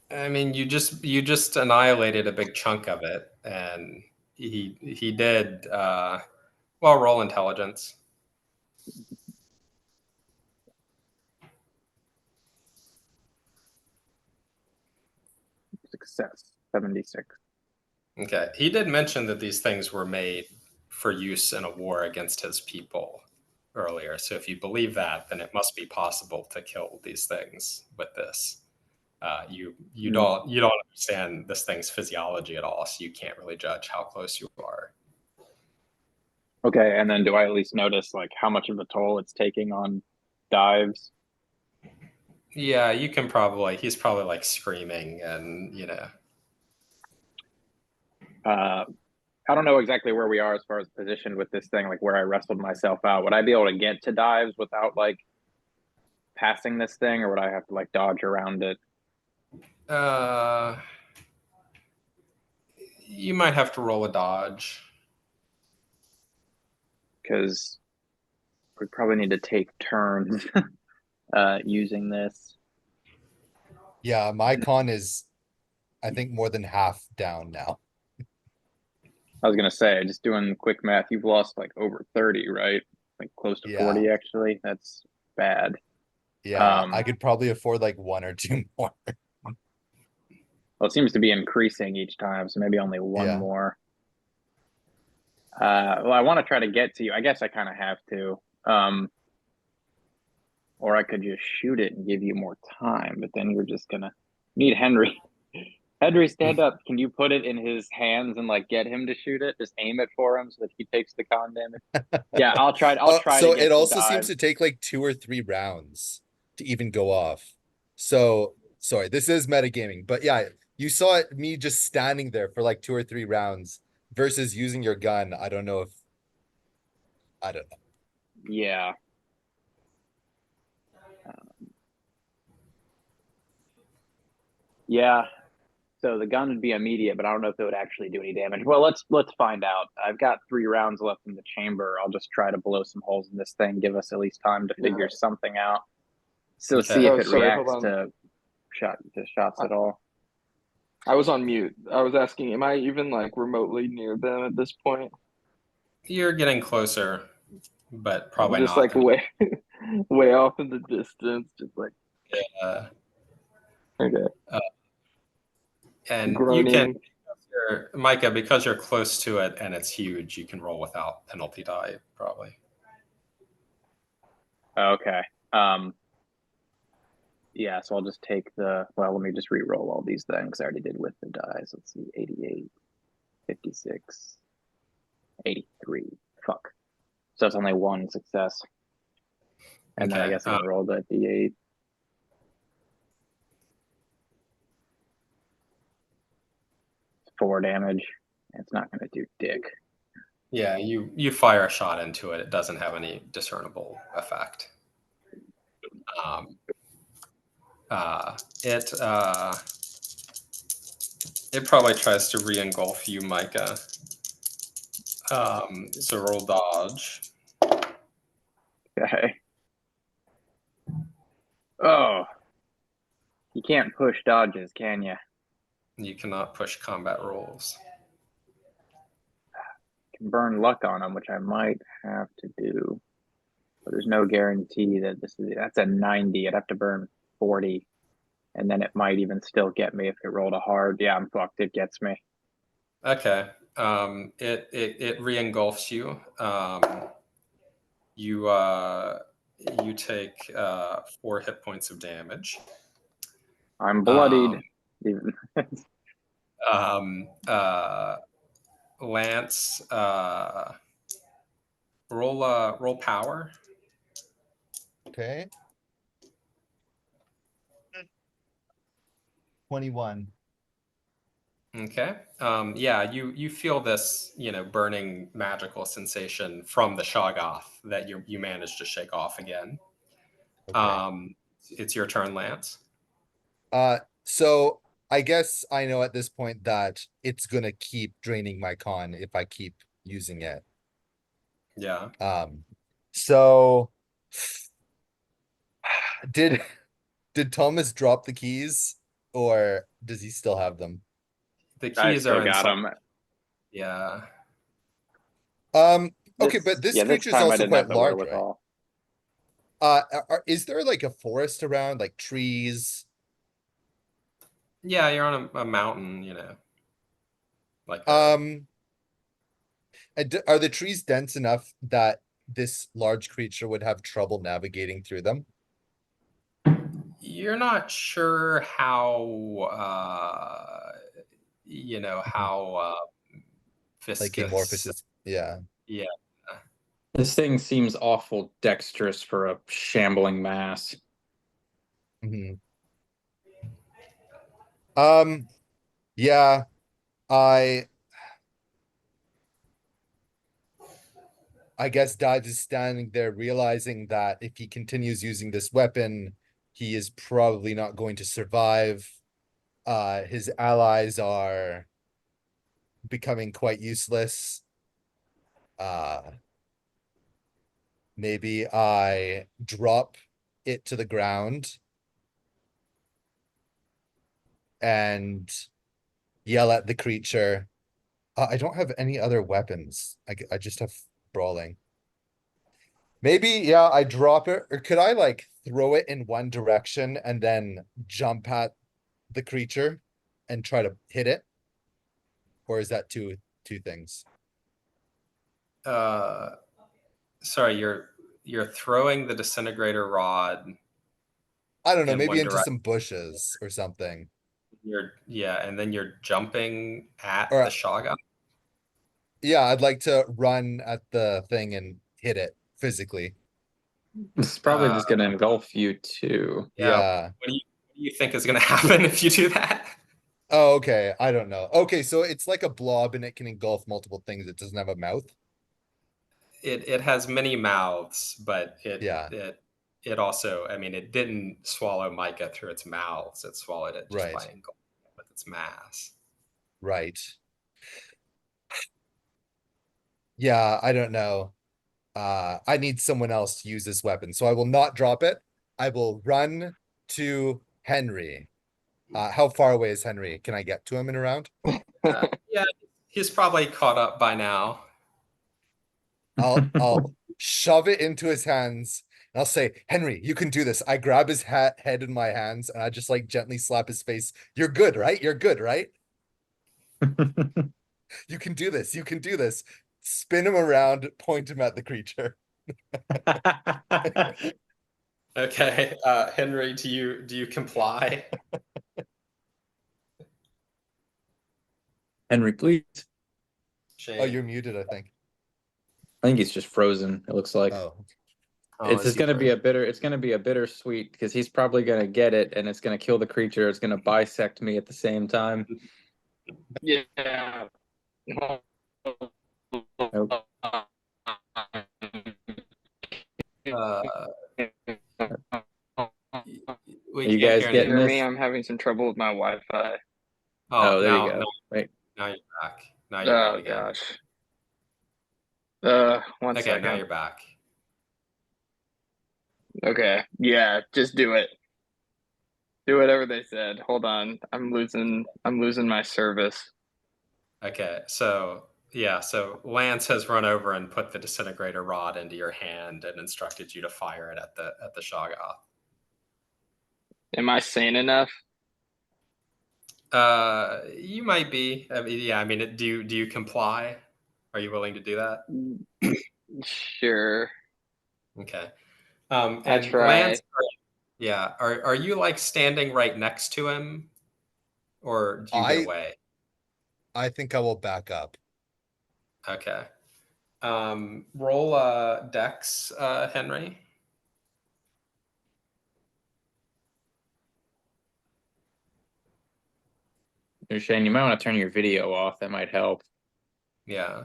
I mean, you just annihilated a big chunk of it, and he did. Well, roll intelligence. Success, 76. Okay, he did mention that these things were made for use in a war against his people earlier. So if you believe that, then it must be possible to kill these things with this. You don't understand this thing's physiology at all, so you can't really judge how close you are. Okay, and then do I at least notice like how much of a toll it's taking on dives? Yeah, you can probably. He's probably like screaming, and I don't know exactly where we are as far as positioned with this thing, like where I wrestled myself out. Would I be able to get to dives without like passing this thing, or would I have to like dodge around it? You might have to roll a dodge. Because we probably need to take turns using this. Yeah, my con is, I think, more than half down now. I was gonna say, just doing quick math, you've lost like over 30, right? Like close to 40, actually. That's bad. Yeah, I could probably afford like one or two more. Well, it seems to be increasing each time, so maybe only one more. Well, I want to try to get to you. I guess I kind of have to. Or I could just shoot it and give you more time, but then you're just gonna need Henry. Henry, stand up. Can you put it in his hands and like get him to shoot it? Just aim it for him so that he takes the con damage. Yeah, I'll try. I'll try. So to get it also the seems to take like 2 or 3 rounds to even go off. So sorry, this is metagaming, but yeah, you saw it, me just standing there for like 2 or 3 rounds versus using your gun. I don't know. Yeah. Yeah. So the gun would be immediate, but I don't know if it would actually do any damage. Well, let's find out. I've got 3 rounds left in the chamber. I'll just try to blow some holes in this thing, give us at least time to figure something out. So Okay. see if it sorry, reacts to shots at all. I was on mute. I was asking, am I even like remotely near them at this point? You're getting closer, but probably just not. Like way off in the distance, just like okay. And Groaning. you can, Micah, because you're close to it and it's huge, you can roll without penalty die, probably. Okay. Yeah, so I'll just take let me just re-roll all these things I already did with the dice. Let's see, 88, 56, 83. Fuck. So it's only 1 success. And then I guess I'm gonna roll that D8. Four damage. It's not gonna do dick. Yeah, you fire a shot into it. It doesn't have any discernible effect. It probably tries to re-engulf you, Micah. So roll dodge. Okay. Oh. You can't push dodges, can you? You cannot push combat rolls. Can burn luck on them, which I might have to do. But there's no guarantee that that's a 90. I'd have to burn 40. And then it might even still get me if it rolled a hard. Yeah, I'm fucked. It gets me. Okay. It re-engulfs you. You take 4 hit points of damage. I'm bloodied. Lance, roll power. Okay. 21. Okay. Yeah, you feel this, burning magical sensation from the Shoggoth that you managed to shake off again. Okay. It's your turn, Lance. So I guess I know at this point that it's gonna keep draining my con if I keep using it. Yeah. So did Thomas drop the keys, or does he still have them? The I keys still are got inside. him. Yeah. Okay, but this this creature is time I also didn't have quite the large, right? wherewithal. Is there like a forest around, like trees? Yeah, you're on a mountain, like Are the trees dense enough that this large creature would have trouble navigating through them? you're not sure how how Like viscous. amorphous, yeah. Yeah. This thing seems awful dexterous for a shambling mass. Mhm. Yeah, I guess Dodge is standing there realizing that if he continues using this weapon, he is probably not going to survive. His allies are becoming quite useless. Maybe I drop it to the ground and yell at the creature. I don't have any other weapons. I just have brawling. Maybe, yeah, I drop it, or could I like throw it in one direction and then jump at the creature and try to hit it? Or is that two things? Sorry, you're throwing the disintegrator rod I don't know, in maybe one into direction. some bushes or something. And then you're jumping at the Or Shoggoth. yeah, I'd like to run at the thing and hit it physically. This is probably just going to engulf you too. Yeah. What do you think is going to happen if you do that? Oh, okay. I don't know. Okay, so it's like a blob and it can engulf multiple things. It doesn't have a mouth. It has many mouths, but Yeah. it also, I mean, it didn't swallow Micah through its mouths. It swallowed it just by Right. engulfing it with its mass. Right. Yeah, I don't know. I need someone else to use this weapon, so I will not drop it. I will run to Henry. How far away is Henry? Can I get to him in a round? Yeah, he's probably caught up by now. I'll shove it into his hands and I'll say, Henry, you can do this. I grab his head in my hands and I just like gently slap his face. You're good, right? You're good, right? You can do this. You can do this. Spin him around, point him at the creature. Okay, Henry, do you comply? Henry, please. Shane. Oh, you're muted, I think. I think he's just frozen. It looks like. Oh, It's is just he going to be frozen? a bitter. It's going to be a bittersweet because he's probably going to get it, and it's going to kill the creature. It's going to bisect me at the same time. Yeah. Nope. We Are you can't guys hear getting anything. Hear this? me? I'm having some trouble with my Wi-Fi. Oh, there you now go. Wait. you're back. Now you're Oh good again. gosh. One Okay, now second. you're back. Okay. Yeah, just do it. Do whatever they said. Hold on. I'm losing my service. Okay, so Lance has run over and put the disintegrator rod into your hand and instructed you to fire it at the Shoggoth. Am I sane enough? You might be. I mean, yeah. I mean, do you comply? Are you willing to do that? Sure. Okay. I And try. Lance, are you like standing right next to him, or do you get I away? I think I will back up. Okay. Roll Dex, Henry. Shane, you might want to turn your video off. That might help. Yeah.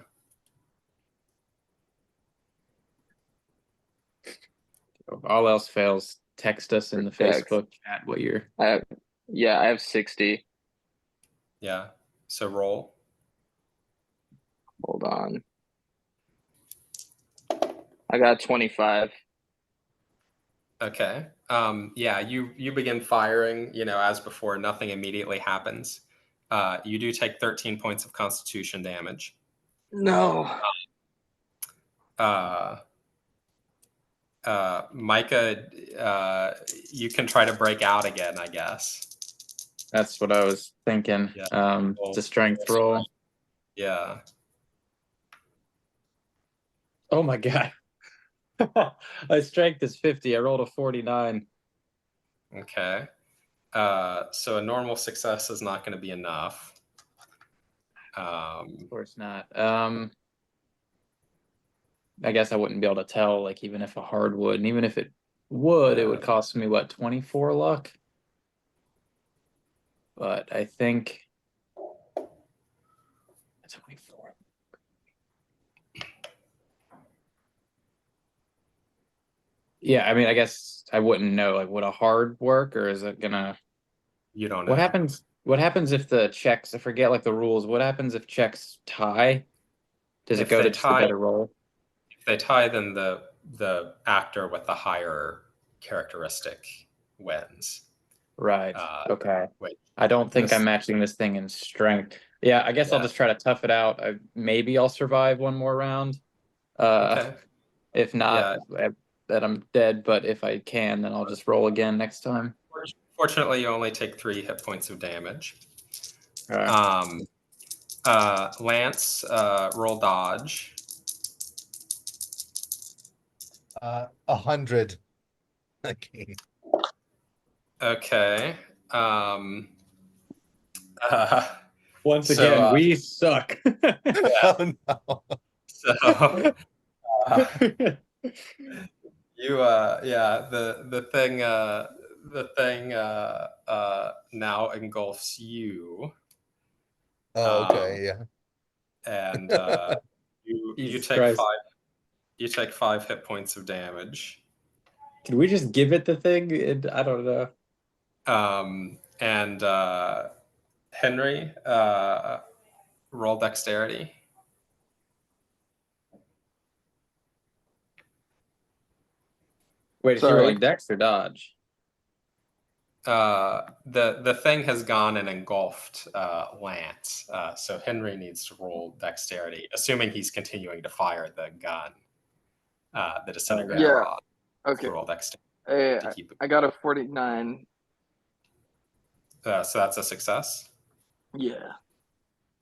If all else fails, text us in the Text. Facebook chat what you're. I have 60. Yeah. So roll. Hold on. I got 25. Okay. Yeah, you begin firing, as before, nothing immediately happens. You do take 13 points of constitution damage. No. Micah, you can try to break out again, I guess. That's what I was thinking. Yeah. It's a strength roll. Yeah. Oh my god. My strength is 50. I rolled a 49. Okay. So a normal success is not going to be enough. Of course not. I guess I wouldn't be able to tell, like, even if a hard would, and even if it would, it would cost me what, 24 luck? But I think 24. Yeah, I mean, I guess I wouldn't know. Like, would a hard work, or is it gonna? You don't know. What happens? What happens if the checks? I forget like the rules. What happens if checks tie? Does it If go they to just a tie- better roll? If they tie, then the actor with the higher characteristic wins. Right. Okay. Wait. I don't think This- I'm matching this thing in strength. Yeah, I guess I'll Yeah. just try to tough it out. Maybe I'll survive one more round. Okay. If not, that I'm dead. But if I can, then I'll just roll again next time. Fortunately, you only take 3 hit points of damage. Okay. Lance, roll dodge. 100. Okay. Okay. Once So, again, we suck. Oh no. So you yeah, the thing now engulfs you. Oh, okay, yeah. And you Jesus take Christ. 5 hit points of damage. Can we just give it the thing? I don't know. And Henry, roll dexterity. Wait, is he Sorry. rolling dex or dodge? The thing has gone and engulfed Lance, so Henry needs to roll dexterity, assuming he's continuing to fire the gun, the disintegrator Yeah. rod. Okay. Roll dexterity to I, keep it. I got a 49. So that's a success. Yeah.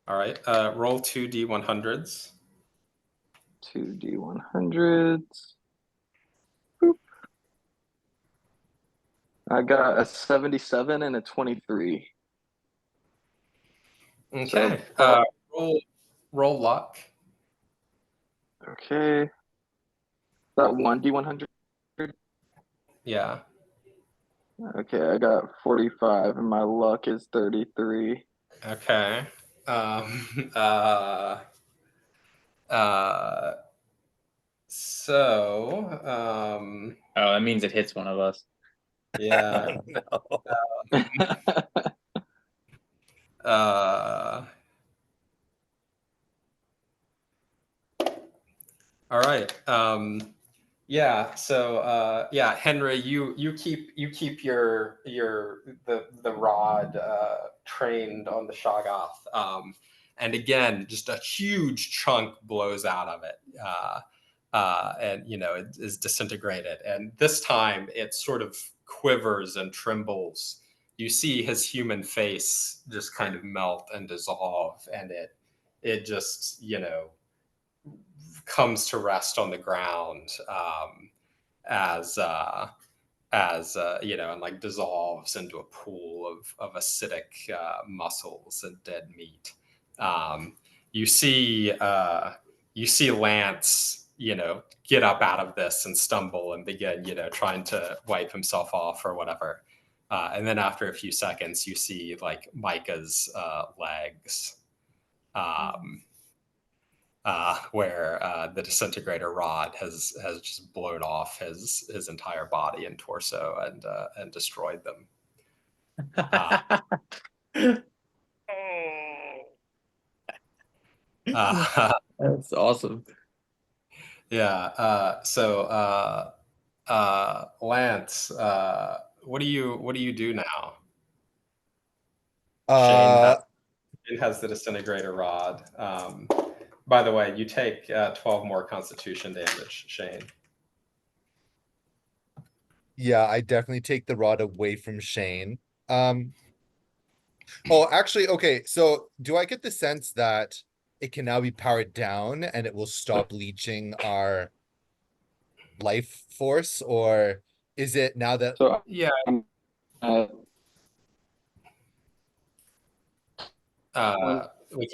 All right. Roll 2 d100s. 2 D100s. Boop. I got a 77 and a 23. Okay. So, roll luck. okay. That 1 D100. Yeah. Okay, I got 45 and my luck is 33. Okay. Uh, so, Oh, that means it hits one of us. yeah. No. Uh, all right. Yeah. So yeah, Henry, you keep the rod trained on the Shoggoth, and again, just a huge chunk blows out of it, and it is disintegrated. And this time, it sort of quivers and trembles. You see his human face just kind of melt and dissolve, and it just comes to rest on the ground, as and like dissolves into a pool of acidic muscles and dead meat. You see Lance, get up out of this and stumble and begin, trying to wipe himself off or whatever. And then after a few seconds, you see like Micah's legs, where the disintegrator rod has just blown off his entire body and torso and destroyed them. That's awesome. Yeah. So Lance, what do you do now? Shane has the disintegrator rod. By the way, you take 12 more Constitution damage, Shane. Yeah, I definitely take the rod away from Shane. Oh, actually, okay. So do I get the sense that it can now be powered down and it will stop leeching our life force, or is it now that? So Yeah. We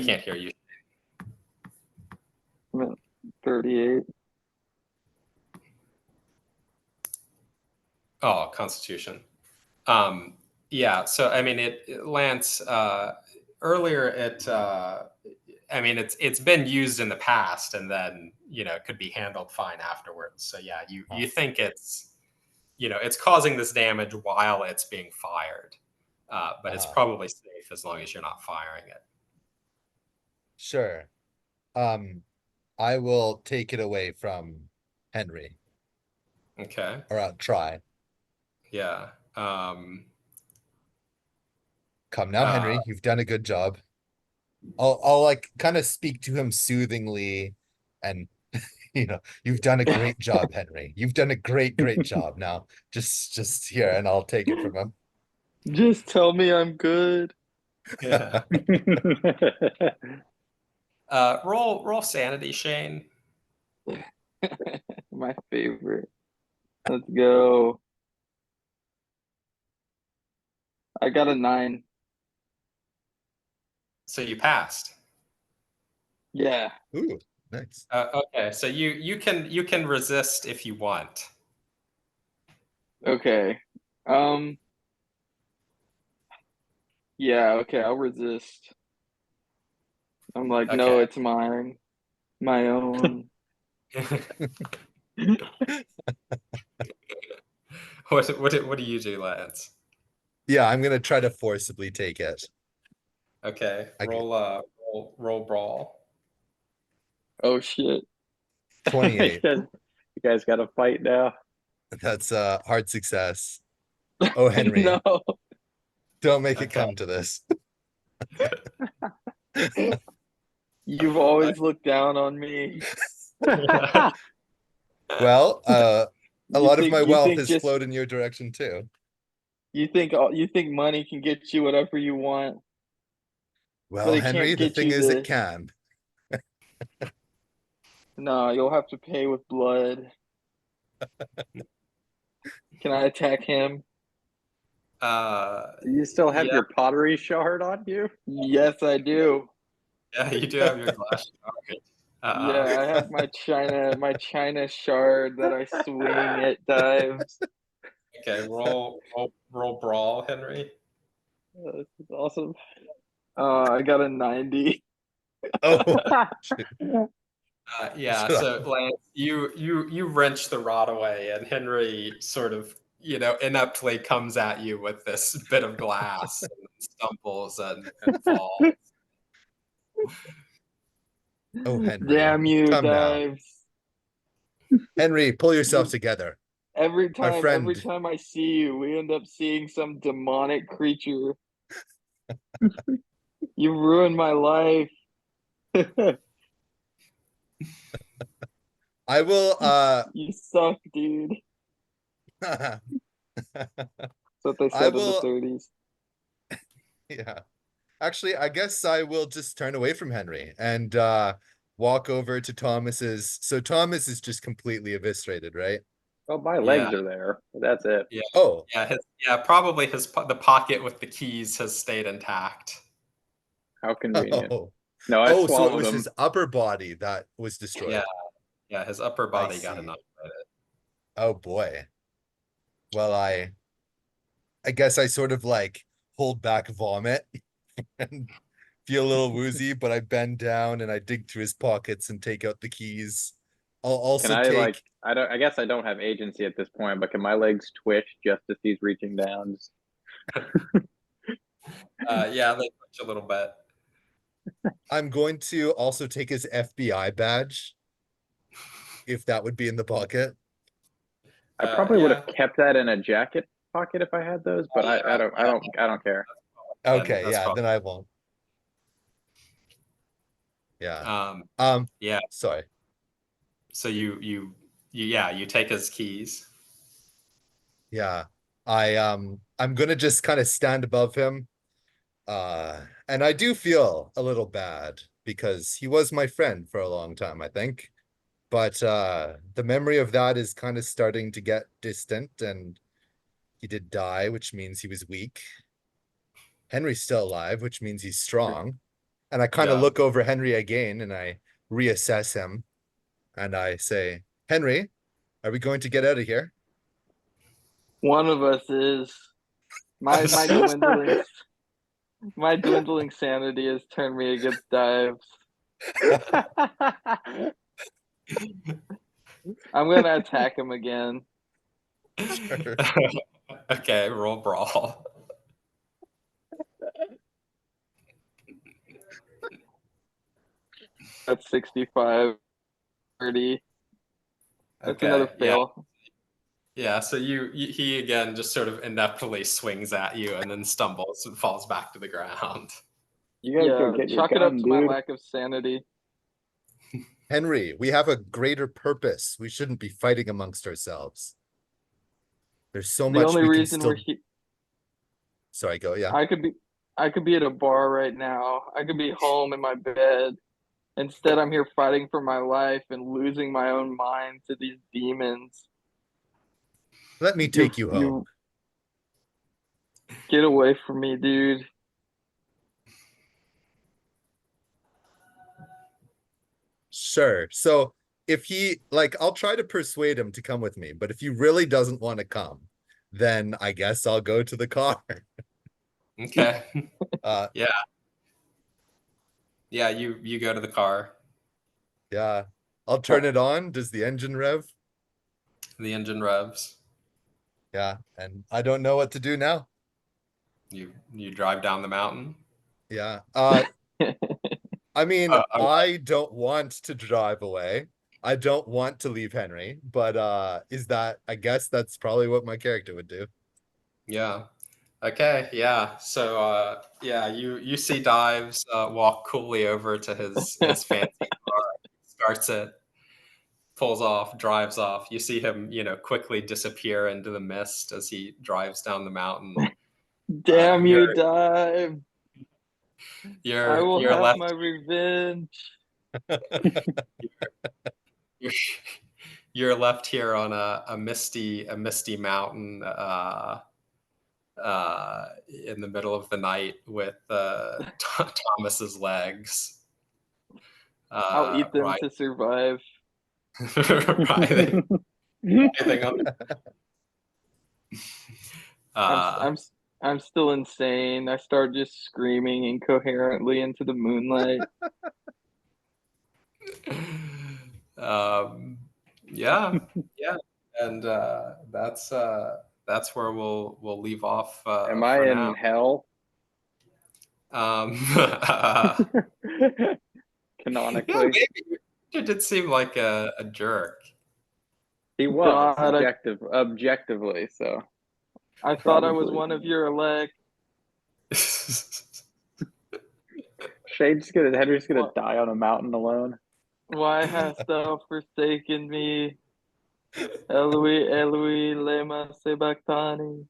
can't hear you. 38. Oh, Constitution. Yeah. So I mean, Lance. Earlier, it's been used in the past, and then it could be handled fine afterwards. So yeah, you think it's causing this damage while it's being fired, but it's probably safe as long as you're not firing it. Sure. I will take it away from Henry. Okay. Or I'll try. Yeah. Come now, Henry. You've done a good job. I'll like kind of speak to him soothingly, and you've done a great job, Henry. You've done a great job. Now, just here, and I'll take it from him. Just tell me I'm good. Yeah. Roll sanity, Shane. My favorite. Let's go. I got a 9. So you passed. Yeah. Ooh, nice. Okay, so you can resist if you want. Okay. Yeah, okay, I'll resist. I'm like, Okay. no, it's mine. My own. What do you do, Lance? Yeah, I'm gonna try to forcibly take it. Okay. Roll brawl. Oh shit. 28. You guys got to fight now. That's a hard success. Oh, Henry. No. Don't make it come to this. You've always looked down on me. Well, a lot of my wealth has just flowed in your direction too. you think money can get you whatever you want. Well, But it Henry, can't the get thing you is, it this. can. No, you'll have to pay with blood. Can I attack him? You still have your pottery shard on you? Yes, I do. Yeah, you do have your glass shard. Yeah, I have my china shard that I swing at dives. Okay, roll brawl, Henry. This is awesome. I got a 90. Oh, Yeah, so Lance, you wrench the rod away, and Henry sort of ineptly comes at you with this bit of glass and stumbles and falls. oh, Henry. Damn you, Come now. dives. Henry, pull yourself together. Every friend. time I see you, we end up seeing some demonic creature. You ruined my life. I will You suck, dude. That's what they said in the 30s. Yeah. Actually, I guess I will just turn away from Henry and walk over to Thomas's. So Thomas is just completely eviscerated, right? Well, my legs are there. That's it. Yeah. Oh. Yeah. Probably the pocket with the keys has stayed intact. How convenient. Oh, No, I so it swallowed was him. his upper body that was destroyed. Yeah, yeah, his upper I body got see. annihilated. Oh boy. Well, I guess I sort of like hold back vomit and feel a little woozy, but I bend down and I dig through his pockets and take out the keys. I'll Can also I take I guess I don't have agency at this point, but can my legs twitch just as he's reaching down? Yeah, they push a little bit. I'm going to also take his FBI badge, if that would be in the pocket. I probably would Yeah, have kept that in a jacket pocket if I had those, but yeah, I don't care. Okay, that's yeah, probably. then I won't. Yeah. Um, Um, yeah. sorry. So yeah, you take his keys. Yeah. I'm gonna just kind of stand above him. And I do feel a little bad because he was my friend for a long time, I think. But the memory of that is kind of starting to get distant, and he did die, which means he was weak. Henry's still alive, which means he's strong. And I kind of Yeah. look over Henry again and I reassess him and I say, Henry, are we going to get out of here? One of us is. My dwindling sanity has turned me against dives. I'm gonna attack him again. Sure. Okay, roll brawl. That's 65, 30. That's Okay, another yeah, fail. yeah. So he again just sort of ineptly swings at you and then stumbles and falls back to the ground. You guys go Yeah, get your chalk it up gun, to my dude. lack of sanity. Henry, we have a greater purpose. We shouldn't be fighting amongst ourselves. There's so The much only we can reason we're still. here, Sorry, go. Yeah. I could be at a bar right now. I could be home in my bed. Instead, I'm here fighting for my life and losing my own mind to these demons. Let me You take you home. you get away from me, dude. Sure. So if he like, I'll try to persuade him to come with me, but if he really doesn't want to come, then I guess I'll go to the car. Okay. Uh, Yeah. Yeah, you go to the car. yeah. I'll turn it on. Does the engine rev? The engine revs. Yeah. And I don't know what to do now. You drive down the mountain. Yeah. I mean, All right. I don't want to drive away. I don't want to leave Henry, but is that I guess that's probably what my character would do. Yeah. Okay. Yeah. So yeah, you see Dives walk coolly over to his fancy car, starts it, pulls off, drives off. You see him, quickly disappear into the mist as he drives down the mountain. Damn You're you, dive. I you're will you're have left my revenge. you're, you're left here on a misty mountain in the middle of the night with Thomas's legs. I'll eat them Right. to survive. Writhing on. I'm Uh, I'm I'm still insane. I start just screaming incoherently into the moonlight. um, yeah, yeah, and that's where we'll leave off Am I for in now. hell? Yeah, Canonically, maybe it did seem like a jerk. he was God, objectively. So I thought I was probably one of your elect. Henry's gonna What? die on a mountain alone. Why hast thou forsaken me? Eloi, Eloi, lema sabachthani.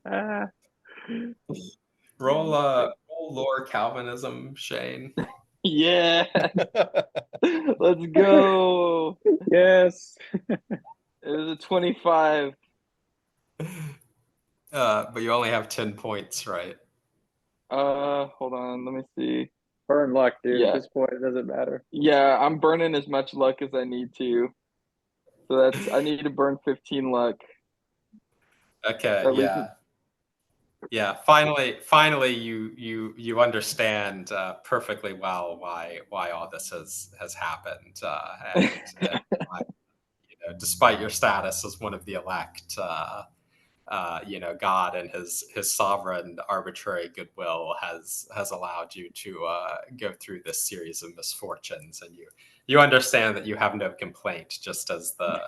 Ah, Roll lore Calvinism, Shane. Yeah, let's go. yes. It was a 25. But you only have 10 points, right? Hold on, let me see. Burn luck, dude. Yeah. At this point, it doesn't matter. Yeah, I'm burning as much luck as I need to. So I need to burn 15 luck. Okay, At least yeah. Yeah, finally you understand perfectly well why all this has happened, and why, despite your status as one of the elect, God and his sovereign arbitrary goodwill has allowed you to go through this series of misfortunes, and you understand that you have no complaint, just as the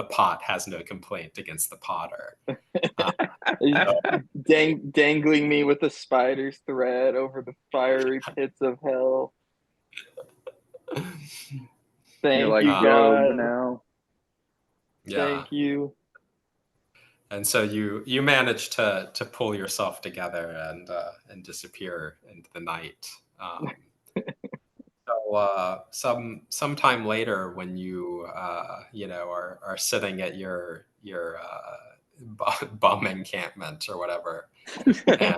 pot has no complaint against the potter. dangling me with a spider's thread over the fiery pits of hell. You're Thank like you, Job God. now. Yeah. Thank you. And so you manage to pull yourself together and disappear into the night. So sometime later, when you are sitting at your bum encampment or whatever, and,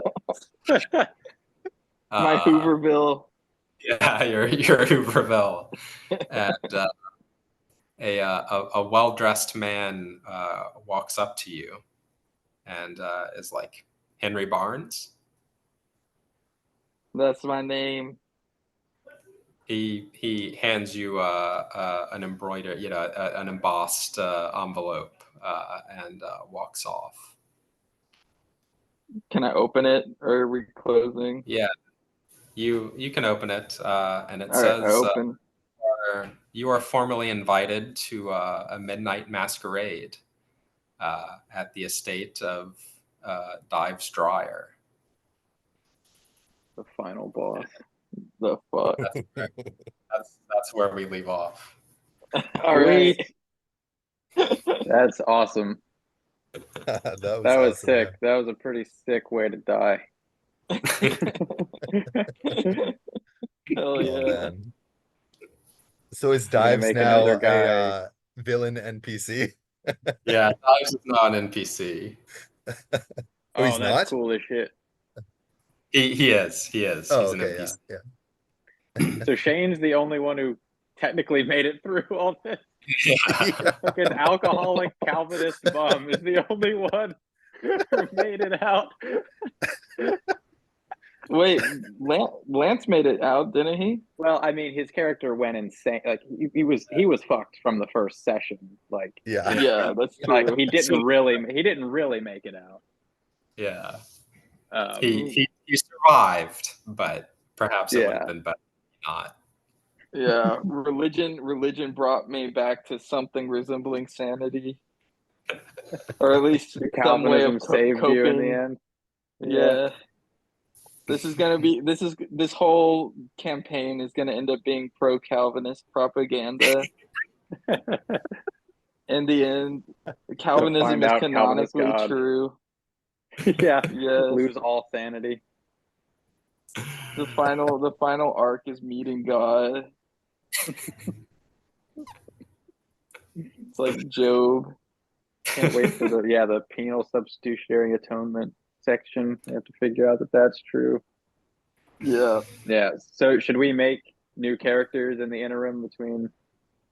My Hooverville. yeah, your Hooverville, and a well-dressed man walks up to you and is like, Henry Barnes. That's my name. He hands you an embroidered, an embossed envelope, and walks off. Can I open it, or are we closing? Yeah, you can open it, and it All right, I says open. you are formally invited to a midnight masquerade at the estate of Dives Dryer. The final boss. The fuck. That's where we leave off. All right. That's awesome. That That was awesome, sick. That was a pretty sick way to die. Hell yeah. Oh, yeah. man. So is You're gonna Dives make now another guy. a villain NPC? Yeah, Dives is not an NPC. Oh, he's that's not? cool as shit. He is. Oh, He's an okay, NPC. yeah. So Shane's the only one who technically made it through all this. Yeah. Fucking alcoholic Calvinist bum is the only one who made it out. Wait, Lance made it out, didn't he? Well, I mean, his character went insane. Like he was fucked from the first session. Like Yeah. Yeah, that's like true. he didn't really make it out. Yeah. Um, He survived, but perhaps it would Yeah. have been better not. Yeah, religion brought me back to something resembling sanity, or at least the some way of Calvinism saved you in the coping. end. Yeah. This whole campaign is gonna end up being pro-Calvinist propaganda. In the end, Calvinism find is out Calvinist canonically God. true. Yeah. Yes. Lose all sanity. The final arc is meeting God. It's like Job. Can't wait for the penal substitutionary atonement section. We have to figure out that that's true. Yeah. Yeah. So should we make new characters in the interim between